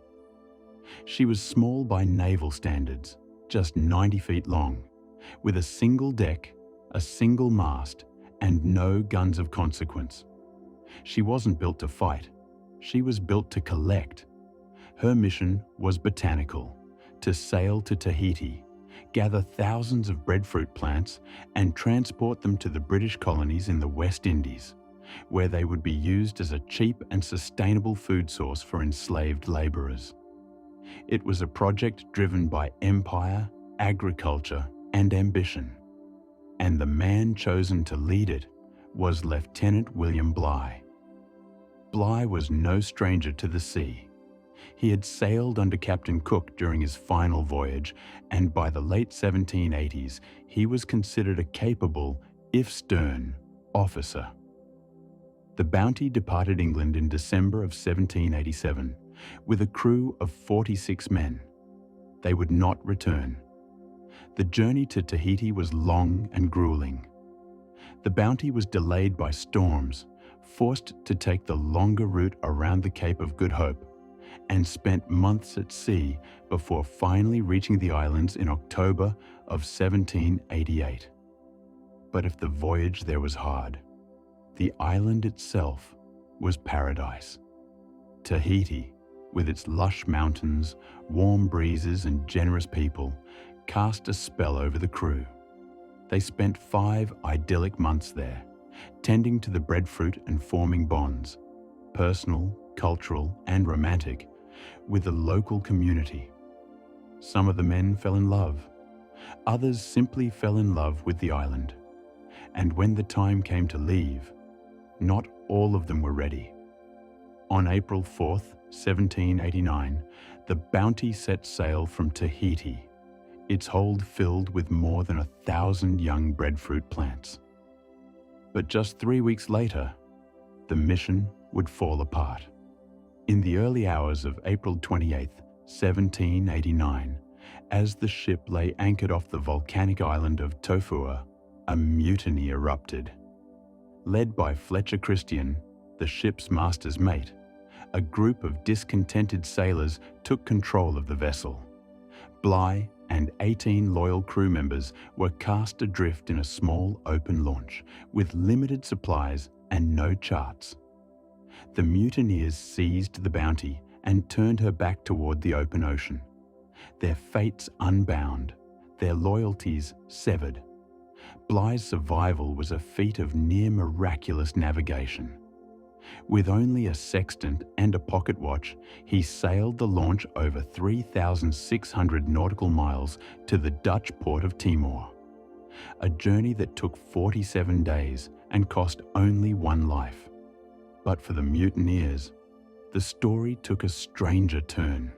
She was small by naval standards, just 90 feet long, with a single deck, a single mast, and no guns of consequence. She wasn't built to fight, she was built to collect. Her mission was botanical, to sail to Tahiti, gather thousands of breadfruit plants, and transport them to the British colonies in the West Indies, where they would be used as a cheap and sustainable food source for enslaved labourers. It was a project driven by empire, agriculture, and ambition. And the man chosen to lead it was Lieutenant William Bligh. Bligh was no stranger to the sea. He had sailed under Captain Cook during his final voyage, and by the late 1780s, he was considered a capable, if stern, officer. The Bounty departed England in December of 1787 with a crew of 46 men. They would not return. The journey to Tahiti was long and grueling. The Bounty was delayed by storms, forced to take the longer route around the Cape of Good Hope, and spent months at sea before finally reaching the islands in October of 1788. But if the voyage there was hard, the island itself was paradise. Tahiti, with its lush mountains, warm breezes, and generous people, cast a spell over the crew. They spent 5 idyllic months there, tending to the breadfruit and forming bonds, personal, cultural, and romantic, with the local community. Some of the men fell in love. Others simply fell in love with the island. And when the time came to leave, not all of them were ready. On April 4th, 1789, the Bounty set sail from Tahiti, its hold filled with more than 1,000 young breadfruit plants. But just 3 weeks later, the mission would fall apart. In the early hours of April 28th, 1789, as the ship lay anchored off the volcanic island of Tofua, a mutiny erupted. Led by Fletcher Christian, the ship's master's mate, a group of discontented sailors took control of the vessel. Bligh and 18 loyal crew members were cast adrift in a small open launch with limited supplies and no charts. The mutineers seized the Bounty and turned her back toward the open ocean, their fates unbound, their loyalties severed. Bligh's survival was a feat of near miraculous navigation. With only a sextant and a pocket watch, he sailed the launch over 3,600 nautical miles to the Dutch port of Timor, a journey that took 47 days and cost only 1 life. But for the mutineers, the story took a stranger turn.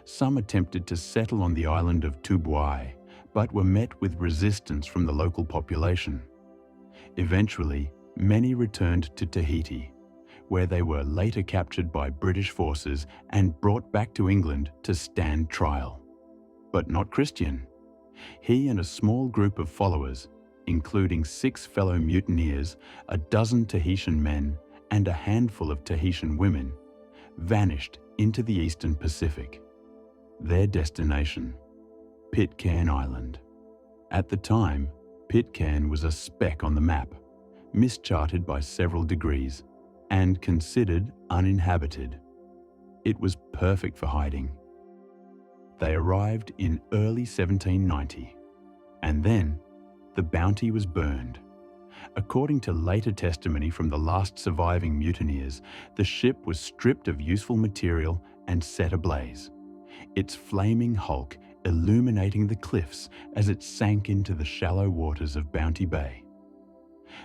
Some attempted to settle on the island of Tubuai, but were met with resistance from the local population. Eventually, many returned to Tahiti, where they were later captured by British forces and brought back to England to stand trial. But not Christian. He and a small group of followers, including 6 fellow mutineers, a dozen Tahitian men, and a handful of Tahitian women, vanished into the eastern Pacific. Their destination, Pitcairn Island. At the time, Pitcairn was a speck on the map, mischarted by several degrees, and considered uninhabited. It was perfect for hiding. They arrived in early 1790, and then the Bounty was burned. According to later testimony from the last surviving mutineers, the ship was stripped of useful material and set ablaze, its flaming hulk illuminating the cliffs as it sank into the shallow waters of Bounty Bay.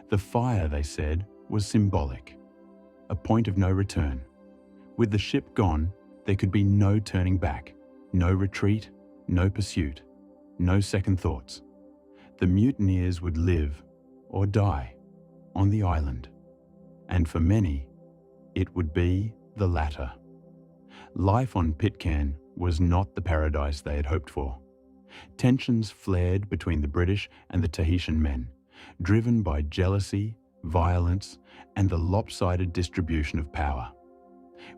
The fire, they said, was symbolic, a point of no return. With the ship gone, there could be no turning back, no retreat, no pursuit, no second thoughts. The mutineers would live or die on the island, and for many, it would be the latter. Life on Pitcairn was not the paradise they had hoped for. Tensions flared between the British and the Tahitian men, driven by jealousy, violence, and the lopsided distribution of power.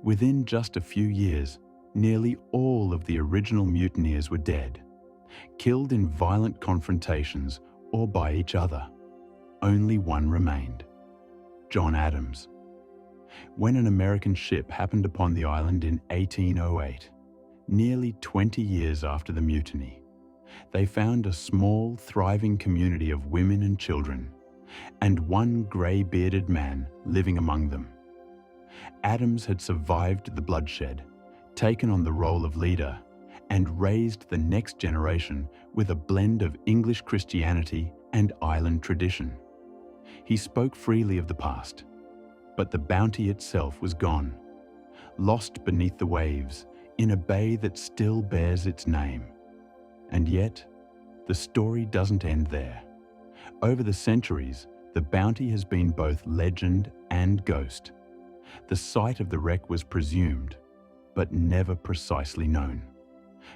Within just a few years, nearly all of the original mutineers were dead, killed in violent confrontations or by each other. Only one remained, John Adams. When an American ship happened upon the island in 1808, nearly 20 years after the mutiny, they found a small, thriving community of women and children, and one grey-bearded man living among them. Adams had survived the bloodshed, taken on the role of leader, and raised the next generation with a blend of English Christianity and island tradition. He spoke freely of the past, but the Bounty itself was gone, lost beneath the waves, in a bay that still bears its name. And yet, the story doesn't end there. Over the centuries, the Bounty has been both legend and ghost. The site of the wreck was presumed, but never precisely known.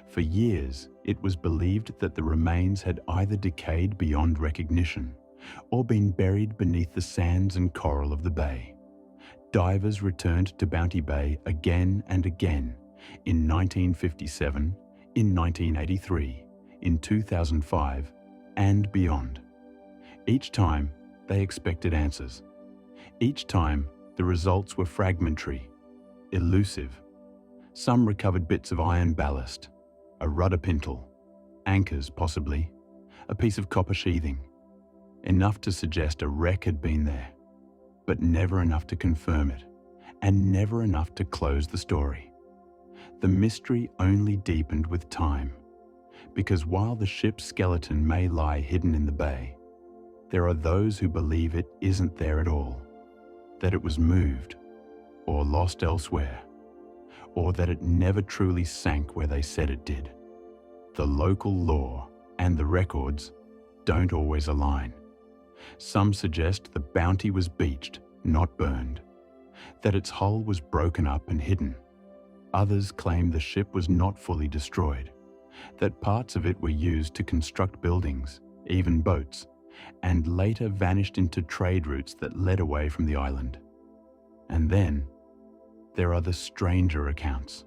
For years, it was believed that the remains had either decayed beyond recognition or been buried beneath the sands and coral of the bay. Divers returned to Bounty Bay again and again in 1957, in 1983, in 2005, and beyond. Each time, they expected answers. Each time, the results were fragmentary, elusive. Some recovered bits of iron ballast, a rudder pintle, anchors possibly, a piece of copper sheathing, enough to suggest a wreck had been there, but never enough to confirm it, and never enough to close the story. The mystery only deepened with time, because while the ship's skeleton may lie hidden in the bay, there are those who believe it isn't there at all, that it was moved or lost elsewhere, or that it never truly sank where they said it did. The local law and the records don't always align. Some suggest the Bounty was beached, not burned, that its hull was broken up and hidden. Others claim the ship was not fully destroyed, that parts of it were used to construct buildings, even boats, and later vanished into trade routes that led away from the island. And then, there are the stranger accounts.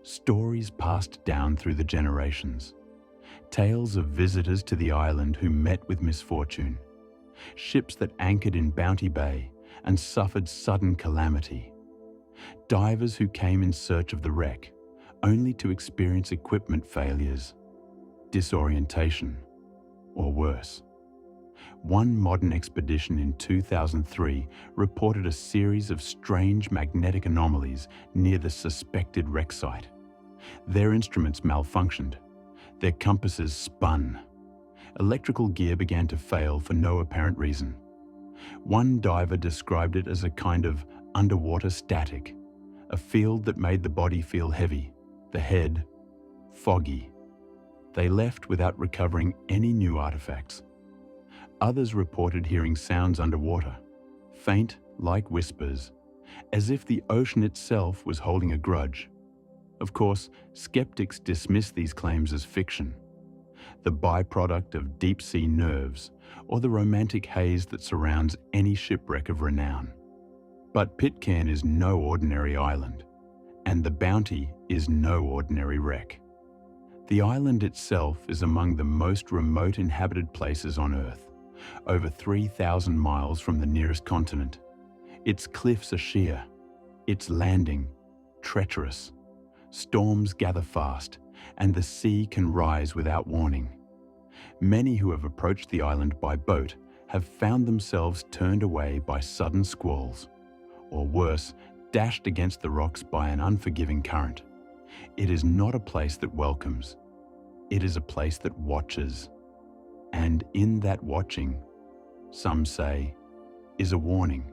Stories passed down through the generations. Tales of visitors to the island who met with misfortune. Ships that anchored in Bounty Bay and suffered sudden calamity. Divers who came in search of the wreck, only to experience equipment failures, disorientation, or worse. One modern expedition in 2003 reported a series of strange magnetic anomalies near the suspected wreck site. Their instruments malfunctioned. Their compasses spun. Electrical gear began to fail for no apparent reason. One diver described it as a kind of underwater static, a field that made the body feel heavy, the head foggy. They left without recovering any new artifacts. Others reported hearing sounds underwater, faint like whispers, as if the ocean itself was holding a grudge. Of course, skeptics dismiss these claims as fiction, the byproduct of deep-sea nerves or the romantic haze that surrounds any shipwreck of renown. But Pitcairn is no ordinary island, and the Bounty is no ordinary wreck. The island itself is among the most remote inhabited places on Earth, over 3,000 miles from the nearest continent. Its cliffs are sheer, its landing treacherous. Storms gather fast, and the sea can rise without warning. Many who have approached the island by boat have found themselves turned away by sudden squalls, or worse, dashed against the rocks by an unforgiving current. It is not a place that welcomes. It is a place that watches. And in that watching, some say, is a warning.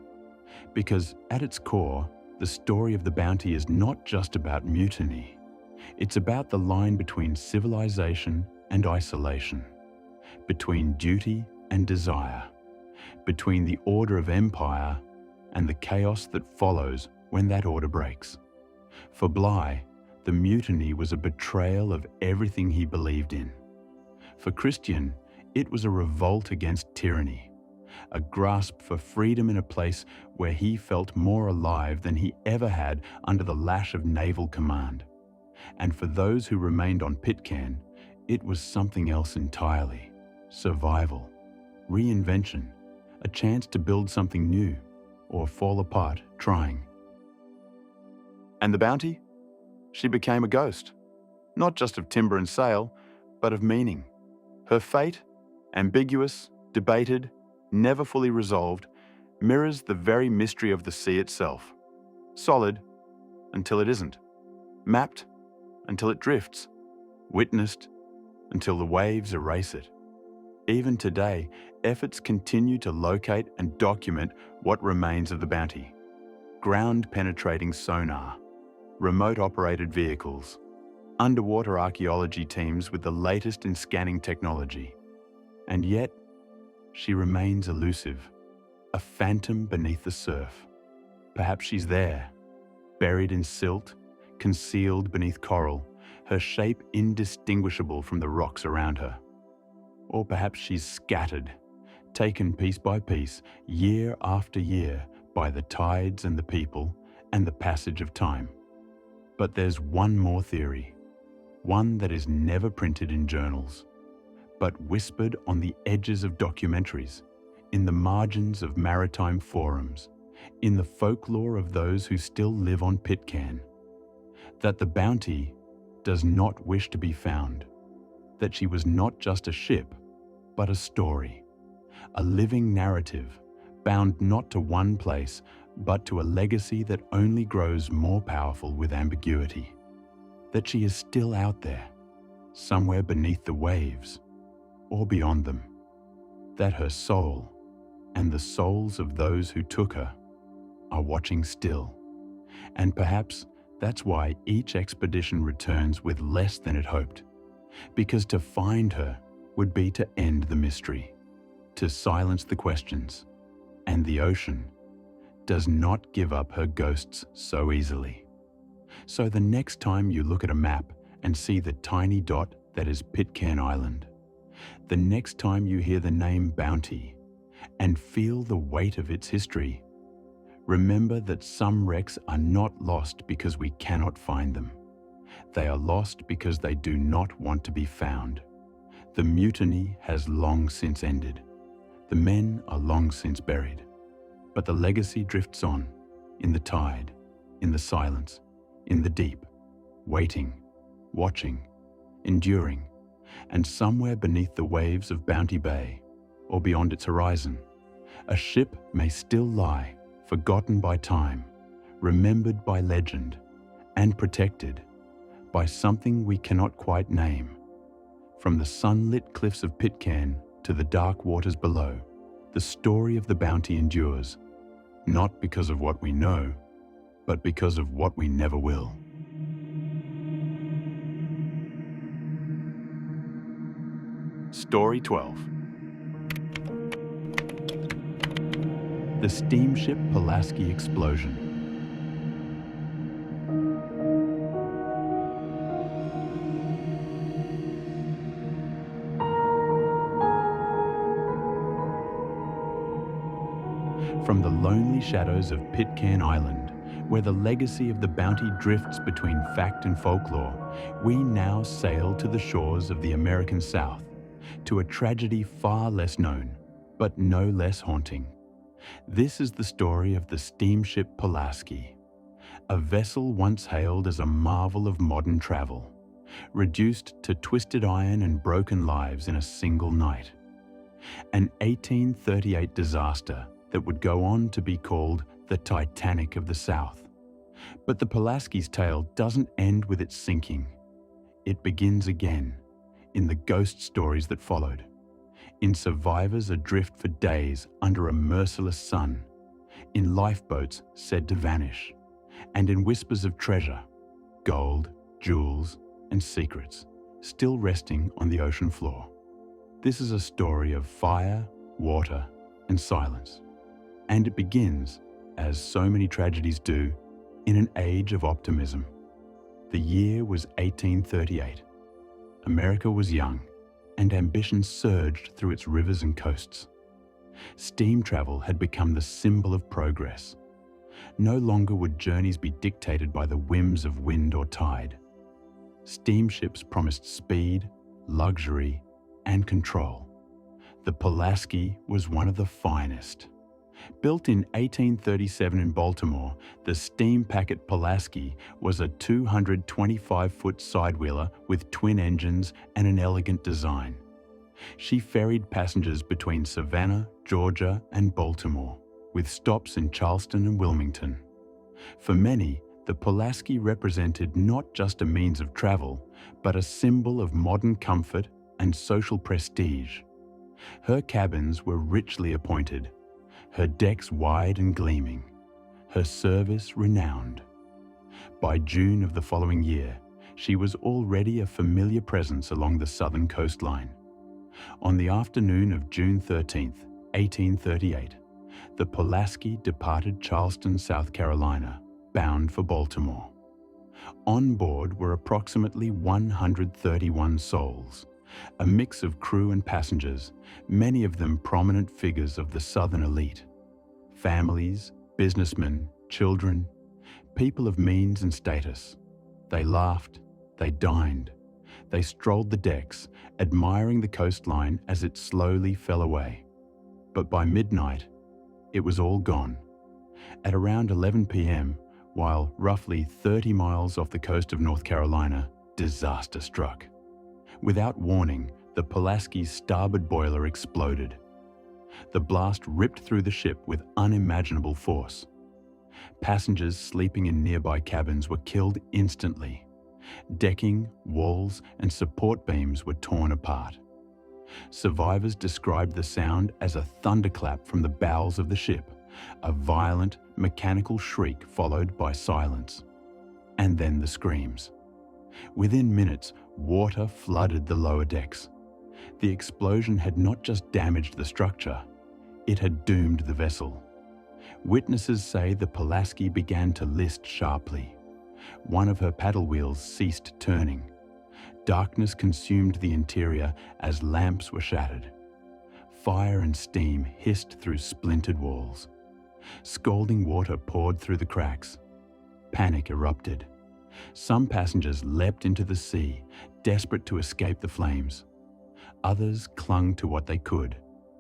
Because at its core, the story of the Bounty is not just about mutiny. It's about the line between civilization and isolation, between duty and desire, between the order of empire and the chaos that follows when that order breaks. For Bligh, the mutiny was a betrayal of everything he believed in. For Christian, it was a revolt against tyranny, a grasp for freedom in a place where he felt more alive than he ever had under the lash of naval command. And for those who remained on Pitcairn, it was something else entirely. Survival, reinvention, a chance to build something new, or fall apart trying. And the Bounty? She became a ghost, not just of timber and sail, but of meaning. Her fate, ambiguous, debated, never fully resolved, mirrors the very mystery of the sea itself. Solid until it isn't. Mapped until it drifts. Witnessed until the waves erase it. Even today, efforts continue to locate and document what remains of the Bounty. Ground-penetrating sonar, remote-operated vehicles, underwater archaeology teams with the latest in scanning technology. And yet, she remains elusive, a phantom beneath the surf. Perhaps she's there, buried in silt, concealed beneath coral, her shape indistinguishable from the rocks around her. Or perhaps she's scattered, taken piece by piece, year after year, by the tides and the people and the passage of time. But there's one more theory, one that is never printed in journals, but whispered on the edges of documentaries, in the margins of maritime forums, in the folklore of those who still live on Pitcairn, that the Bounty does not wish to be found, that she was not just a ship, but a story, a living narrative, bound not to one place, but to a legacy that only grows more powerful with ambiguity, that she is still out there, somewhere beneath the waves, or beyond them, that her soul, and the souls of those who took her, are watching still. And perhaps that's why each expedition returns with less than it hoped, because to find her would be to end the mystery, to silence the questions, and the ocean does not give up her ghosts so easily. So the next time you look at a map and see the tiny dot that is Pitcairn Island, the next time you hear the name Bounty and feel the weight of its history, remember that some wrecks are not lost because we cannot find them. They are lost because they do not want to be found. The mutiny has long since ended. The men are long since buried. But the legacy drifts on, in the tide, in the silence, in the deep, waiting, watching, enduring, and somewhere beneath the waves of Bounty Bay, or beyond its horizon, a ship may still lie, forgotten by time, remembered by legend, and protected by something we cannot quite name. From the sunlit cliffs of Pitcairn to the dark waters below, the story of the Bounty endures, not because of what we know, but because of what we never will. Story 12. The steamship Pulaski explosion. From the lonely shadows of Pitcairn Island, where the legacy of the Bounty drifts between fact and folklore, we now sail to the shores of the American South, to a tragedy far less known, but no less haunting. This is the story of the steamship Pulaski, a vessel once hailed as a marvel of modern travel, reduced to twisted iron and broken lives in a single night. An 1838 disaster that would go on to be called the Titanic of the South. But the Pulaski's tale doesn't end with its sinking. It begins again, in the ghost stories that followed, in survivors adrift for days under a merciless sun, in lifeboats said to vanish, and in whispers of treasure, gold, jewels, and secrets, still resting on the ocean floor. This is a story of fire, water, and silence. And it begins, as so many tragedies do, in an age of optimism. The year was 1838. America was young, and ambition surged through its rivers and coasts. Steam travel had become the symbol of progress. No longer would journeys be dictated by the whims of wind or tide. Steamships promised speed, luxury, and control. The Pulaski was one of the finest. Built in 1837 in Baltimore, the steam packet Pulaski was a 225-foot sidewheeler with twin engines and an elegant design. She ferried passengers between Savannah, Georgia, and Baltimore, with stops in Charleston and Wilmington. For many, the Pulaski represented not just a means of travel, but a symbol of modern comfort and social prestige. Her cabins were richly appointed, her decks wide and gleaming, her service renowned. By June of the following year, she was already a familiar presence along the southern coastline. On the afternoon of June 13th, 1838, the Pulaski departed Charleston, South Carolina, bound for Baltimore. On board were approximately 131 souls, a mix of crew and passengers, many of them prominent figures of the southern elite. Families, businessmen, children, people of means and status. They laughed, they dined, they strolled the decks, admiring the coastline as it slowly fell away. But by midnight, it was all gone. At around 11 p.m., while roughly 30 miles off the coast of North Carolina, disaster struck. Without warning, the Pulaski's starboard boiler exploded. The blast ripped through the ship with unimaginable force. Passengers sleeping in nearby cabins were killed instantly. Decking, walls, and support beams were torn apart. Survivors described the sound as a thunderclap from the bowels of the ship, a violent, mechanical shriek followed by silence. And then the screams. Within minutes, water flooded the lower decks. The explosion had not just damaged the structure, it had doomed the vessel. Witnesses say the Pulaski began to list sharply. One of her paddle wheels ceased turning. Darkness consumed the interior as lamps were shattered. Fire and steam hissed through splintered walls. Scalding water poured through the cracks. Panic erupted. Some passengers leapt into the sea, desperate to escape the flames. Others clung to what they could: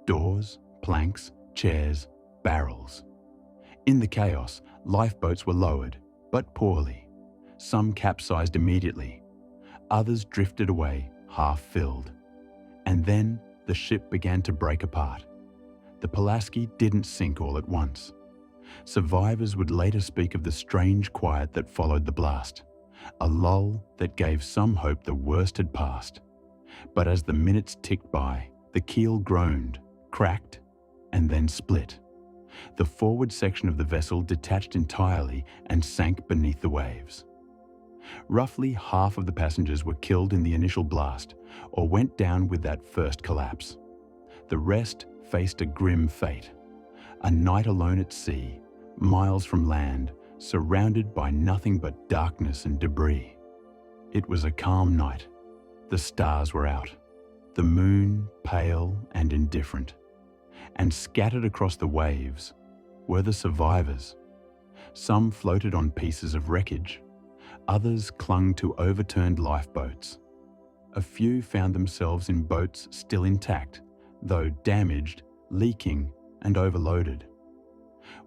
doors, planks, chairs, barrels. In the chaos, lifeboats were lowered, but poorly. Some capsized immediately. Others drifted away, half filled. And then the ship began to break apart. The Pulaski didn't sink all at once. Survivors would later speak of the strange quiet that followed the blast, a lull that gave some hope the worst had passed. But as the minutes ticked by, the keel groaned, cracked, and then split. The forward section of the vessel detached entirely and sank beneath the waves. Roughly half of the passengers were killed in the initial blast or went down with that first collapse. The rest faced a grim fate. A night alone at sea, miles from land, surrounded by nothing but darkness and debris. It was a calm night. The stars were out, the moon pale and indifferent. And scattered across the waves were the survivors. Some floated on pieces of wreckage. Others clung to overturned lifeboats. A few found themselves in boats still intact, though damaged, leaking, and overloaded.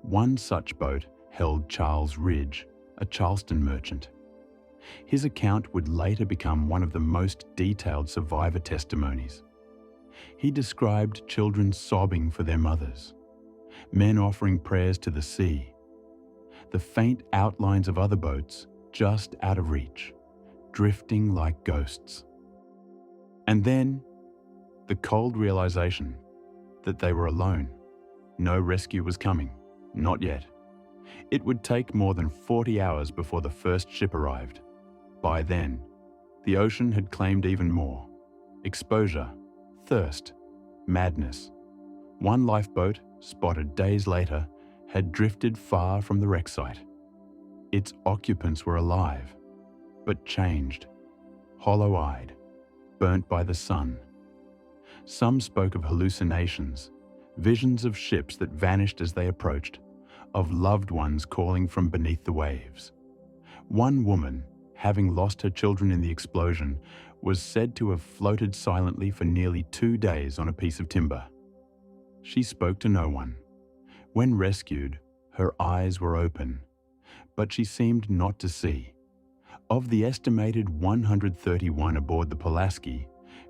One such boat held Charles Ridge, a Charleston merchant. His account would later become one of the most detailed survivor testimonies. He described children sobbing for their mothers, men offering prayers to the sea, the faint outlines of other boats just out of reach, drifting like ghosts. And then, the cold realization that they were alone. No rescue was coming, not yet. It would take more than 40 hours before the first ship arrived. By then, the ocean had claimed even more: exposure, thirst, madness. One lifeboat, spotted days later, had drifted far from the wreck site. Its occupants were alive, but changed, hollow-eyed, burnt by the sun. Some spoke of hallucinations, visions of ships that vanished as they approached, of loved ones calling from beneath the waves. One woman, having lost her children in the explosion, was said to have floated silently for nearly 2 days on a piece of timber. She spoke to no one. When rescued, her eyes were open, but she seemed not to see. Of the estimated 131 aboard the Pulaski,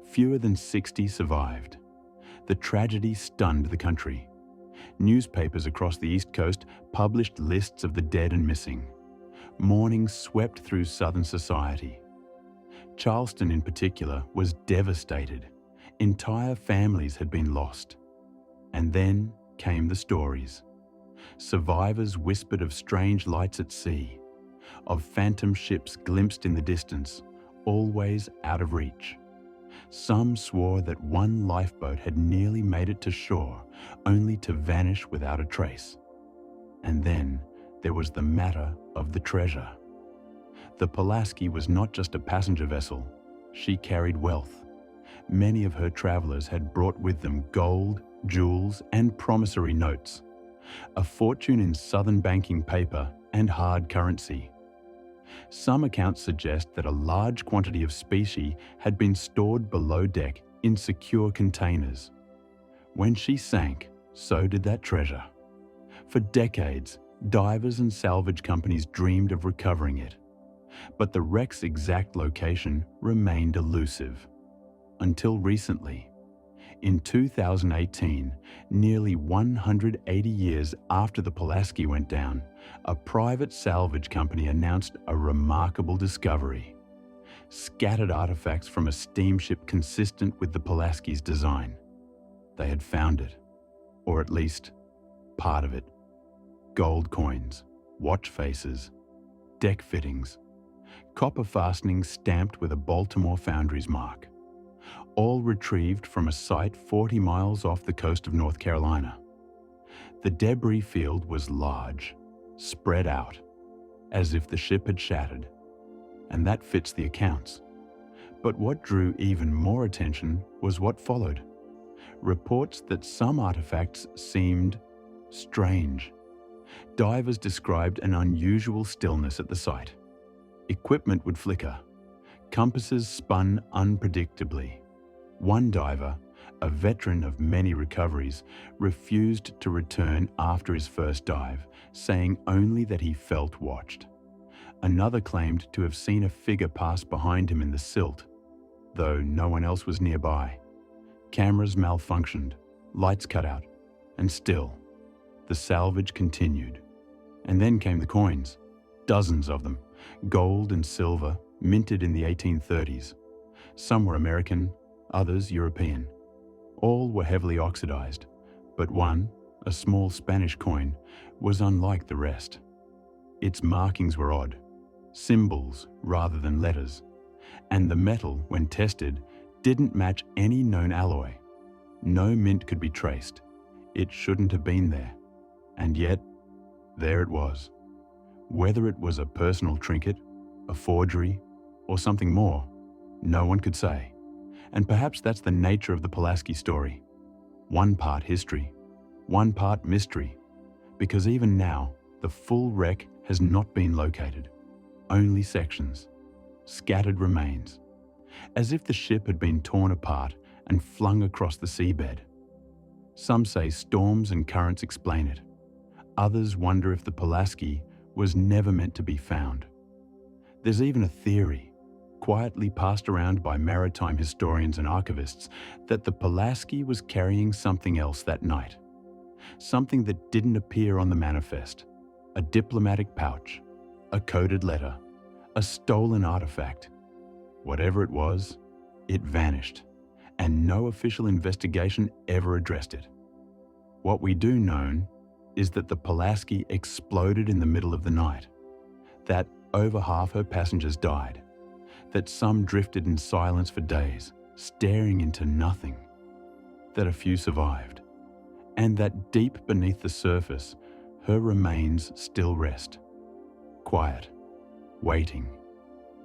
fewer than 60 survived. The tragedy stunned the country. Newspapers across the East Coast published lists of the dead and missing. Mourning swept through Southern society. Charleston, in particular, was devastated. Entire families had been lost. And then came the stories. Survivors whispered of strange lights at sea, of phantom ships glimpsed in the distance, always out of reach. Some swore that one lifeboat had nearly made it to shore, only to vanish without a trace. And then there was the matter of the treasure. The Pulaski was not just a passenger vessel, she carried wealth. Many of her travelers had brought with them gold, jewels, and promissory notes, a fortune in southern banking paper and hard currency. Some accounts suggest that a large quantity of specie had been stored below deck in secure containers. When she sank, so did that treasure. For decades, divers and salvage companies dreamed of recovering it. But the wreck's exact location remained elusive. Until recently. In 2018, nearly 180 years after the Pulaski went down, a private salvage company announced a remarkable discovery. Scattered artifacts from a steamship consistent with the Pulaski's design. They had found it, or at least part of it. Gold coins, watch faces, deck fittings, copper fastenings stamped with a Baltimore Foundries mark. All retrieved from a site 40 miles off the coast of North Carolina. The debris field was large, spread out, as if the ship had shattered, and that fits the accounts. But what drew even more attention was what followed. Reports that some artifacts seemed strange. Divers described an unusual stillness at the site. Equipment would flicker. Compasses spun unpredictably. One diver, a veteran of many recoveries, refused to return after his first dive, saying only that he felt watched. Another claimed to have seen a figure pass behind him in the silt, though no one else was nearby. Cameras malfunctioned, lights cut out, and still, the salvage continued. And then came the coins, dozens of them, gold and silver, minted in the 1830s. Some were American, others European. All were heavily oxidized, but one, a small Spanish coin, was unlike the rest. Its markings were odd, symbols rather than letters, and the metal, when tested, didn't match any known alloy. No mint could be traced. It shouldn't have been there. And yet, there it was. Whether it was a personal trinket, a forgery, or something more, no one could say. And perhaps that's the nature of the Pulaski story. One part history, one part mystery, because even now, the full wreck has not been located. Only sections, scattered remains, as if the ship had been torn apart and flung across the seabed. Some say storms and currents explain it. Others wonder if the Pulaski was never meant to be found. There's even a theory, quietly passed around by maritime historians and archivists, that the Pulaski was carrying something else that night. Something that didn't appear on the manifest. A diplomatic pouch, a coded letter, a stolen artifact. Whatever it was, it vanished, and no official investigation ever addressed it. What we do know is that the Pulaski exploded in the middle of the night, that over half her passengers died, that some drifted in silence for days, staring into nothing, that a few survived, and that deep beneath the surface, her remains still rest, quiet, waiting.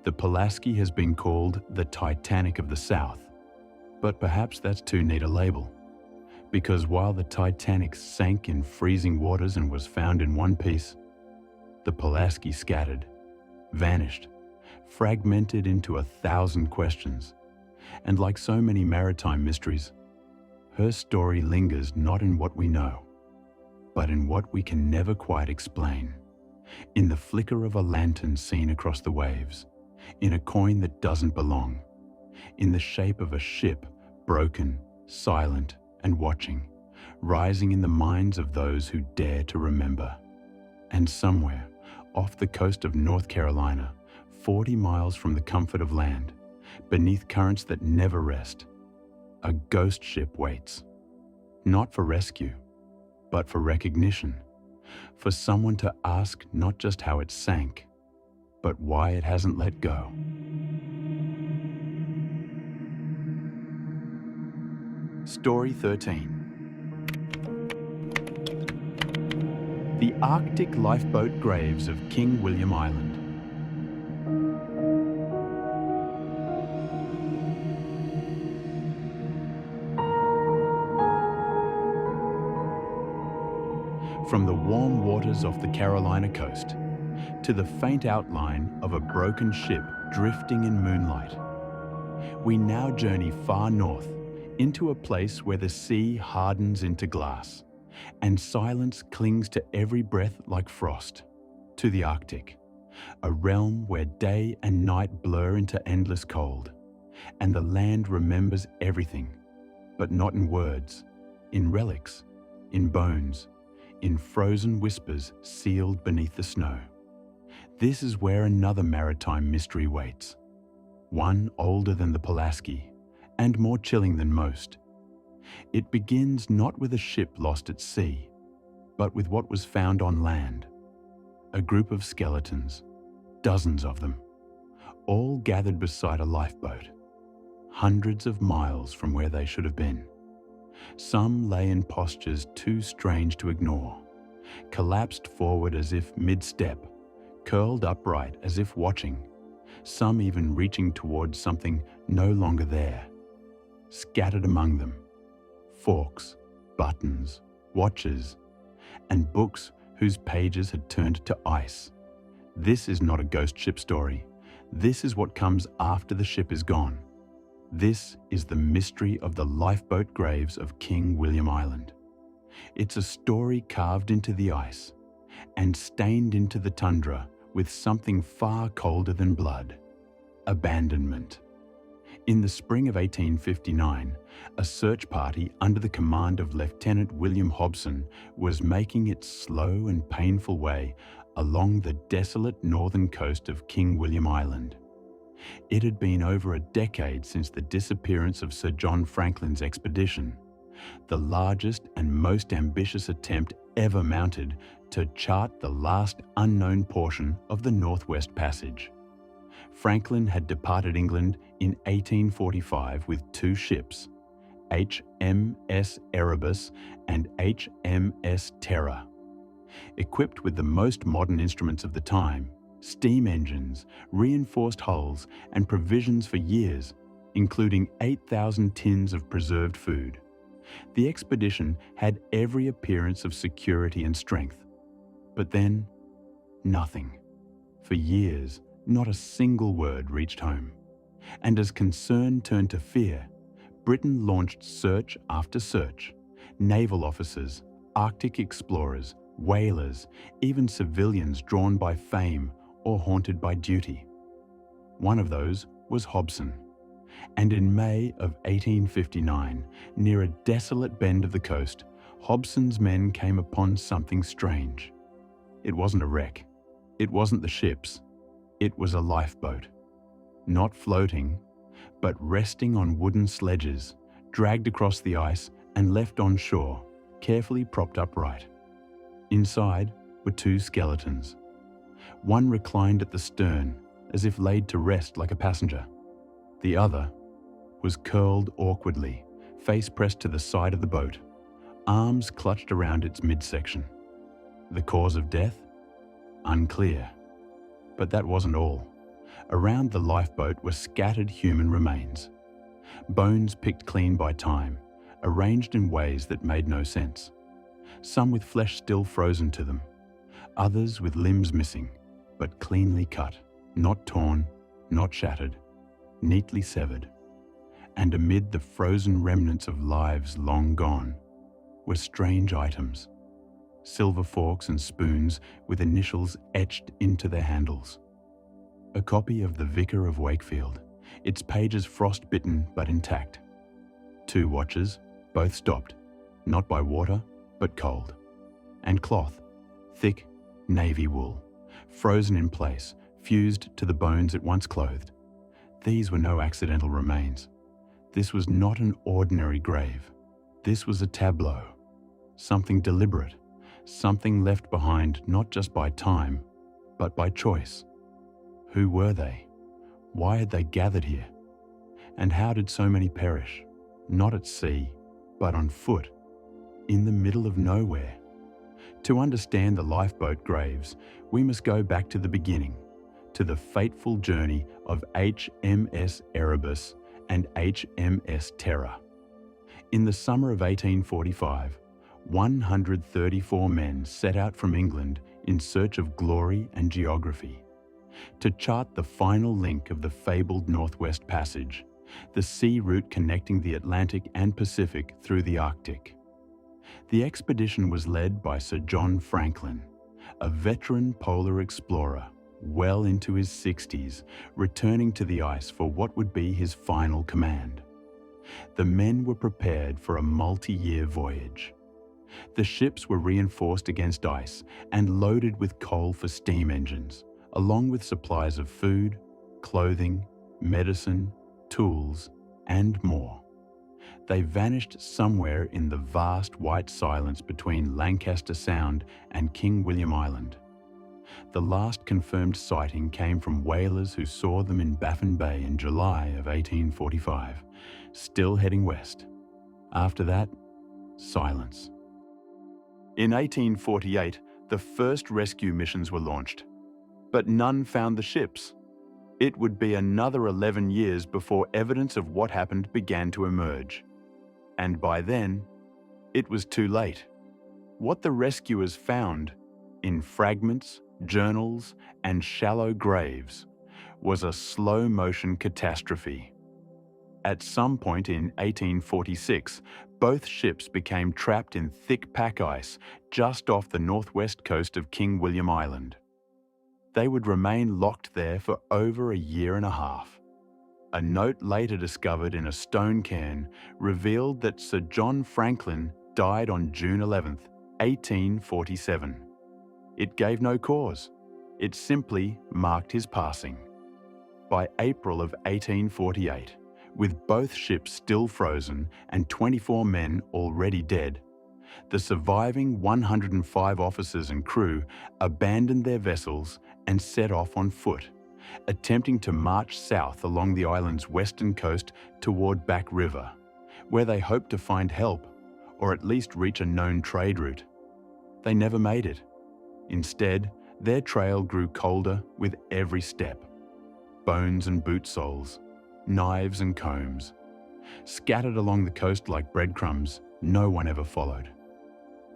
The Pulaski has been called the Titanic of the South, but perhaps that's too neat a label, because while the Titanic sank in freezing waters and was found in one piece, the Pulaski scattered, vanished, fragmented into 1,000 questions. And like so many maritime mysteries, her story lingers not in what we know, but in what we can never quite explain. In the flicker of a lantern seen across the waves, in a coin that doesn't belong, in the shape of a ship, broken, silent, and watching, rising in the minds of those who dare to remember. And somewhere, off the coast of North Carolina, 40 miles from the comfort of land, beneath currents that never rest, a ghost ship waits. Not for rescue, but for recognition. For someone to ask not just how it sank, but why it hasn't let go. Story 13. The Arctic lifeboat graves of King William Island. From the warm waters off the Carolina coast to the faint outline of a broken ship drifting in moonlight, we now journey far north into a place where the sea hardens into glass and silence clings to every breath like frost, to the Arctic, a realm where day and night blur into endless cold, and the land remembers everything, but not in words, in relics, in bones, in frozen whispers sealed beneath the snow. This is where another maritime mystery waits, one older than the Pulaski and more chilling than most. It begins not with a ship lost at sea, but with what was found on land. A group of skeletons, dozens of them, all gathered beside a lifeboat, hundreds of miles from where they should have been. Some lay in postures too strange to ignore, collapsed forward as if mid-step, curled upright as if watching, some even reaching towards something no longer there. Scattered among them, forks, buttons, watches, and books whose pages had turned to ice. This is not a ghost ship story. This is what comes after the ship is gone. This is the mystery of the lifeboat graves of King William Island. It's a story carved into the ice and stained into the tundra with something far colder than blood: abandonment. In the spring of 1859, a search party under the command of Lieutenant William Hobson was making its slow and painful way along the desolate northern coast of King William Island. It had been over a decade since the disappearance of Sir John Franklin's expedition, the largest and most ambitious attempt ever mounted to chart the last unknown portion of the Northwest Passage. Franklin had departed England in 1845 with two ships, HMS Erebus and HMS Terror. Equipped with the most modern instruments of the time, steam engines, reinforced hulls, and provisions for years, including 8,000 tins of preserved food, the expedition had every appearance of security and strength. But then, nothing. For years, not a single word reached home. And as concern turned to fear, Britain launched search after search. Naval officers, Arctic explorers, whalers, even civilians drawn by fame or haunted by duty. One of those was Hobson. And in May of 1859, near a desolate bend of the coast, Hobson's men came upon something strange. It wasn't a wreck. It wasn't the ships. It was a lifeboat. Not floating, but resting on wooden sledges, dragged across the ice and left on shore, carefully propped upright. Inside were two skeletons. One reclined at the stern, as if laid to rest like a passenger. The other was curled awkwardly, face pressed to the side of the boat, arms clutched around its midsection. The cause of death? Unclear. But that wasn't all. Around the lifeboat were scattered human remains. Bones picked clean by time, arranged in ways that made no sense. Some with flesh still frozen to them, others with limbs missing, but cleanly cut, not torn, not shattered, neatly severed. And amid the frozen remnants of lives long gone were strange items. Silver forks and spoons with initials etched into their handles. A copy of the Vicar of Wakefield, its pages frost-bitten but intact. Two watches, both stopped, not by water, but cold. And cloth, thick navy wool, frozen in place, fused to the bones it once clothed. These were no accidental remains. This was not an ordinary grave. This was a tableau, something deliberate, something left behind not just by time, but by choice. Who were they? Why had they gathered here? And how did so many perish? Not at sea, but on foot, in the middle of nowhere. To understand the lifeboat graves, we must go back to the beginning, to the fateful journey of HMS Erebus and HMS Terror. In the summer of 1845, 134 men set out from England in search of glory and geography, to chart the final link of the fabled Northwest Passage, the sea route connecting the Atlantic and Pacific through the Arctic. The expedition was led by Sir John Franklin, a veteran polar explorer, well into his 60s, returning to the ice for what would be his final command. The men were prepared for a multi-year voyage. The ships were reinforced against ice and loaded with coal for steam engines, along with supplies of food, clothing, medicine, tools, and more. They vanished somewhere in the vast white silence between Lancaster Sound and King William Island. The last confirmed sighting came from whalers who saw them in Baffin Bay in July of 1845, still heading west. After that, silence. In 1848, the first rescue missions were launched, but none found the ships. It would be another 11 years before evidence of what happened began to emerge. And by then, it was too late. What the rescuers found, in fragments, journals, and shallow graves, was a slow-motion catastrophe. At some point in 1846, both ships became trapped in thick pack ice just off the northwest coast of King William Island. They would remain locked there for over a year and a half. A note later discovered in a stone cairn revealed that Sir John Franklin died on June 11, 1847. It gave no cause. It simply marked his passing. By April of 1848, with both ships still frozen and 24 men already dead, the surviving 105 officers and crew abandoned their vessels and set off on foot, attempting to march south along the island's western coast toward Back River, where they hoped to find help or at least reach a known trade route. They never made it. Instead, their trail grew colder with every step. Bones and boot soles, knives and combs, scattered along the coast like breadcrumbs, no one ever followed.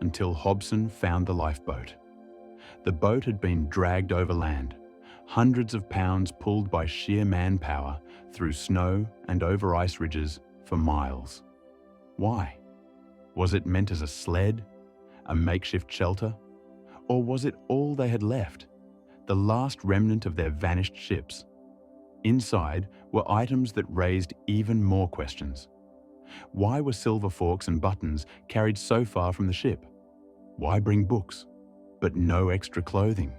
Until Hobson found the lifeboat. The boat had been dragged overland, hundreds of pounds pulled by sheer manpower through snow and over ice ridges for miles. Why? Was it meant as a sled, a makeshift shelter? Or was it all they had left, the last remnant of their vanished ships? Inside were items that raised even more questions. Why were silver forks and buttons carried so far from the ship? Why bring books, but no extra clothing?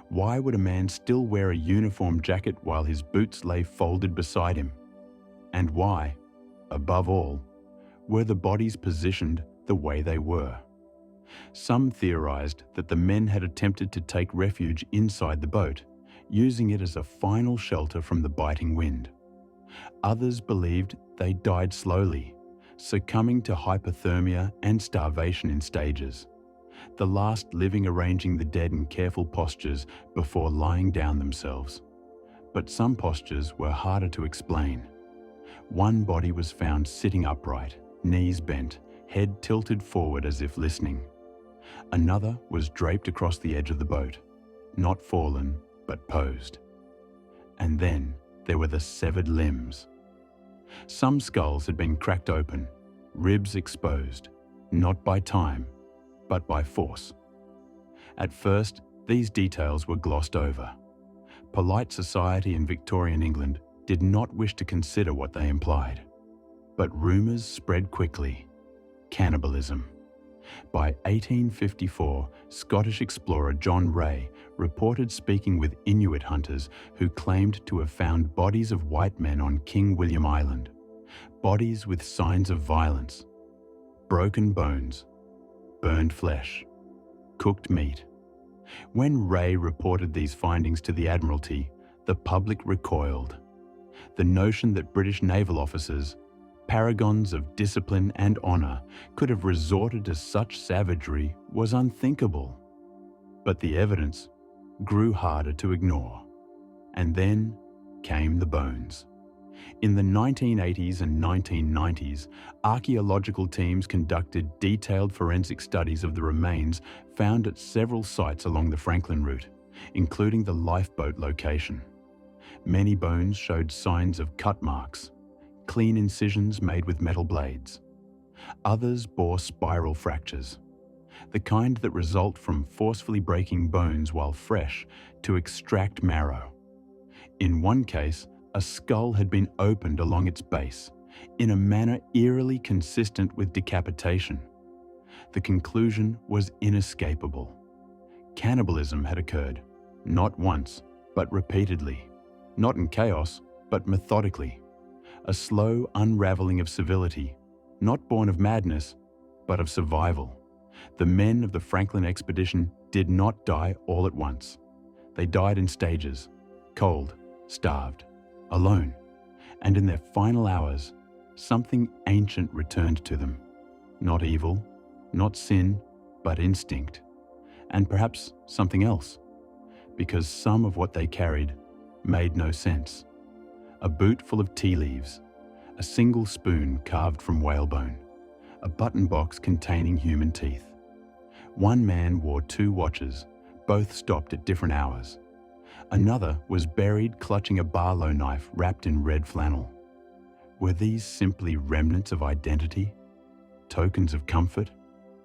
Why would a man still wear a uniform jacket while his boots lay folded beside him? And why, above all, were the bodies positioned the way they were? Some theorized that the men had attempted to take refuge inside the boat, using it as a final shelter from the biting wind. Others believed they died slowly, succumbing to hypothermia and starvation in stages, the last living arranging the dead in careful postures before lying down themselves. But some postures were harder to explain. One body was found sitting upright, knees bent, head tilted forward as if listening. Another was draped across the edge of the boat, not fallen, but posed. And then there were the severed limbs. Some skulls had been cracked open, ribs exposed, not by time, but by force. At first, these details were glossed over. Polite society in Victorian England did not wish to consider what they implied. But rumours spread quickly. Cannibalism. By 1854, Scottish explorer John Ray reported speaking with Inuit hunters who claimed to have found bodies of white men on King William Island, bodies with signs of violence, broken bones, burned flesh, cooked meat. When Ray reported these findings to the Admiralty, the public recoiled. The notion that British naval officers, paragons of discipline and honour, could have resorted to such savagery was unthinkable. But the evidence grew harder to ignore. And then came the bones. In the 1980s and 1990s, archaeological teams conducted detailed forensic studies of the remains found at several sites along the Franklin route, including the lifeboat location. Many bones showed signs of cut marks, clean incisions made with metal blades. Others bore spiral fractures, the kind that result from forcefully breaking bones while fresh to extract marrow. In one case, a skull had been opened along its base, in a manner eerily consistent with decapitation. The conclusion was inescapable. Cannibalism had occurred, not once, but repeatedly. Not in chaos, but methodically. A slow unraveling of civility, not born of madness, but of survival. The men of the Franklin expedition did not die all at once. They died in stages, cold, starved, alone, and in their final hours, something ancient returned to them. Not evil, not sin, but instinct. And perhaps something else, because some of what they carried made no sense. A boot full of tea leaves, a single spoon carved from whalebone, a button box containing human teeth. One man wore 2 watches, both stopped at different hours. Another was buried clutching a Barlow knife wrapped in red flannel. Were these simply remnants of identity, tokens of comfort,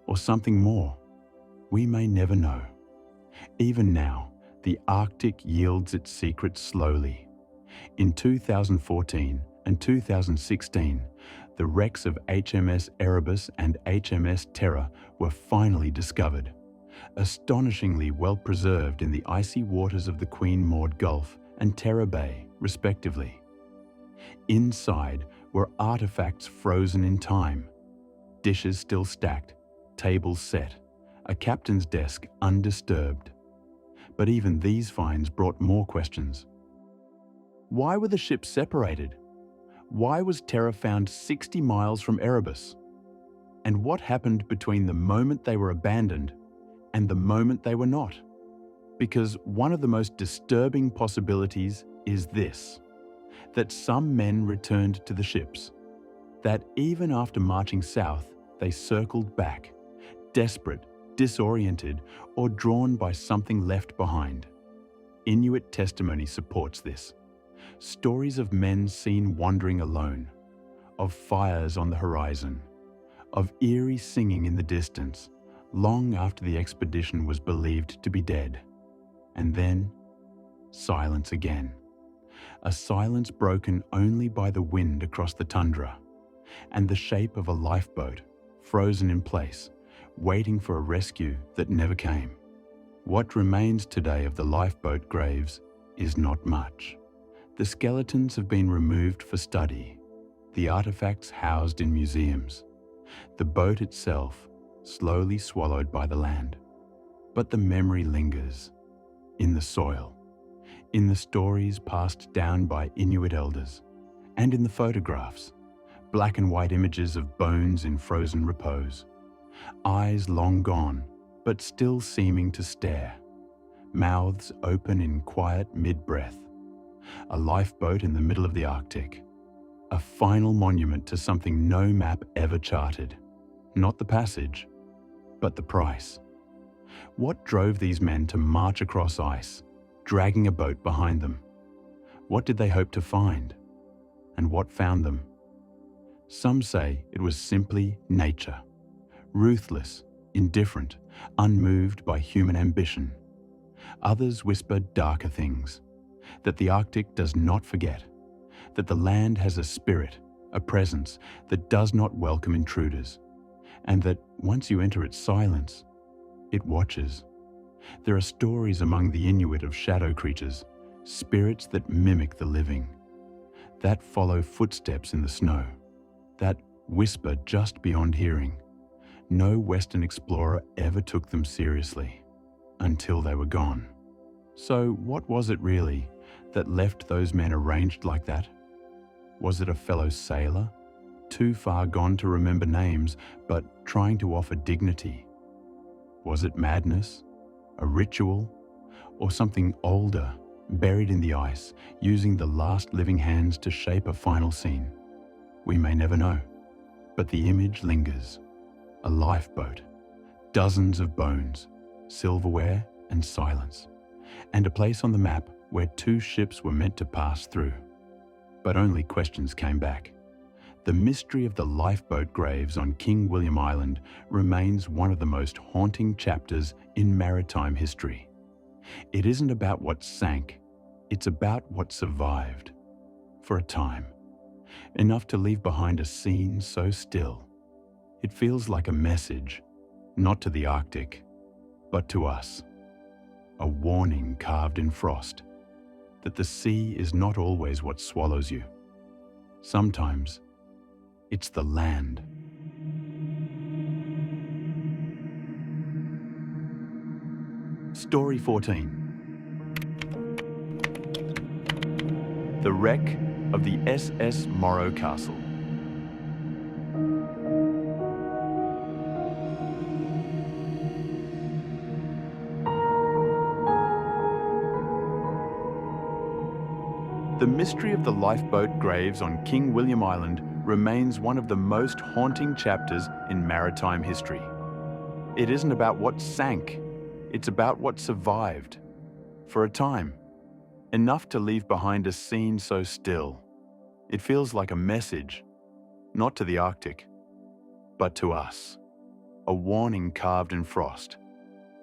or something more? We may never know. Even now, the Arctic yields its secrets slowly. In 2014 and 2016, the wrecks of HMS Erebus and HMS Terror were finally discovered, astonishingly well preserved in the icy waters of the Queen Maud Gulf and Terror Bay, respectively. Inside were artifacts frozen in time, dishes still stacked, tables set, a captain's desk undisturbed. But even these finds brought more questions. Why were the ships separated? Why was Terror found 60 miles from Erebus? And what happened between the moment they were abandoned and the moment they were not? Because one of the most disturbing possibilities is this: that some men returned to the ships, that even after marching south, they circled back, desperate, disoriented, or drawn by something left behind. Inuit testimony supports this. Stories of men seen wandering alone, of fires on the horizon, of eerie singing in the distance, long after the expedition was believed to be dead. And then, silence again. A silence broken only by the wind across the tundra, and the shape of a lifeboat, frozen in place, waiting for a rescue that never came. What remains today of the lifeboat graves is not much. The skeletons have been removed for study, the artifacts housed in museums, the boat itself slowly swallowed by the land. But the memory lingers, in the soil, in the stories passed down by Inuit elders, and in the photographs, black and white images of bones in frozen repose, eyes long gone, but still seeming to stare, mouths open in quiet mid-breath. A lifeboat in the middle of the Arctic, a final monument to something no map ever charted. Not the passage, but the price. What drove these men to march across ice, dragging a boat behind them? What did they hope to find? And what found them? Some say it was simply nature, ruthless, indifferent, unmoved by human ambition. Others whisper darker things, that the Arctic does not forget, that the land has a spirit, a presence that does not welcome intruders, and that once you enter its silence, it watches. There are stories among the Inuit of shadow creatures, spirits that mimic the living, that follow footsteps in the snow, that whisper just beyond hearing. No Western explorer ever took them seriously, until they were gone. So what was it really that left those men arranged like that? Was it a fellow sailor, too far gone to remember names, but trying to offer dignity? Was it madness, a ritual, or something older, buried in the ice, using the last living hands to shape a final scene. We may never know, but the image lingers. A lifeboat, dozens of bones, silverware and silence, and a place on the map where two ships were meant to pass through. But only questions came back. The mystery of the lifeboat graves on King William Island remains one of the most haunting chapters in maritime history. It isn't about what sank, it's about what survived. For a time. Enough to leave behind a scene so still. It feels like a message, not to the Arctic, but to us. A warning carved in frost, that the sea is not always what swallows you. Sometimes, it's the land. Story 14. The wreck of the SS Morro Castle. The mystery of the lifeboat graves on King William Island remains one of the most haunting chapters in maritime history. It isn't about what sank, it's about what survived. For a time, enough to leave behind a scene so still. It feels like a message, not to the Arctic, but to us. A warning carved in frost,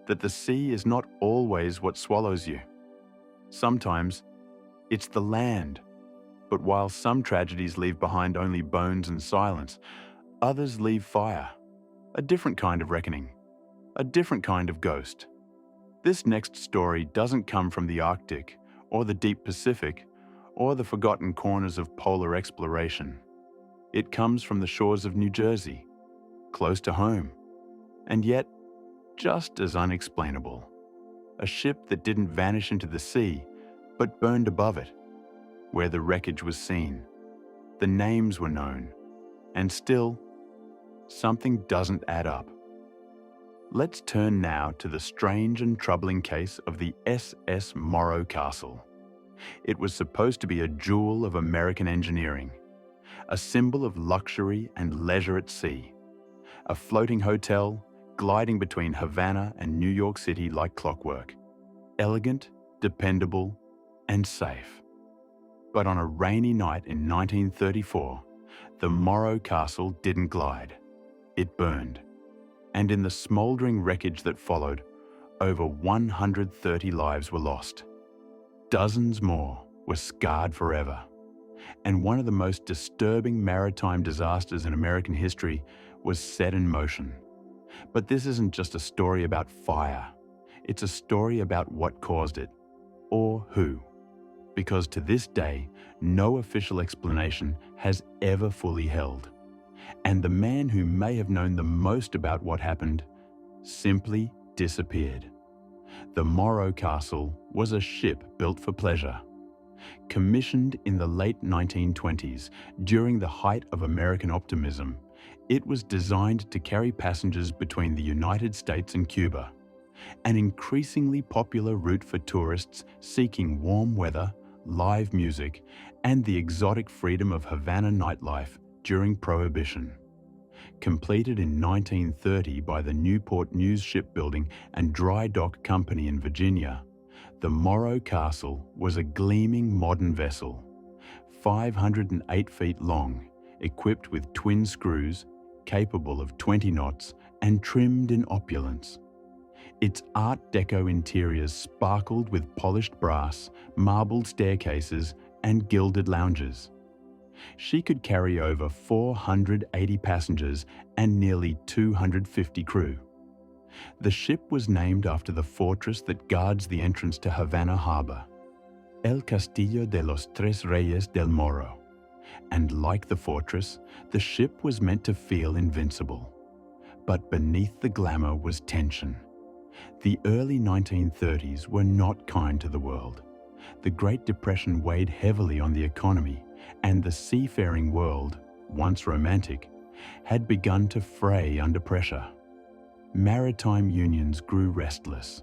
that the sea is not always what swallows you. Sometimes, it's the land. But while some tragedies leave behind only bones and silence, others leave fire. A different kind of reckoning. A different kind of ghost. This next story doesn't come from the Arctic, or the deep Pacific, or the forgotten corners of polar exploration. It comes from the shores of New Jersey, close to home, and yet just as unexplainable. A ship that didn't vanish into the sea, but burned above it, where the wreckage was seen. The names were known, and still, something doesn't add up. Let's turn now to the strange and troubling case of the SS Morro Castle. It was supposed to be a jewel of American engineering, a symbol of luxury and leisure at sea, a floating hotel gliding between Havana and New York City like clockwork, elegant, dependable, and safe. But on a rainy night in 1934, the Morro Castle didn't glide. It burned. And in the smouldering wreckage that followed, over 130 lives were lost. Dozens more were scarred forever. And one of the most disturbing maritime disasters in American history was set in motion. But this isn't just a story about fire. It's a story about what caused it, or who. Because to this day, no official explanation has ever fully held. And the man who may have known the most about what happened simply disappeared. The Morro Castle was a ship built for pleasure. Commissioned in the late 1920s, during the height of American optimism, it was designed to carry passengers between the United States and Cuba, an increasingly popular route for tourists seeking warm weather, live music, and the exotic freedom of Havana nightlife during Prohibition. Completed in 1930 by the Newport News Shipbuilding and Dry Dock Company in Virginia, the Morro Castle was a gleaming modern vessel, 508 feet long, equipped with twin screws, capable of 20 knots, and trimmed in opulence. Its Art Deco interiors sparkled with polished brass, marbled staircases, and gilded lounges. She could carry over 480 passengers and nearly 250 crew. The ship was named after the fortress that guards the entrance to Havana Harbor, El Castillo de los Tres Reyes del Morro. And like the fortress, the ship was meant to feel invincible. But beneath the glamour was tension. The early 1930s were not kind to the world. The Great Depression weighed heavily on the economy, and the seafaring world, once romantic, had begun to fray under pressure. Maritime unions grew restless.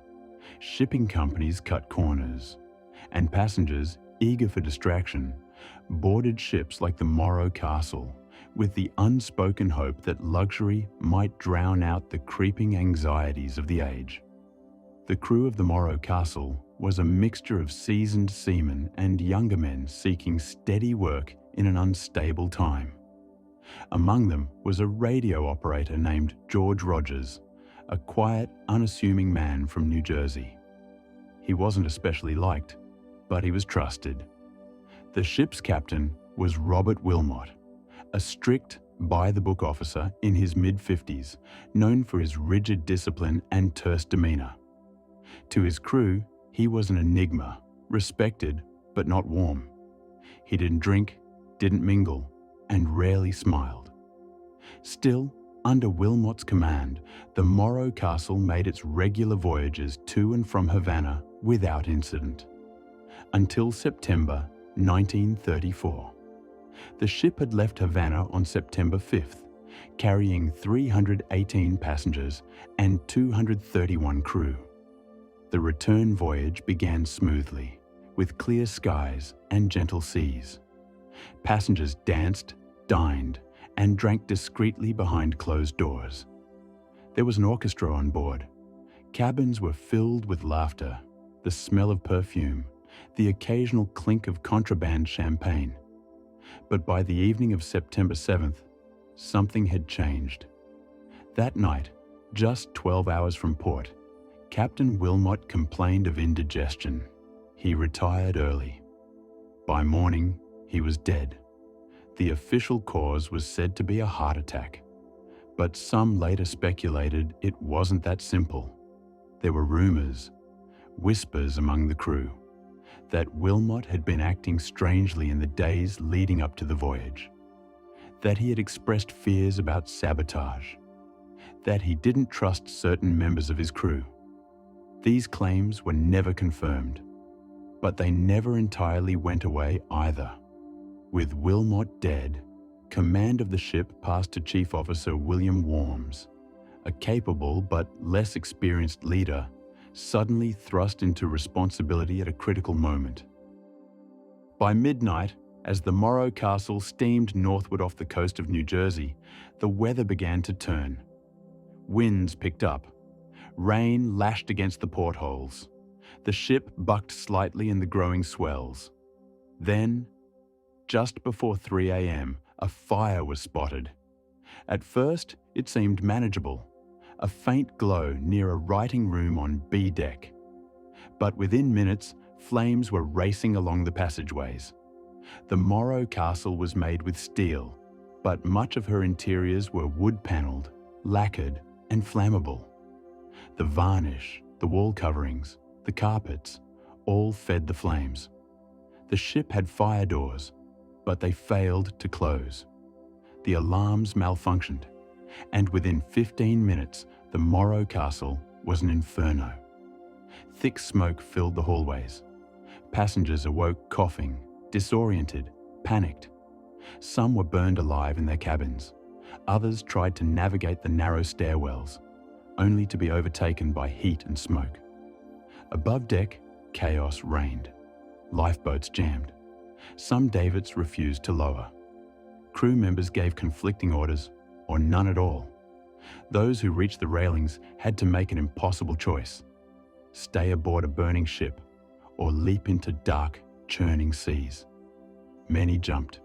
Shipping companies cut corners. and passengers, eager for distraction, boarded ships like the Morro Castle with the unspoken hope that luxury might drown out the creeping anxieties of the age. The crew of the Morro Castle was a mixture of seasoned seamen and younger men seeking steady work in an unstable time. Among them was a radio operator named George Rogers, a quiet, unassuming man from New Jersey. He wasn't especially liked, but he was trusted. The ship's captain was Robert Wilmot, a strict, by-the-book officer in his mid-50s, known for his rigid discipline and terse demeanor. To his crew, he was an enigma, respected but not warm. He didn't drink, didn't mingle, and rarely smiled. Still, under Wilmot's command, the Morro Castle made its regular voyages to and from Havana without incident. Until September 1934. The ship had left Havana on September 5th, carrying 318 passengers and 231 crew. The return voyage began smoothly, with clear skies and gentle seas. Passengers danced, dined, and drank discreetly behind closed doors. There was an orchestra on board. Cabins were filled with laughter, the smell of perfume, the occasional clink of contraband champagne. But by the evening of September 7th, something had changed. That night, just 12 hours from port, Captain Wilmot complained of indigestion. He retired early. By morning, he was dead. The official cause was said to be a heart attack, but some later speculated it wasn't that simple. There were rumors, whispers among the crew, that Wilmot had been acting strangely in the days leading up to the voyage, that he had expressed fears about sabotage, that he didn't trust certain members of his crew. These claims were never confirmed, but they never entirely went away either. With Wilmot dead, command of the ship passed to Chief Officer William Worms, a capable but less experienced leader suddenly thrust into responsibility at a critical moment. By midnight, as the Morro Castle steamed northward off the coast of New Jersey, the weather began to turn. Winds picked up. Rain lashed against the portholes. The ship bucked slightly in the growing swells. Then, just before 3 a.m., a fire was spotted. At first, it seemed manageable, a faint glow near a writing room on B deck. But within minutes, flames were racing along the passageways. The Morro Castle was made with steel, but much of her interiors were wood-panelled, lacquered, and flammable. The varnish, the wall coverings, the carpets, all fed the flames. The ship had fire doors, but they failed to close. The alarms malfunctioned, and within 15 minutes, the Morro Castle was an inferno. Thick smoke filled the hallways. Passengers awoke coughing, disoriented, panicked. Some were burned alive in their cabins. Others tried to navigate the narrow stairwells, only to be overtaken by heat and smoke. Above deck, chaos reigned. Lifeboats jammed. Some davits refused to lower. Crew members gave conflicting orders, or none at all. Those who reached the railings had to make an impossible choice: stay aboard a burning ship or leap into dark, churning seas. Many jumped.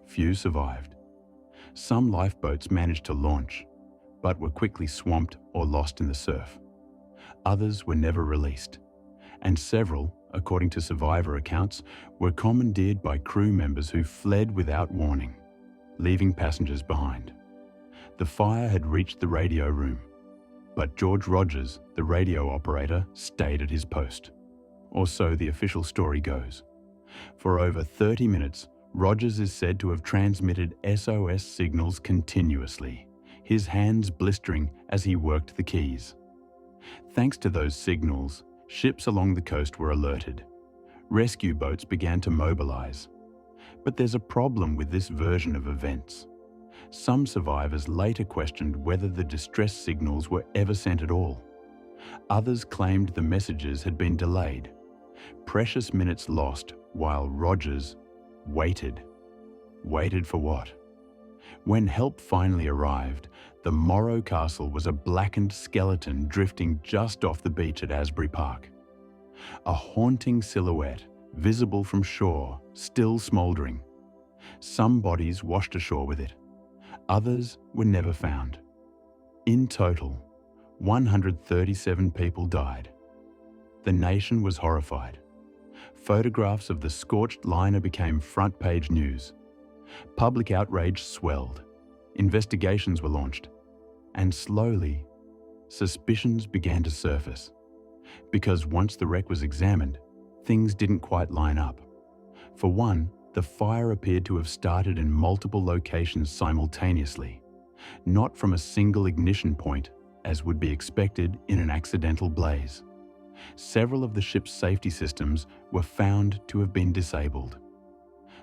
Few survived. Some lifeboats managed to launch, but were quickly swamped or lost in the surf. Others were never released, and several, according to survivor accounts, were commandeered by crew members who fled without warning, leaving passengers behind. The fire had reached the radio room, but George Rogers, the radio operator, stayed at his post. Or so the official story goes. For over 30 minutes, Rogers is said to have transmitted SOS signals continuously, his hands blistering as he worked the keys. Thanks to those signals, ships along the coast were alerted. Rescue boats began to mobilize. But there's a problem with this version of events. Some survivors later questioned whether the distress signals were ever sent at all. Others claimed the messages had been delayed. Precious minutes lost while Rogers waited. Waited for what? When help finally arrived, the Morro Castle was a blackened skeleton drifting just off the beach at Asbury Park. A haunting silhouette, visible from shore, still smouldering. Some bodies washed ashore with it. Others were never found. In total, 137 people died. The nation was horrified. Photographs of the scorched liner became front-page news. Public outrage swelled. Investigations were launched. And slowly, suspicions began to surface. Because once the wreck was examined, things didn't quite line up. For one, the fire appeared to have started in multiple locations simultaneously, not from a single ignition point, as would be expected in an accidental blaze. Several of the ship's safety systems were found to have been disabled.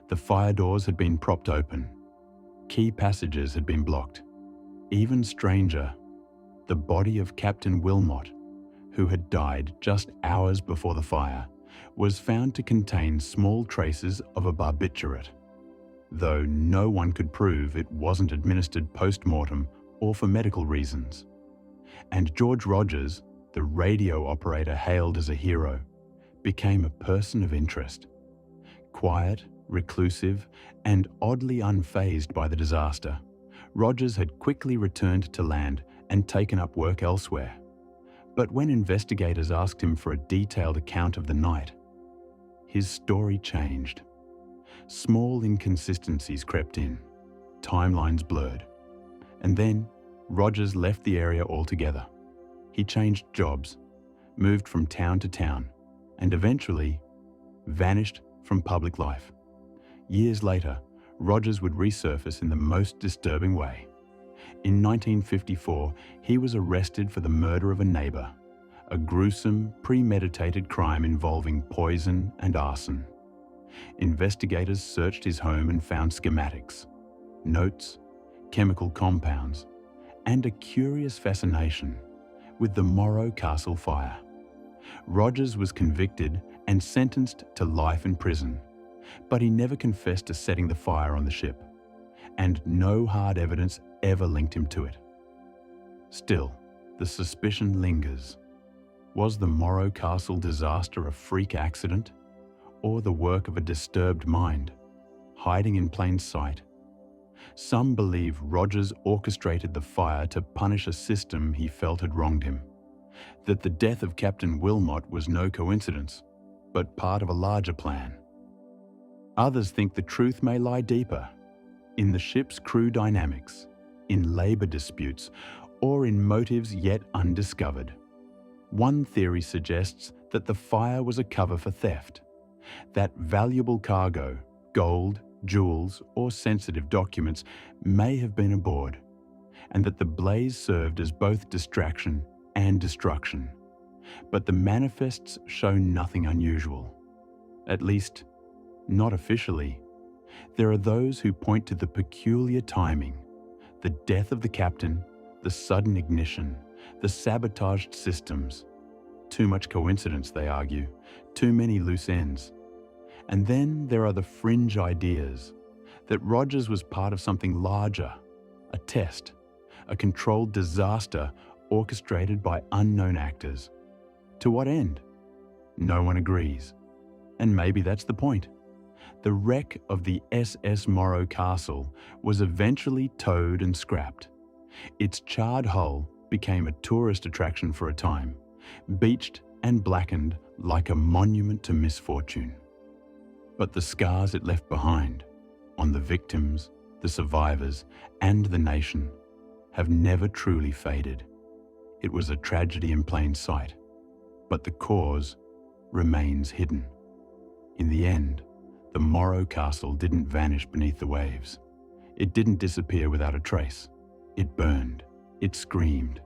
The fire doors had been propped open. Key passages had been blocked. Even stranger, the body of Captain Wilmot, who had died just hours before the fire, was found to contain small traces of a barbiturate, though no one could prove it wasn't administered post-mortem or for medical reasons. And George Rogers, the radio operator hailed as a hero, became a person of interest. Quiet, reclusive, and oddly unfazed by the disaster, Rogers had quickly returned to land and taken up work elsewhere. But when investigators asked him for a detailed account of the night, his story changed. Small inconsistencies crept in, timelines blurred, and then Rogers left the area altogether. He changed jobs, moved from town to town, and eventually vanished from public life. Years later, Rogers would resurface in the most disturbing way. In 1954, he was arrested for the murder of a neighbor, a gruesome, premeditated crime involving poison and arson. Investigators searched his home and found schematics, notes, chemical compounds, and a curious fascination with the Morro Castle fire. Rogers was convicted and sentenced to life in prison, but he never confessed to setting the fire on the ship, and no hard evidence ever linked him to it. Still, the suspicion lingers. Was the Morro Castle disaster a freak accident, or the work of a disturbed mind, hiding in plain sight? Some believe Rogers orchestrated the fire to punish a system he felt had wronged him, that the death of Captain Wilmot was no coincidence, but part of a larger plan. Others think the truth may lie deeper, in the ship's crew dynamics, in labor disputes, or in motives yet undiscovered. One theory suggests that the fire was a cover for theft, that valuable cargo, gold, jewels, or sensitive documents may have been aboard, and that the blaze served as both distraction and destruction. But the manifests show nothing unusual. At least, not officially. There are those who point to the peculiar timing, the death of the captain, the sudden ignition, the sabotaged systems. Too much coincidence, they argue, too many loose ends. And then there are the fringe ideas, that Rogers was part of something larger, a test, a controlled disaster orchestrated by unknown actors. To what end? No one agrees. And maybe that's the point. The wreck of the SS Morro Castle was eventually towed and scrapped. Its charred hull became a tourist attraction for a time, beached and blackened like a monument to misfortune. But the scars it left behind, on the victims, the survivors, and the nation, have never truly faded. It was a tragedy in plain sight, but the cause remains hidden. In the end, the Morro Castle didn't vanish beneath the waves. It didn't disappear without a trace. It burned. It screamed.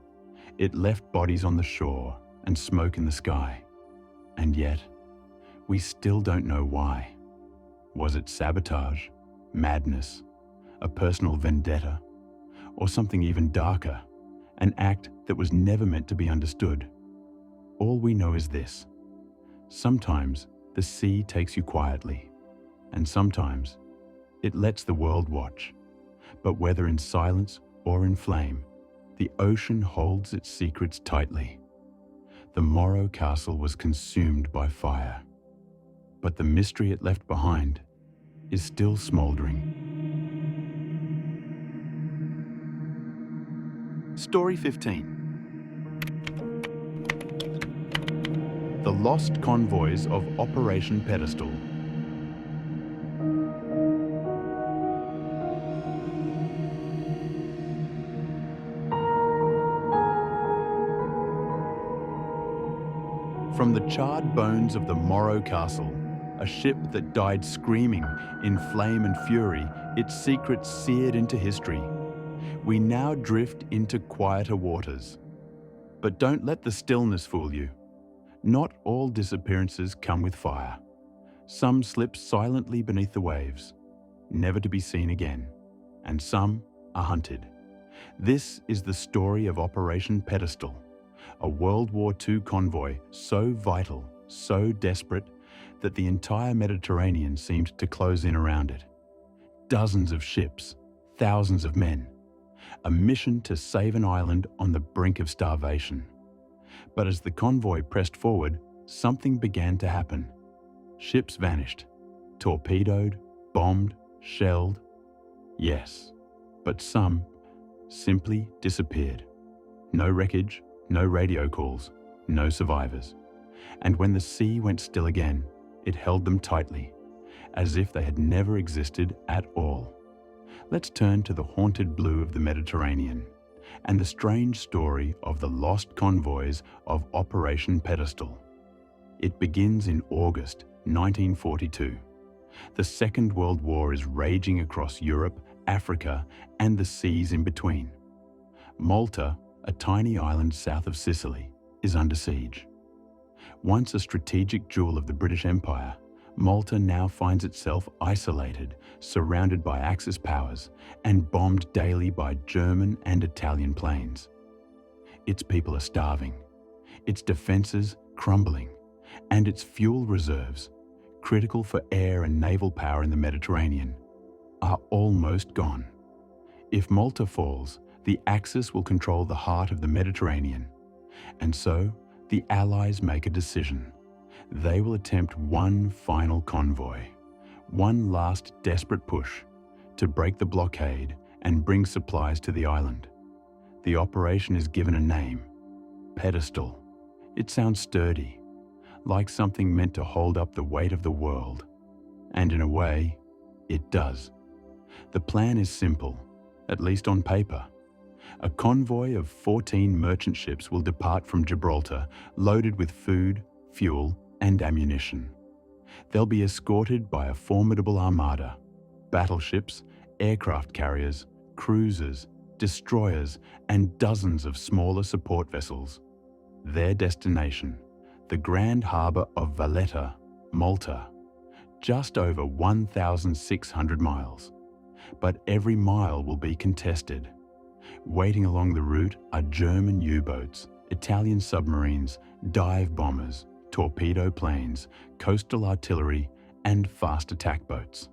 It left bodies on the shore and smoke in the sky. And yet, we still don't know why. Was it sabotage, madness, a personal vendetta, or something even darker, an act that was never meant to be understood? All we know is this: Sometimes the sea takes you quietly, and sometimes it lets the world watch. But whether in silence or in flame, the ocean holds its secrets tightly. The Morro Castle was consumed by fire, but the mystery it left behind is still smouldering. Story 15. The Lost Convoys of Operation Pedestal. From the charred bones of the Morro Castle, a ship that died screaming in flame and fury, its secrets seared into history, we now drift into quieter waters. But don't let the stillness fool you. Not all disappearances come with fire. Some slip silently beneath the waves, never to be seen again, and some are hunted. This is the story of Operation Pedestal, a World War II convoy so vital, so desperate, that the entire Mediterranean seemed to close in around it. Dozens of ships, thousands of men, a mission to save an island on the brink of starvation. But as the convoy pressed forward, something began to happen. Ships vanished, torpedoed, bombed, shelled. Yes, but some simply disappeared. No wreckage, no radio calls, no survivors. And when the sea went still again, it held them tightly, as if they had never existed at all. Let's turn to the haunted blue of the Mediterranean and the strange story of the lost convoys of Operation Pedestal. It begins in August 1942. The Second World War is raging across Europe, Africa, and the seas in between. Malta, a tiny island south of Sicily, is under siege. Once a strategic jewel of the British Empire, Malta now finds itself isolated, surrounded by Axis powers, and bombed daily by German and Italian planes. Its people are starving, its defences crumbling, and its fuel reserves, critical for air and naval power in the Mediterranean, are almost gone. If Malta falls, the Axis will control the heart of the Mediterranean, and so the Allies make a decision. They will attempt one final convoy, one last desperate push to break the blockade and bring supplies to the island. The operation is given a name: Pedestal. It sounds sturdy, like something meant to hold up the weight of the world. And in a way, it does. The plan is simple, at least on paper. A convoy of 14 merchant ships will depart from Gibraltar, loaded with food, fuel, and ammunition. They'll be escorted by a formidable armada: battleships, aircraft carriers, cruisers, destroyers, and dozens of smaller support vessels. Their destination, the grand harbour of Valletta, Malta, just over 1,600 miles. But every mile will be contested. Waiting along the route are German U-boats, Italian submarines, dive bombers, torpedo planes, coastal artillery, and fast attack boats.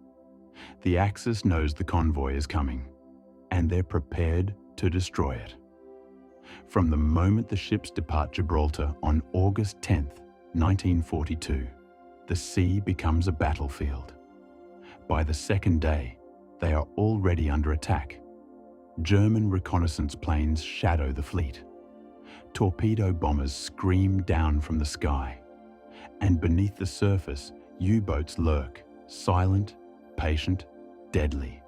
The Axis knows the convoy is coming, and they're prepared to destroy it. From the moment the ships depart Gibraltar on August 10th, 1942, the sea becomes a battlefield. By the second day, they are already under attack. German reconnaissance planes shadow the fleet. Torpedo bombers scream down from the sky. And beneath the surface, U-boats lurk, silent, patient, deadly.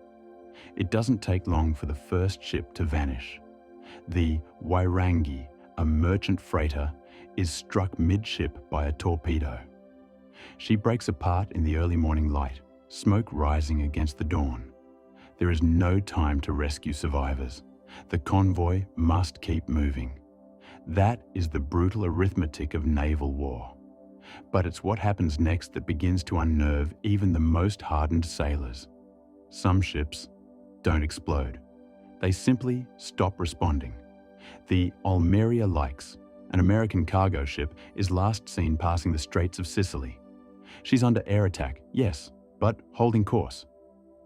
It doesn't take long for the first ship to vanish. The Wairangi, a merchant freighter, is struck midship by a torpedo. She breaks apart in the early morning light, smoke rising against the dawn. There is no time to rescue survivors. The convoy must keep moving. That is the brutal arithmetic of naval war. But it's what happens next that begins to unnerve even the most hardened sailors. Some ships don't explode. They simply stop responding. The Almeria Likes, An American cargo ship is last seen passing the Straits of Sicily. She's under air attack, yes, but holding course.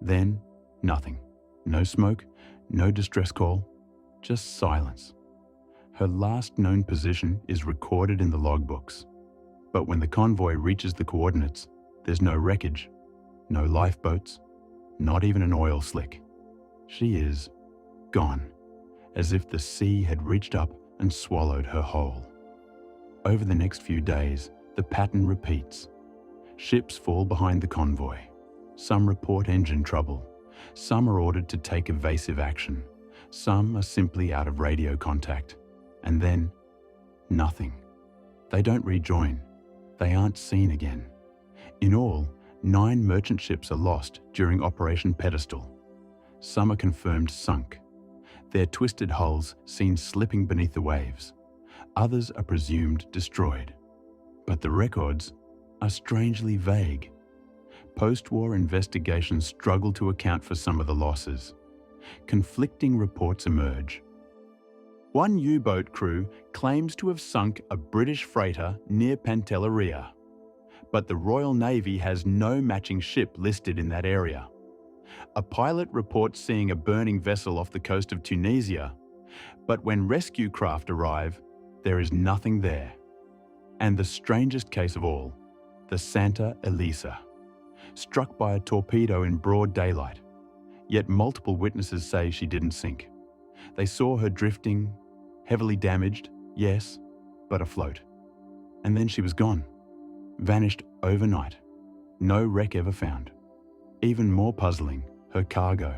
Then, nothing. No smoke, no distress call, just silence. Her last known position is recorded in the logbooks. But when the convoy reaches the coordinates, there's no wreckage, no lifeboats, not even an oil slick. She is gone, as if the sea had reached up and swallowed her whole. Over the next few days, the pattern repeats. Ships fall behind the convoy. Some report engine trouble. Some are ordered to take evasive action. Some are simply out of radio contact. And then, nothing. They don't rejoin. They aren't seen again. In all, 9 merchant ships are lost during Operation Pedestal. Some are confirmed sunk, their twisted hulls seen slipping beneath the waves. Others are presumed destroyed. But the records are strangely vague. Post-war investigations struggle to account for some of the losses. Conflicting reports emerge. One U-boat crew claims to have sunk a British freighter near Pantelleria, but the Royal Navy has no matching ship listed in that area. A pilot reports seeing a burning vessel off the coast of Tunisia, but when rescue craft arrive, there is nothing there. And the strangest case of all, the Santa Elisa, struck by a torpedo in broad daylight, yet multiple witnesses say she didn't sink. They saw her drifting, heavily damaged, yes, but afloat. And then she was gone, vanished overnight. No wreck ever found. Even more puzzling, her cargo.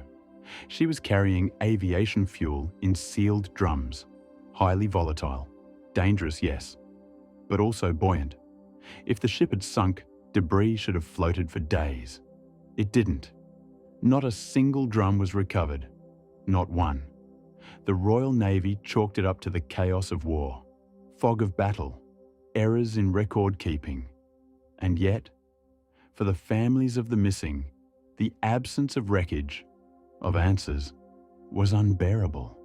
She was carrying aviation fuel in sealed drums, highly volatile, dangerous, yes, but also buoyant. If the ship had sunk, debris should have floated for days. It didn't. Not a single drum was recovered, not one. The Royal Navy chalked it up to the chaos of war, fog of battle, errors in record keeping. And yet, for the families of the missing, the absence of wreckage, of answers, was unbearable.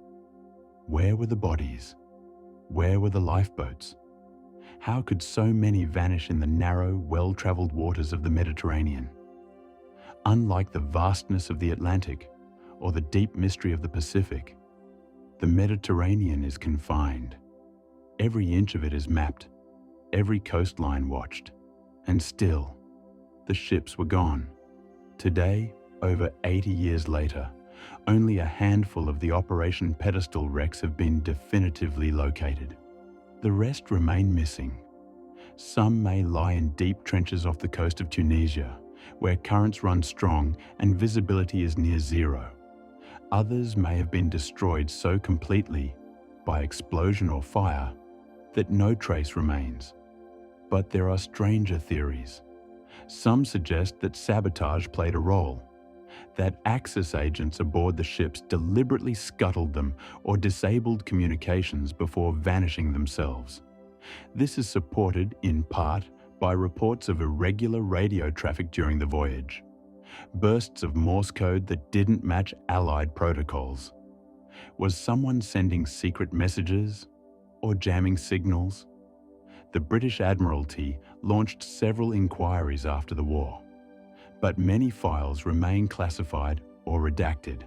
Where were the bodies? Where were the lifeboats? How could so many vanish in the narrow, well-traveled waters of the Mediterranean? Unlike the vastness of the Atlantic or the deep mystery of the Pacific, the Mediterranean is confined. Every inch of it is mapped, every coastline watched, and still, the ships were gone. Today, over 80 years later, only a handful of the Operation Pedestal wrecks have been definitively located. The rest remain missing. Some may lie in deep trenches off the coast of Tunisia, where currents run strong and visibility is near zero. Others may have been destroyed so completely by explosion or fire that no trace remains. But there are stranger theories. Some suggest that sabotage played a role, that Axis agents aboard the ships deliberately scuttled them or disabled communications before vanishing themselves. This is supported, in part, by reports of irregular radio traffic during the voyage, bursts of Morse code that didn't match Allied protocols. Was someone sending secret messages or jamming signals? The British Admiralty launched several inquiries after the war, but many files remain classified or redacted,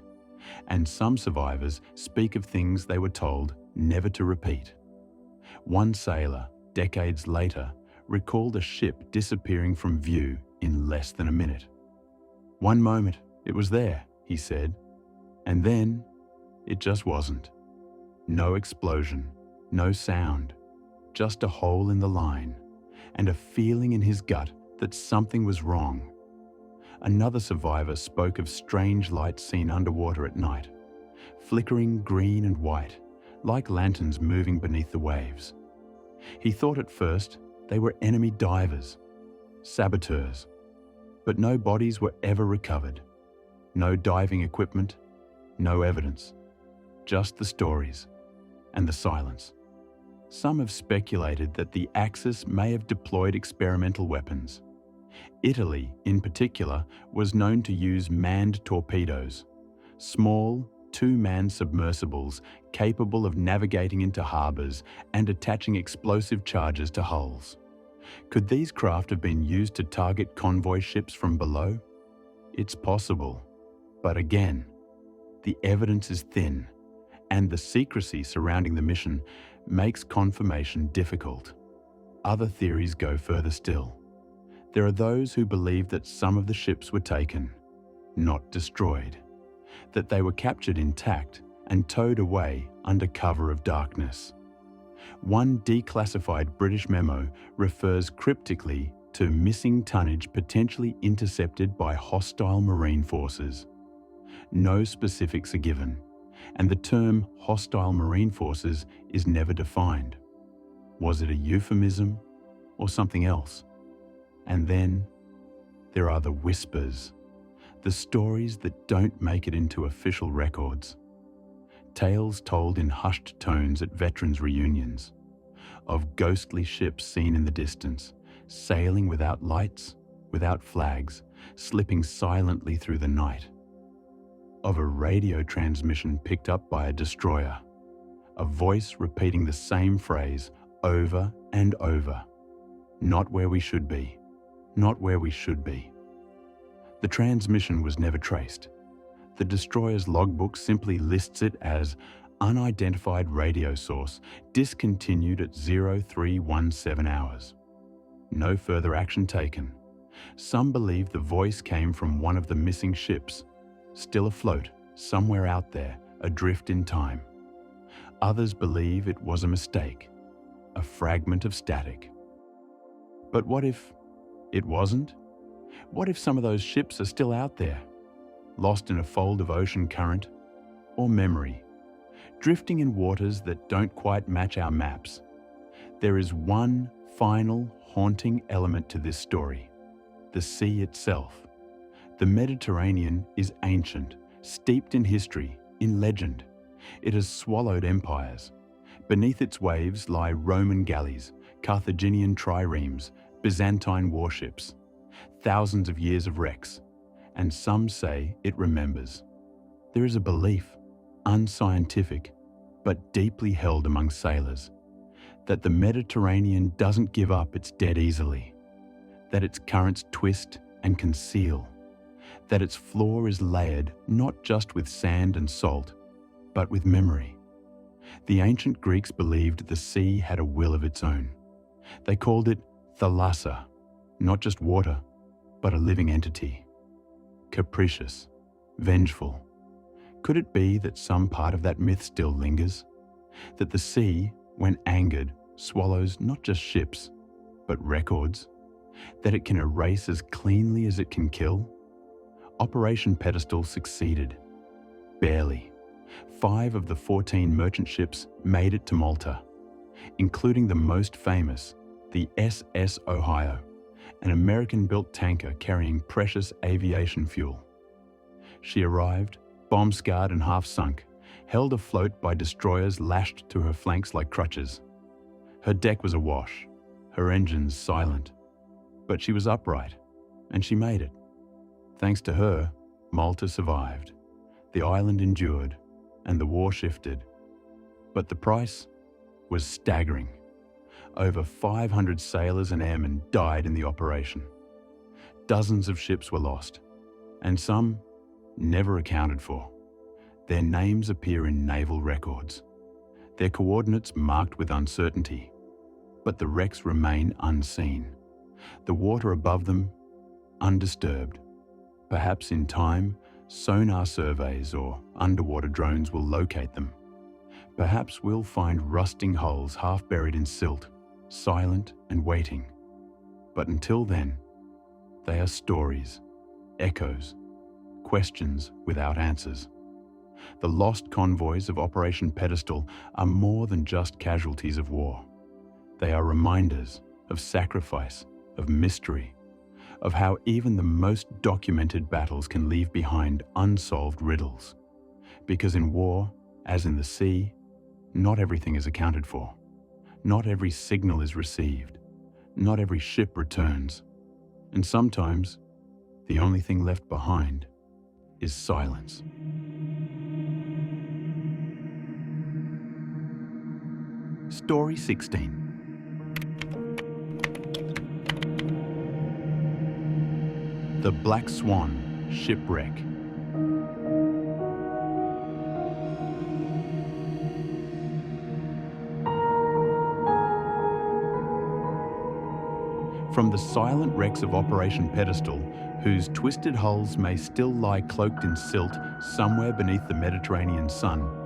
and some survivors speak of things they were told never to repeat. One sailor, decades later, recalled a ship disappearing from view in less than a minute. One moment, it was there, he said, and then it just wasn't. No explosion, no sound, just a hole in the line, and a feeling in his gut that something was wrong. Another survivor spoke of strange lights seen underwater at night, flickering green and white, like lanterns moving beneath the waves. He thought at first they were enemy divers, saboteurs, but no bodies were ever recovered. No diving equipment, no evidence, just the stories and the silence. Some have speculated that the Axis may have deployed experimental weapons. Italy, in particular, was known to use manned torpedoes, small, two-man submersibles capable of navigating into harbours and attaching explosive charges to hulls. Could these craft have been used to target convoy ships from below? It's possible, but again, the evidence is thin, and the secrecy surrounding the mission makes confirmation difficult. Other theories go further still. There are those who believe that some of the ships were taken, not destroyed, that they were captured intact and towed away under cover of darkness. One declassified British memo refers cryptically to missing tonnage potentially intercepted by hostile marine forces. No specifics are given, and the term hostile marine forces is never defined. Was it a euphemism or something else? And then there are the whispers, the stories that don't make it into official records. Tales told in hushed tones at veterans' reunions, of ghostly ships seen in the distance, sailing without lights, without flags, slipping silently through the night. Of a radio transmission picked up by a destroyer, a voice repeating the same phrase over and over. Not where we should be, not where we should be. The transmission was never traced. The destroyer's logbook simply lists it as unidentified radio source discontinued at 0317 hours. No further action taken. Some believe the voice came from one of the missing ships, still afloat, somewhere out there, adrift in time. Others believe it was a mistake, a fragment of static. But what if it wasn't? What if some of those ships are still out there, lost in a fold of ocean current or memory, drifting in waters that don't quite match our maps? There is one final haunting element to this story: the sea itself. The Mediterranean is ancient, steeped in history, in legend. It has swallowed empires. Beneath its waves lie Roman galleys, Carthaginian triremes, Byzantine warships, thousands of years of wrecks, and some say it remembers. There is a belief, unscientific, but deeply held among sailors, that the Mediterranean doesn't give up its dead easily, that its currents twist and conceal, that its floor is layered not just with sand and salt, but with memory. The ancient Greeks believed the sea had a will of its own. They called it thalassa, not just water, but a living entity. Capricious, vengeful. Could it be that some part of that myth still lingers? That the sea, when angered, swallows not just ships, but records? That it can erase as cleanly as it can kill? Operation Pedestal succeeded. Barely. 5 of the 14 merchant ships made it to Malta, including the most famous, the SS Ohio, an American-built tanker carrying precious aviation fuel. She arrived, bomb-scarred and half-sunk, held afloat by destroyers lashed to her flanks like crutches. Her deck was awash, her engines silent, but she was upright, and she made it. Thanks to her, Malta survived, the island endured, and the war shifted. But the price was staggering. Over 500 sailors and airmen died in the operation. Dozens of ships were lost, and some never accounted for. Their names appear in naval records, their coordinates marked with uncertainty, but the wrecks remain unseen. The water above them, undisturbed. Perhaps in time, sonar surveys or underwater drones will locate them. Perhaps we'll find rusting hulls half buried in silt, silent and waiting. But until then, they are stories, echoes, questions without answers. The lost convoys of Operation Pedestal are more than just casualties of war. They are reminders of sacrifice, of mystery, of how even the most documented battles can leave behind unsolved riddles. Because in war, as in the sea, not everything is accounted for. Not every signal is received. Not every ship returns. And sometimes, the only thing left behind is silence. Story 16. The Black Swan Shipwreck. From the silent wrecks of Operation Pedestal, whose twisted hulls may still lie cloaked in silt somewhere beneath the Mediterranean sun,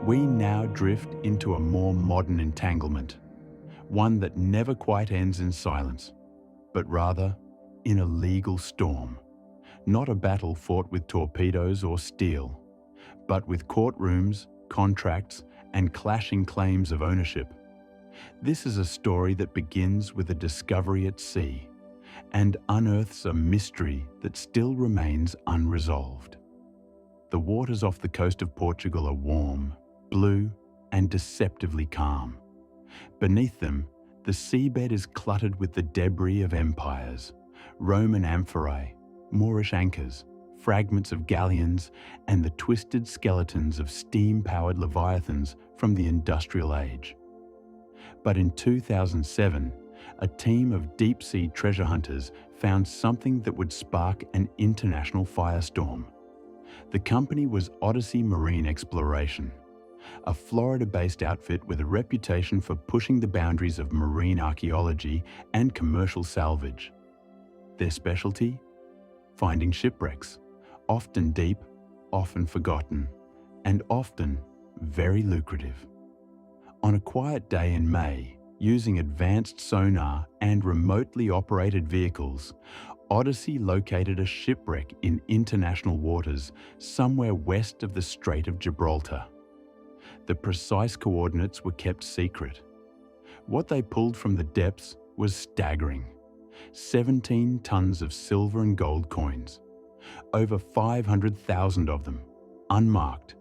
we now drift into a more modern entanglement, one that never quite ends in silence, but rather in a legal storm. Not a battle fought with torpedoes or steel, but with courtrooms, contracts, and clashing claims of ownership. This is a story that begins with a discovery at sea and unearths a mystery that still remains unresolved. The waters off the coast of Portugal are warm, blue, and deceptively calm. Beneath them, the seabed is cluttered with the debris of empires, Roman amphorae, Moorish anchors, fragments of galleons, and the twisted skeletons of steam-powered leviathans from the industrial age. But in 2007, a team of deep-sea treasure hunters found something that would spark an international firestorm. The company was Odyssey Marine Exploration, a Florida-based outfit with a reputation for pushing the boundaries of marine archaeology and commercial salvage. Their specialty? Finding shipwrecks, often deep, often forgotten, and often very lucrative. On a quiet day in May, using advanced sonar and remotely operated vehicles, Odyssey located a shipwreck in international waters somewhere west of the Strait of Gibraltar. The precise coordinates were kept secret. What they pulled from the depths was staggering. 17 tons of silver and gold coins, over 500,000 of them, unmarked,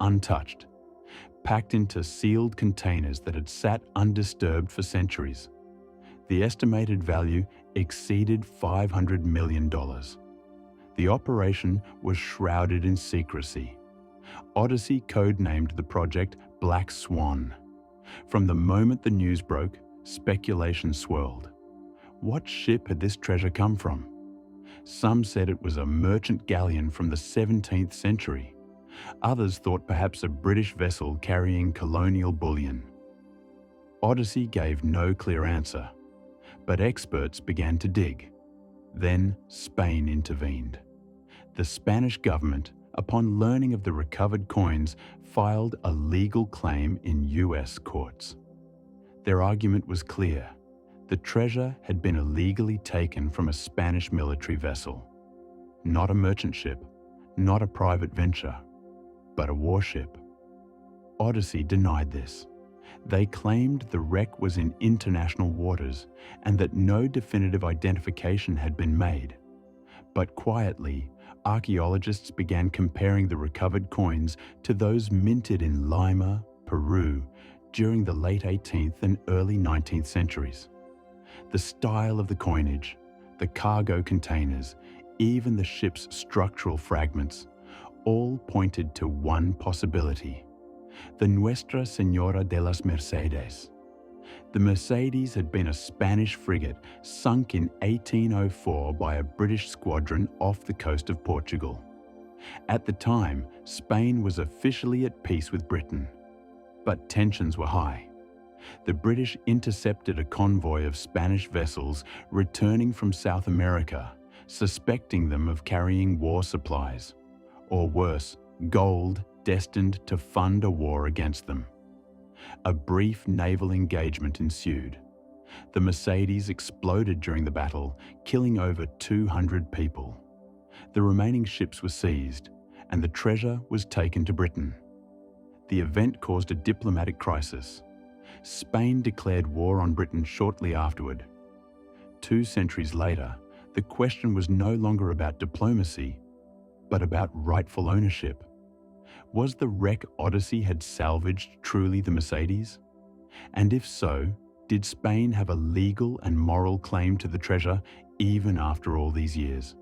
untouched, packed into sealed containers that had sat undisturbed for centuries. The estimated value exceeded $500 million. The operation was shrouded in secrecy. Odyssey codenamed the project Black Swan. From the moment the news broke, speculation swirled. What ship had this treasure come from? Some said it was a merchant galleon from the 17th century. Others thought perhaps a British vessel carrying colonial bullion. Odyssey gave no clear answer, but experts began to dig. Then Spain intervened. The Spanish government, upon learning of the recovered coins, filed a legal claim in US courts. Their argument was clear. The treasure had been illegally taken from a Spanish military vessel. Not a merchant ship, not a private venture, but a warship. Odyssey denied this. They claimed the wreck was in international waters and that no definitive identification had been made. But quietly, archaeologists began comparing the recovered coins to those minted in Lima, Peru, during the late 18th and early 19th centuries. The style of the coinage, the cargo containers, even the ship's structural fragments, all pointed to one possibility: the Nuestra Señora de las Mercedes. The Mercedes had been a Spanish frigate sunk in 1804 by a British squadron off the coast of Portugal. At the time, Spain was officially at peace with Britain, but tensions were high. The British intercepted a convoy of Spanish vessels returning from South America, suspecting them of carrying war supplies, or worse, gold destined to fund a war against them. A brief naval engagement ensued. The Mercedes exploded during the battle, killing over 200 people. The remaining ships were seized, and the treasure was taken to Britain. The event caused a diplomatic crisis. Spain declared war on Britain shortly afterward. 2 centuries later, the question was no longer about diplomacy, but about rightful ownership. Was the wreck Odyssey had salvaged truly the Mercedes? And if so, did Spain have a legal and moral claim to the treasure even after all these years?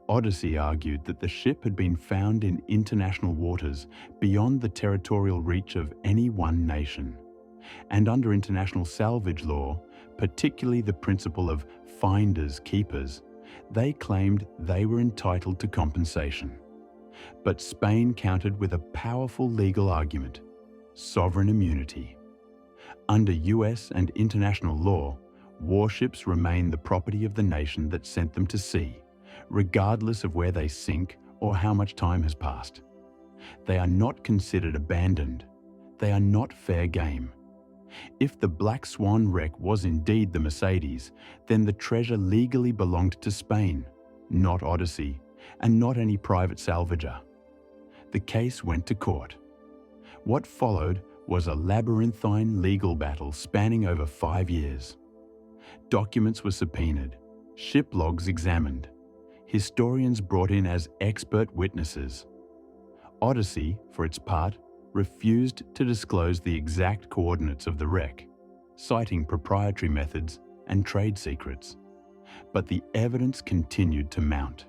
Odyssey argued that the ship had been found in international waters beyond the territorial reach of any one nation. And under international salvage law, particularly the principle of finders keepers, they claimed they were entitled to compensation. But Spain countered with a powerful legal argument: sovereign immunity. Under US and international law, warships remain the property of the nation that sent them to sea, regardless of where they sink or how much time has passed. They are not considered abandoned. They are not fair game. If the Black Swan wreck was indeed the Mercedes, then the treasure legally belonged to Spain, not Odyssey, and not any private salvager. The case went to court. What followed was a labyrinthine legal battle spanning over 5 years. Documents were subpoenaed, ship logs examined, historians brought in as expert witnesses. Odyssey, for its part, refused to disclose the exact coordinates of the wreck, citing proprietary methods and trade secrets. But the evidence continued to mount.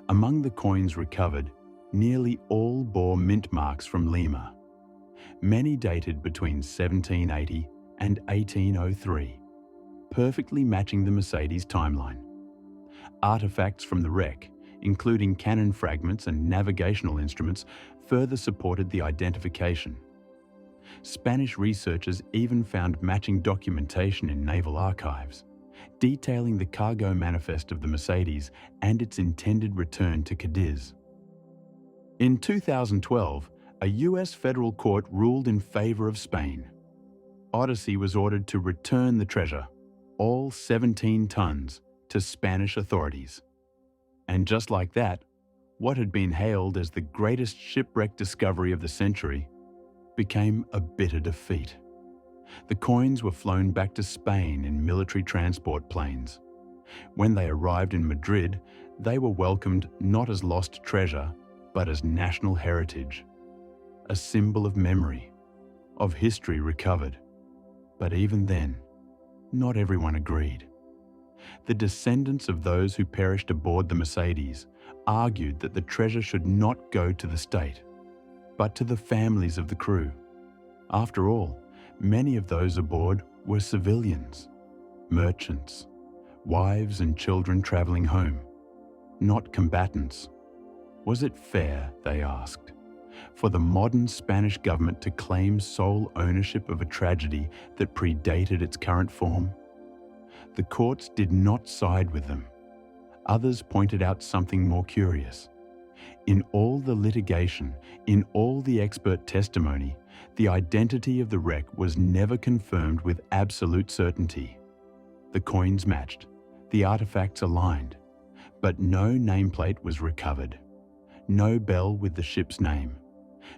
Among the coins recovered, nearly all bore mint marks from Lima. Many dated between 1780 and 1803, perfectly matching the Mercedes timeline. Artifacts from the wreck, including cannon fragments and navigational instruments, further supported the identification. Spanish researchers even found matching documentation in naval archives, detailing the cargo manifest of the Mercedes and its intended return to Cadiz. In 2012, a US federal court ruled in favor of Spain. Odyssey was ordered to return the treasure, all 17 tons, to Spanish authorities. And just like that, what had been hailed as the greatest shipwreck discovery of the century became a bitter defeat. The coins were flown back to Spain in military transport planes. When they arrived in Madrid, they were welcomed not as lost treasure, but as national heritage, a symbol of memory, of history recovered. But even then, not everyone agreed. The descendants of those who perished aboard the Mercedes argued that the treasure should not go to the state, but to the families of the crew. After all, many of those aboard were civilians, merchants, wives and children traveling home, not combatants. Was it fair, they asked, for the modern Spanish government to claim sole ownership of a tragedy that predated its current form? The courts did not side with them. Others pointed out something more curious. In all the litigation, in all the expert testimony, the identity of the wreck was never confirmed with absolute certainty. The coins matched, the artifacts aligned, but no nameplate was recovered. No bell with the ship's name.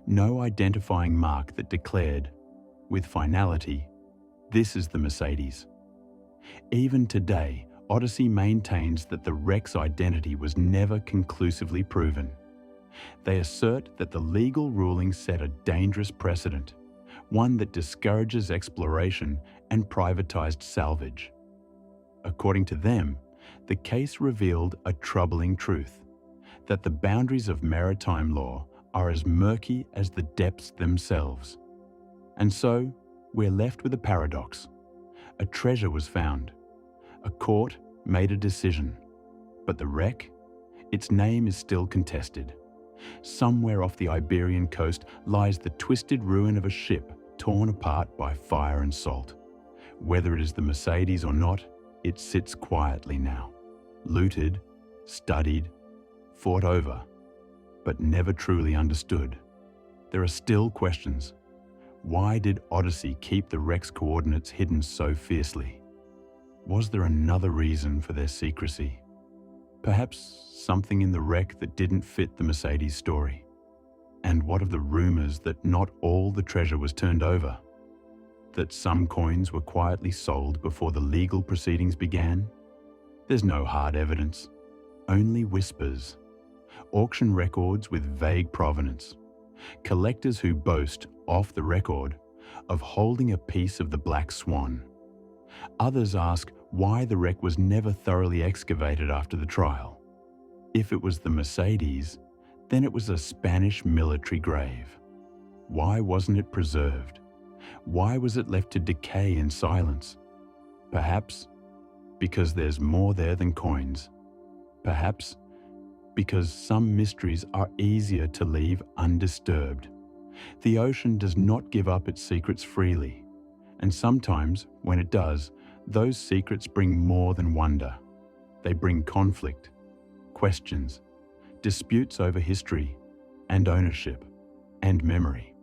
No identifying mark that declared, with finality, this is the Mercedes. Even today, Odyssey maintains that the wreck's identity was never conclusively proven. They assert that the legal ruling set a dangerous precedent, one that discourages exploration and privatized salvage. According to them, the case revealed a troubling truth, that the boundaries of maritime law are as murky as the depths themselves. And so, we're left with a paradox. A treasure was found. A court made a decision. But the wreck? Its name is still contested. Somewhere off the Iberian coast lies the twisted ruin of a ship torn apart by fire and salt. Whether it is the Mercedes or not, it sits quietly now, looted, studied, fought over, but never truly understood. There are still questions. Why did Odyssey keep the wreck's coordinates hidden so fiercely? Was there another reason for their secrecy? Perhaps something in the wreck that didn't fit the Mercedes story? And what of the rumors that not all the treasure was turned over? That some coins were quietly sold before the legal proceedings began? There's no hard evidence, only whispers. Auction records with vague provenance. Collectors who boast, off the record, of holding a piece of the Black Swan. Others ask why the wreck was never thoroughly excavated after the trial. If it was the Mercedes, then it was a Spanish military grave. Why wasn't it preserved? Why was it left to decay in silence? Perhaps because there's more there than coins. Perhaps because some mysteries are easier to leave undisturbed. The ocean does not give up its secrets freely, and sometimes, when it does, those secrets bring more than wonder. They bring conflict, questions, disputes over history and ownership and memory.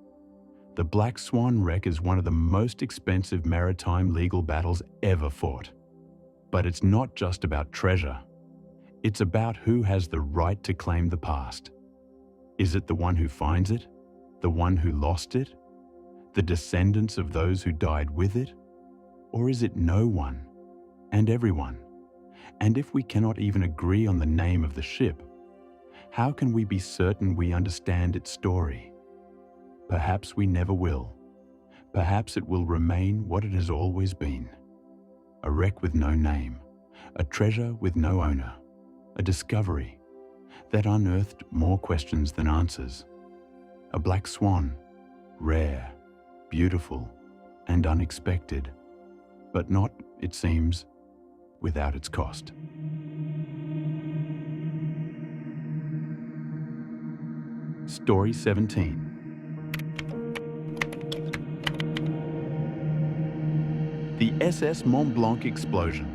The Black Swan wreck is one of the most expensive maritime legal battles ever fought. But it's not just about treasure. It's about who has the right to claim the past. Is it the one who finds it? The one who lost it? The descendants of those who died with it? Or is it no one and everyone? And if we cannot even agree on the name of the ship, how can we be certain we understand its story? Perhaps we never will. Perhaps it will remain what it has always been. A wreck with no name, a treasure with no owner, a discovery that unearthed more questions than answers. A black swan, rare, beautiful, and unexpected, but not, it seems, without its cost. Story 17. The SS Mont Blanc explosion.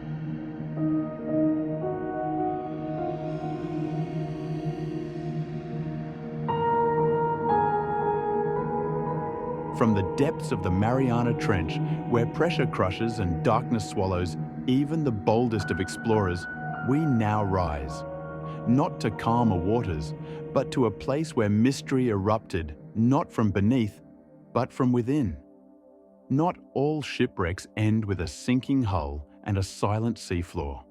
From the depths of the Mariana Trench, where pressure crushes and darkness swallows even the boldest of explorers, we now rise. Not to calmer waters, but to a place where mystery erupted, not from beneath, but from within. Not all shipwrecks end with a sinking hull and a silent seafloor.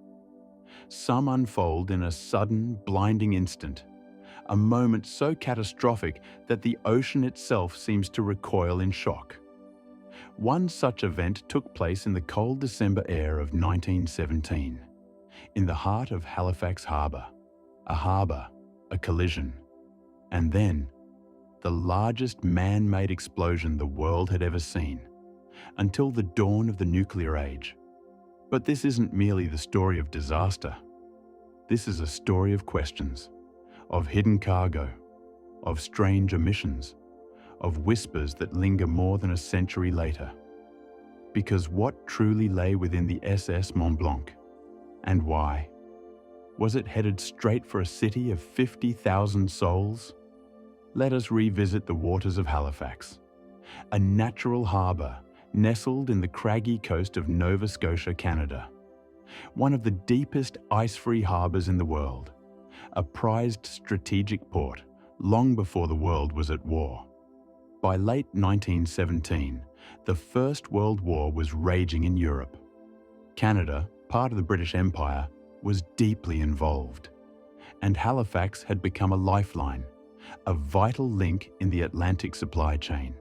Some unfold in a sudden, blinding instant, a moment so catastrophic that the ocean itself seems to recoil in shock. One such event took place in the cold December air of 1917, in the heart of Halifax Harbour, a collision, and then the largest man-made explosion the world had ever seen, until the dawn of the nuclear age. But this isn't merely the story of disaster. This is a story of questions, of hidden cargo, of strange omissions, of whispers that linger more than a century later. Because what truly lay within the SS Mont Blanc, and why? Was it headed straight for a city of 50,000 souls? Let us revisit the waters of Halifax, a natural harbour nestled in the craggy coast of Nova Scotia, Canada. One of the deepest ice-free harbours in the world, a prized strategic port long before the world was at war. By late 1917, the First World War was raging in Europe. Canada, part of the British Empire, was deeply involved, and Halifax had become a lifeline, a vital link in the Atlantic supply chain.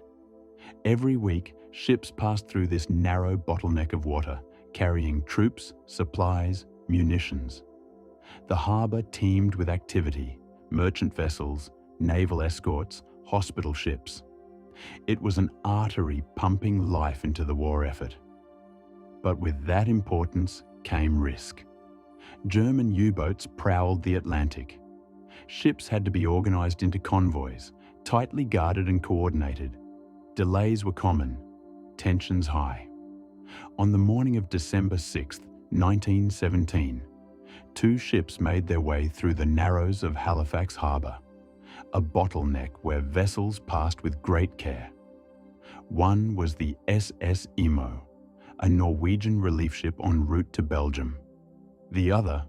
Every week, ships passed through this narrow bottleneck of water, carrying troops, supplies, munitions. The harbour teemed with activity, merchant vessels, naval escorts, hospital ships. It was an artery pumping life into the war effort. But with that importance came risk. German U-boats prowled the Atlantic. Ships had to be organised into convoys, tightly guarded and coordinated. Delays were common, tensions high. On the morning of December 6, 1917, two ships made their way through the narrows of Halifax Harbour, a bottleneck where vessels passed with great care. One was the SS Imo, a Norwegian relief ship en route to Belgium. The other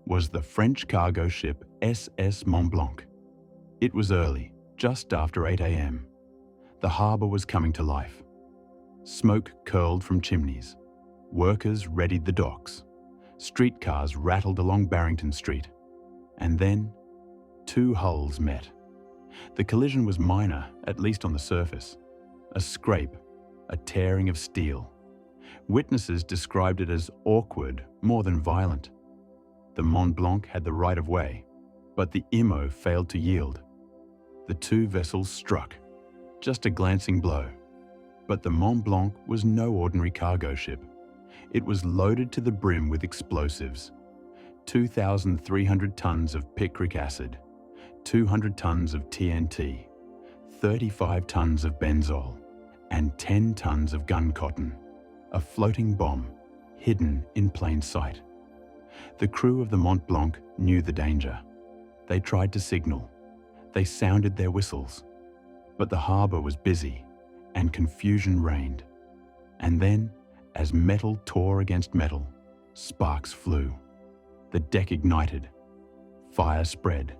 was the French cargo ship SS Mont Blanc. It was early, just after 8 a.m. The harbour was coming to life. Smoke curled from chimneys. Workers readied the docks. Streetcars rattled along Barrington Street. And then, two hulls met. The collision was minor, at least on the surface. A scrape, a tearing of steel. Witnesses described it as awkward more than violent. The Mont Blanc had the right of way, but the Imo failed to yield. The two vessels struck, just a glancing blow. But the Mont Blanc was no ordinary cargo ship. It was loaded to the brim with explosives. 2,300 tons of picric acid, 200 tons of TNT, 35 tons of benzol, and 10 tons of gun cotton, a floating bomb hidden in plain sight. The crew of the Mont Blanc knew the danger. They tried to signal. They sounded their whistles. But the harbour was busy, and confusion reigned. And then, as metal tore against metal, sparks flew. The deck ignited. Fire spread.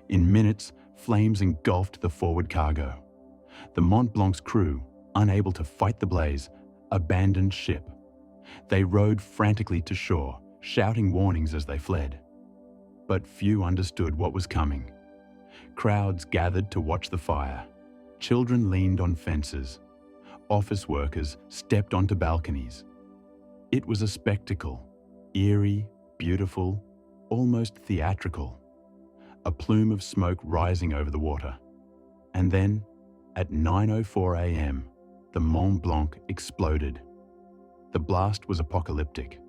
In minutes, flames engulfed the forward cargo. The Mont Blanc's crew, unable to fight the blaze, abandoned ship. They rowed frantically to shore, shouting warnings as they fled. But few understood what was coming. Crowds gathered to watch the fire. Children leaned on fences. Office workers stepped onto balconies. It was a spectacle, eerie, beautiful, almost theatrical. A plume of smoke rising over the water. And then, at 9:04 a.m., the Mont Blanc exploded. The blast was apocalyptic.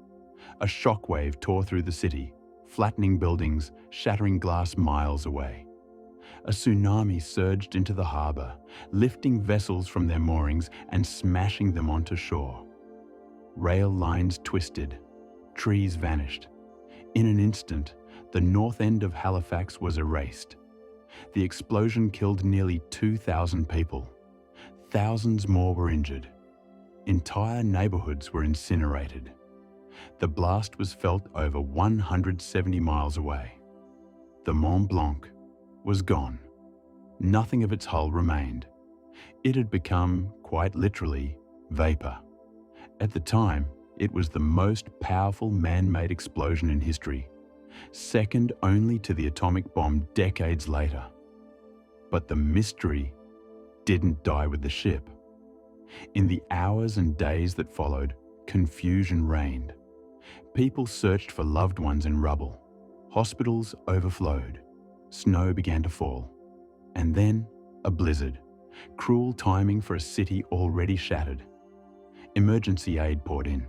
A shockwave tore through the city, flattening buildings, shattering glass miles away. A tsunami surged into the harbour, lifting vessels from their moorings and smashing them onto shore. Rail lines twisted. Trees vanished. In an instant, the north end of Halifax was erased. The explosion killed nearly 2,000 people. Thousands more were injured. Entire neighbourhoods were incinerated. The blast was felt over 170 miles away. The Mont Blanc was gone. Nothing of its hull remained. It had become, quite literally, vapour. At the time, it was the most powerful man-made explosion in history, second only to the atomic bomb decades later. But the mystery didn't die with the ship. In the hours and days that followed, confusion reigned. People searched for loved ones in rubble. Hospitals overflowed. Snow began to fall. And then, a blizzard. Cruel timing for a city already shattered. Emergency aid poured in.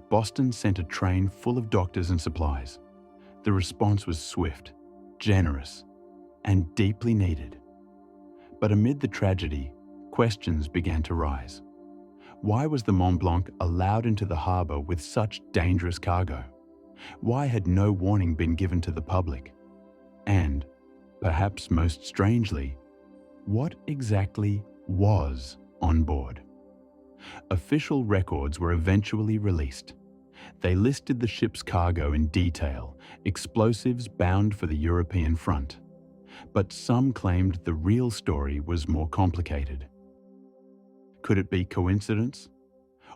Boston sent a train full of doctors and supplies. The response was swift, generous, and deeply needed. But amid the tragedy, questions began to rise. Why was the Mont Blanc allowed into the harbour with such dangerous cargo? Why had no warning been given to the public? And, perhaps most strangely, what exactly was on board? Official records were eventually released. They listed the ship's cargo in detail, explosives bound for the European front. But some claimed the real story was more complicated. Could it be coincidence?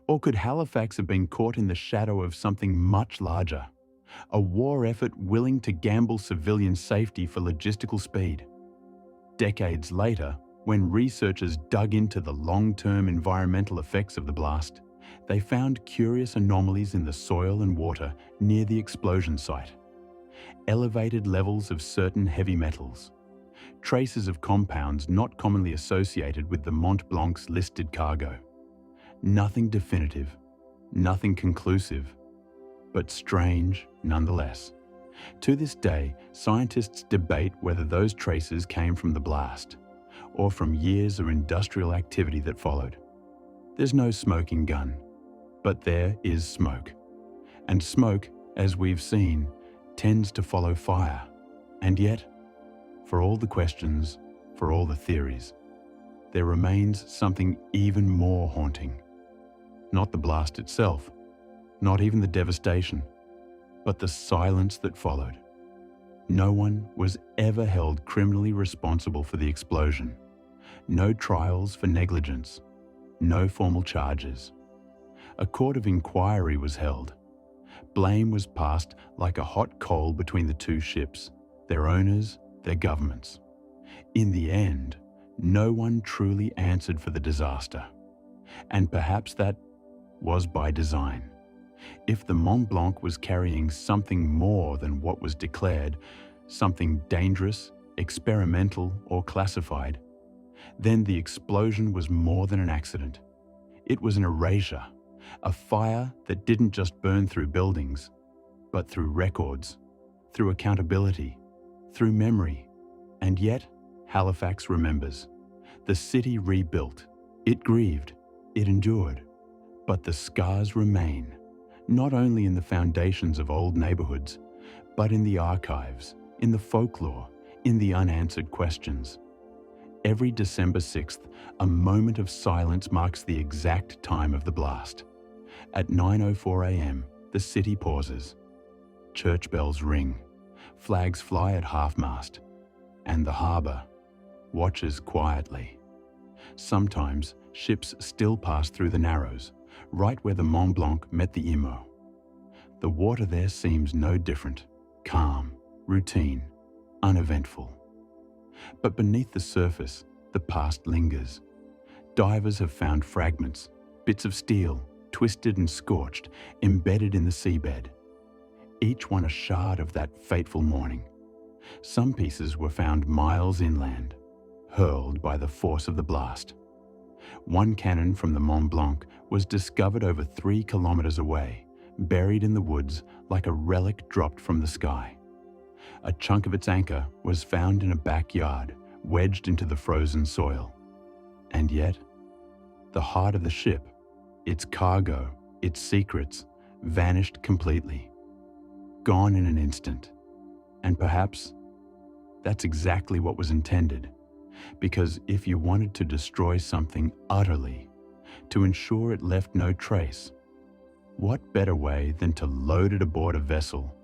Or could Halifax have been caught in the shadow of something much larger? A war effort willing to gamble civilian safety for logistical speed? Decades later, when researchers dug into the long-term environmental effects of the blast, they found curious anomalies in the soil and water near the explosion site. Elevated levels of certain heavy metals. Traces of compounds not commonly associated with the Mont Blanc's listed cargo. Nothing definitive, nothing conclusive, but strange nonetheless. To this day, scientists debate whether those traces came from the blast or from years of industrial activity that followed. There's no smoking gun, but there is smoke. And smoke, as we've seen, tends to follow fire. And yet, for all the questions, for all the theories, there remains something even more haunting. Not the blast itself, not even the devastation, but the silence that followed. No one was ever held criminally responsible for the explosion. No trials for negligence. No formal charges. A court of inquiry was held. Blame was passed like a hot coal between the two ships, their owners, their governments. In the end, no one truly answered for the disaster. And perhaps that was by design. If the Mont Blanc was carrying something more than what was declared, something dangerous, experimental, or classified, then the explosion was more than an accident. It was an erasure, a fire that didn't just burn through buildings, but through records, through accountability, through memory. And yet, Halifax remembers. The city rebuilt. It grieved. It endured. But the scars remain, not only in the foundations of old neighborhoods, but in the archives, in the folklore, in the unanswered questions. Every December 6th, a moment of silence marks the exact time of the blast. At 9:04 a.m., the city pauses. Church bells ring, flags fly at half-mast, and the harbour watches quietly. Sometimes ships still pass through the Narrows, right where the Mont Blanc met the Immo. The water there seems no different, calm, routine, uneventful. But beneath the surface, the past lingers. Divers have found fragments, bits of steel, twisted and scorched, embedded in the seabed. Each one a shard of that fateful morning. Some pieces were found miles inland, hurled by the force of the blast. One cannon from the Mont Blanc was discovered over 3 kilometers away, buried in the woods like a relic dropped from the sky. A chunk of its anchor was found in a backyard, wedged into the frozen soil. And yet, the heart of the ship, its cargo, its secrets, vanished completely. Gone in an instant. And perhaps that's exactly what was intended. Because if you wanted to destroy something utterly, to ensure it left no trace, what better way than to load it aboard a vessel,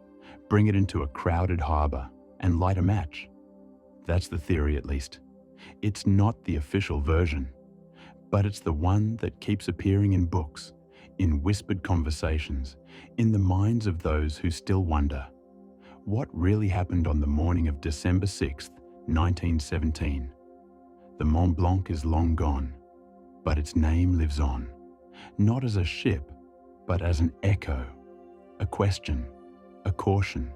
bring it into a crowded harbour, and light a match? That's the theory, at least. It's not the official version, but it's the one that keeps appearing in books, in whispered conversations, in the minds of those who still wonder, what really happened on the morning of December 6th, 1917? The Mont Blanc is long gone, but its name lives on, not as a ship, but as an echo, a question, a caution.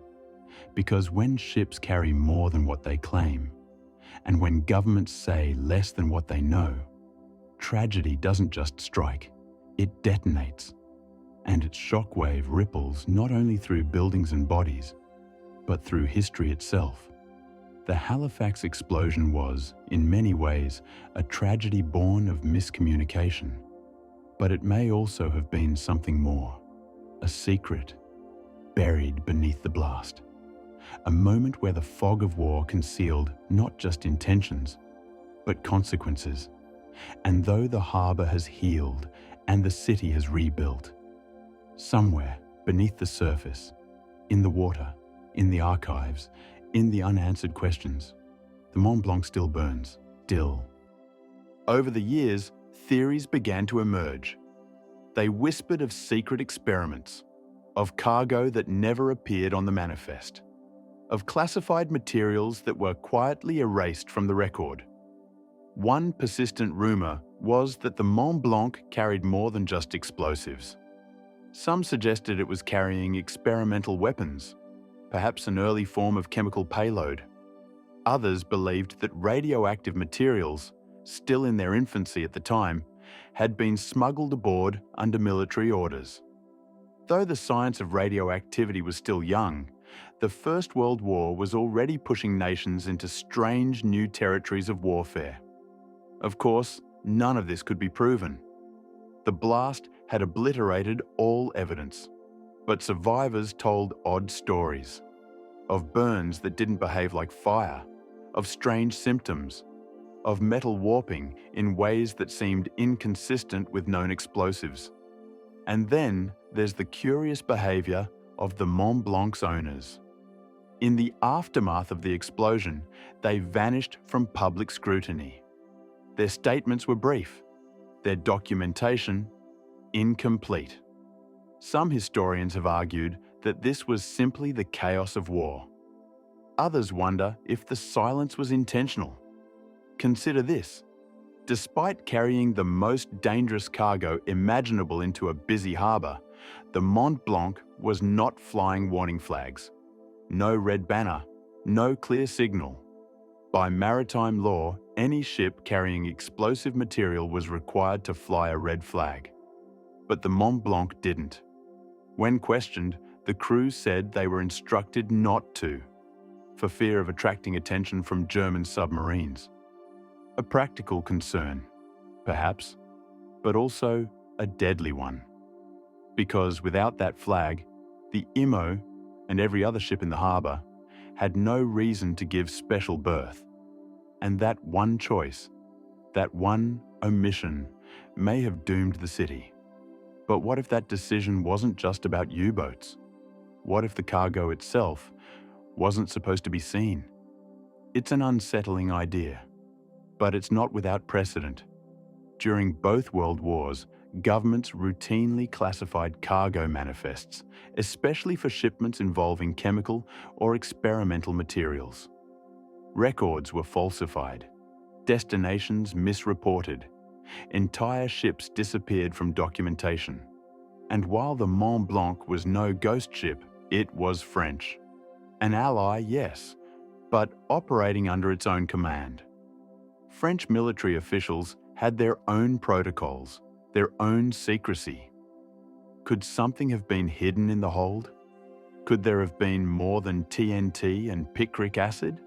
Because when ships carry more than what they claim, and when governments say less than what they know, tragedy doesn't just strike, it detonates. And its shockwave ripples not only through buildings and bodies, but through history itself. The Halifax explosion was, in many ways, a tragedy born of miscommunication. But it may also have been something more, a secret, buried beneath the blast. A moment where the fog of war concealed not just intentions, but consequences. And though the harbour has healed and the city has rebuilt, somewhere beneath the surface, in the water, in the archives, in the unanswered questions, the Mont Blanc still burns, still. Over the years, theories began to emerge. They whispered of secret experiments, of cargo that never appeared on the manifest, of classified materials that were quietly erased from the record. One persistent rumour was that the Mont Blanc carried more than just explosives. Some suggested it was carrying experimental weapons, perhaps an early form of chemical payload. Others believed that radioactive materials, still in their infancy at the time, had been smuggled aboard under military orders. Though the science of radioactivity was still young, the First World War was already pushing nations into strange new territories of warfare. Of course, none of this could be proven. The blast had obliterated all evidence, but survivors told odd stories of burns that didn't behave like fire, of strange symptoms, of metal warping in ways that seemed inconsistent with known explosives. And then there's the curious behaviour of the Mont Blanc's owners. In the aftermath of the explosion, they vanished from public scrutiny. Their statements were brief, their documentation incomplete. Some historians have argued that this was simply the chaos of war. Others wonder if the silence was intentional. Consider this. Despite carrying the most dangerous cargo imaginable into a busy harbour, the Mont Blanc was not flying warning flags. No red banner, no clear signal. By maritime law, any ship carrying explosive material was required to fly a red flag. But the Mont Blanc didn't. When questioned, the crew said they were instructed not to, for fear of attracting attention from German submarines. A practical concern, perhaps, but also a deadly one. Because without that flag, the Immo and every other ship in the harbour had no reason to give special berth. And that one choice, that one omission, may have doomed the city. But what if that decision wasn't just about U-boats? What if the cargo itself wasn't supposed to be seen? It's an unsettling idea, but it's not without precedent. During both world wars, governments routinely classified cargo manifests, especially for shipments involving chemical or experimental materials. Records were falsified, destinations misreported, entire ships disappeared from documentation. And while the Mont Blanc was no ghost ship, it was French. An ally, yes, but operating under its own command. French military officials had their own protocols, their own secrecy. Could something have been hidden in the hold? Could there have been more than TNT and picric acid?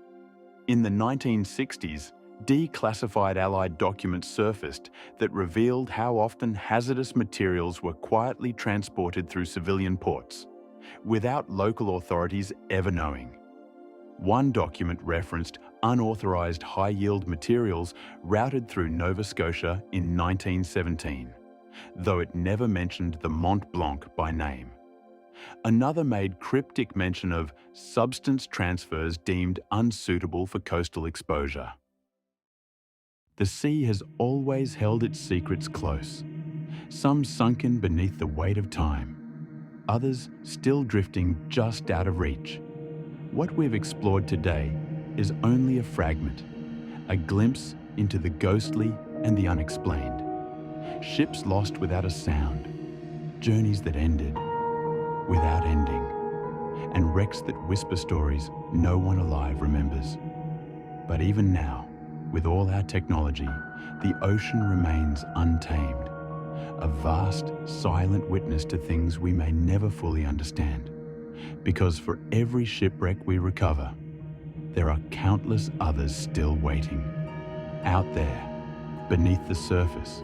In the 1960s, declassified Allied documents surfaced that revealed how often hazardous materials were quietly transported through civilian ports, without local authorities ever knowing. One document referenced unauthorized high-yield materials routed through Nova Scotia in 1917, though it never mentioned the Mont Blanc by name. Another made cryptic mention of substance transfers deemed unsuitable for coastal exposure. The sea has always held its secrets close, some sunken beneath the weight of time, others still drifting just out of reach. What we've explored today is only a fragment, a glimpse into the ghostly and the unexplained. Ships lost without a sound, journeys that ended without ending, and wrecks that whisper stories no one alive remembers. But even now, with all our technology, the ocean remains untamed, a vast, silent witness to things we may never fully understand. Because for every shipwreck we recover, there are countless others still waiting, out there, beneath the surface,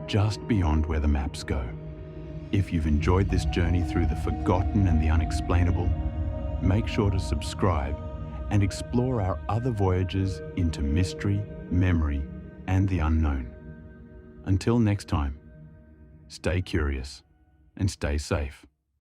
just beyond where the maps go. If you've enjoyed this journey through the forgotten and the unexplainable, make sure to subscribe and explore our other voyages into mystery, memory, and the unknown. Until next time, stay curious and stay safe.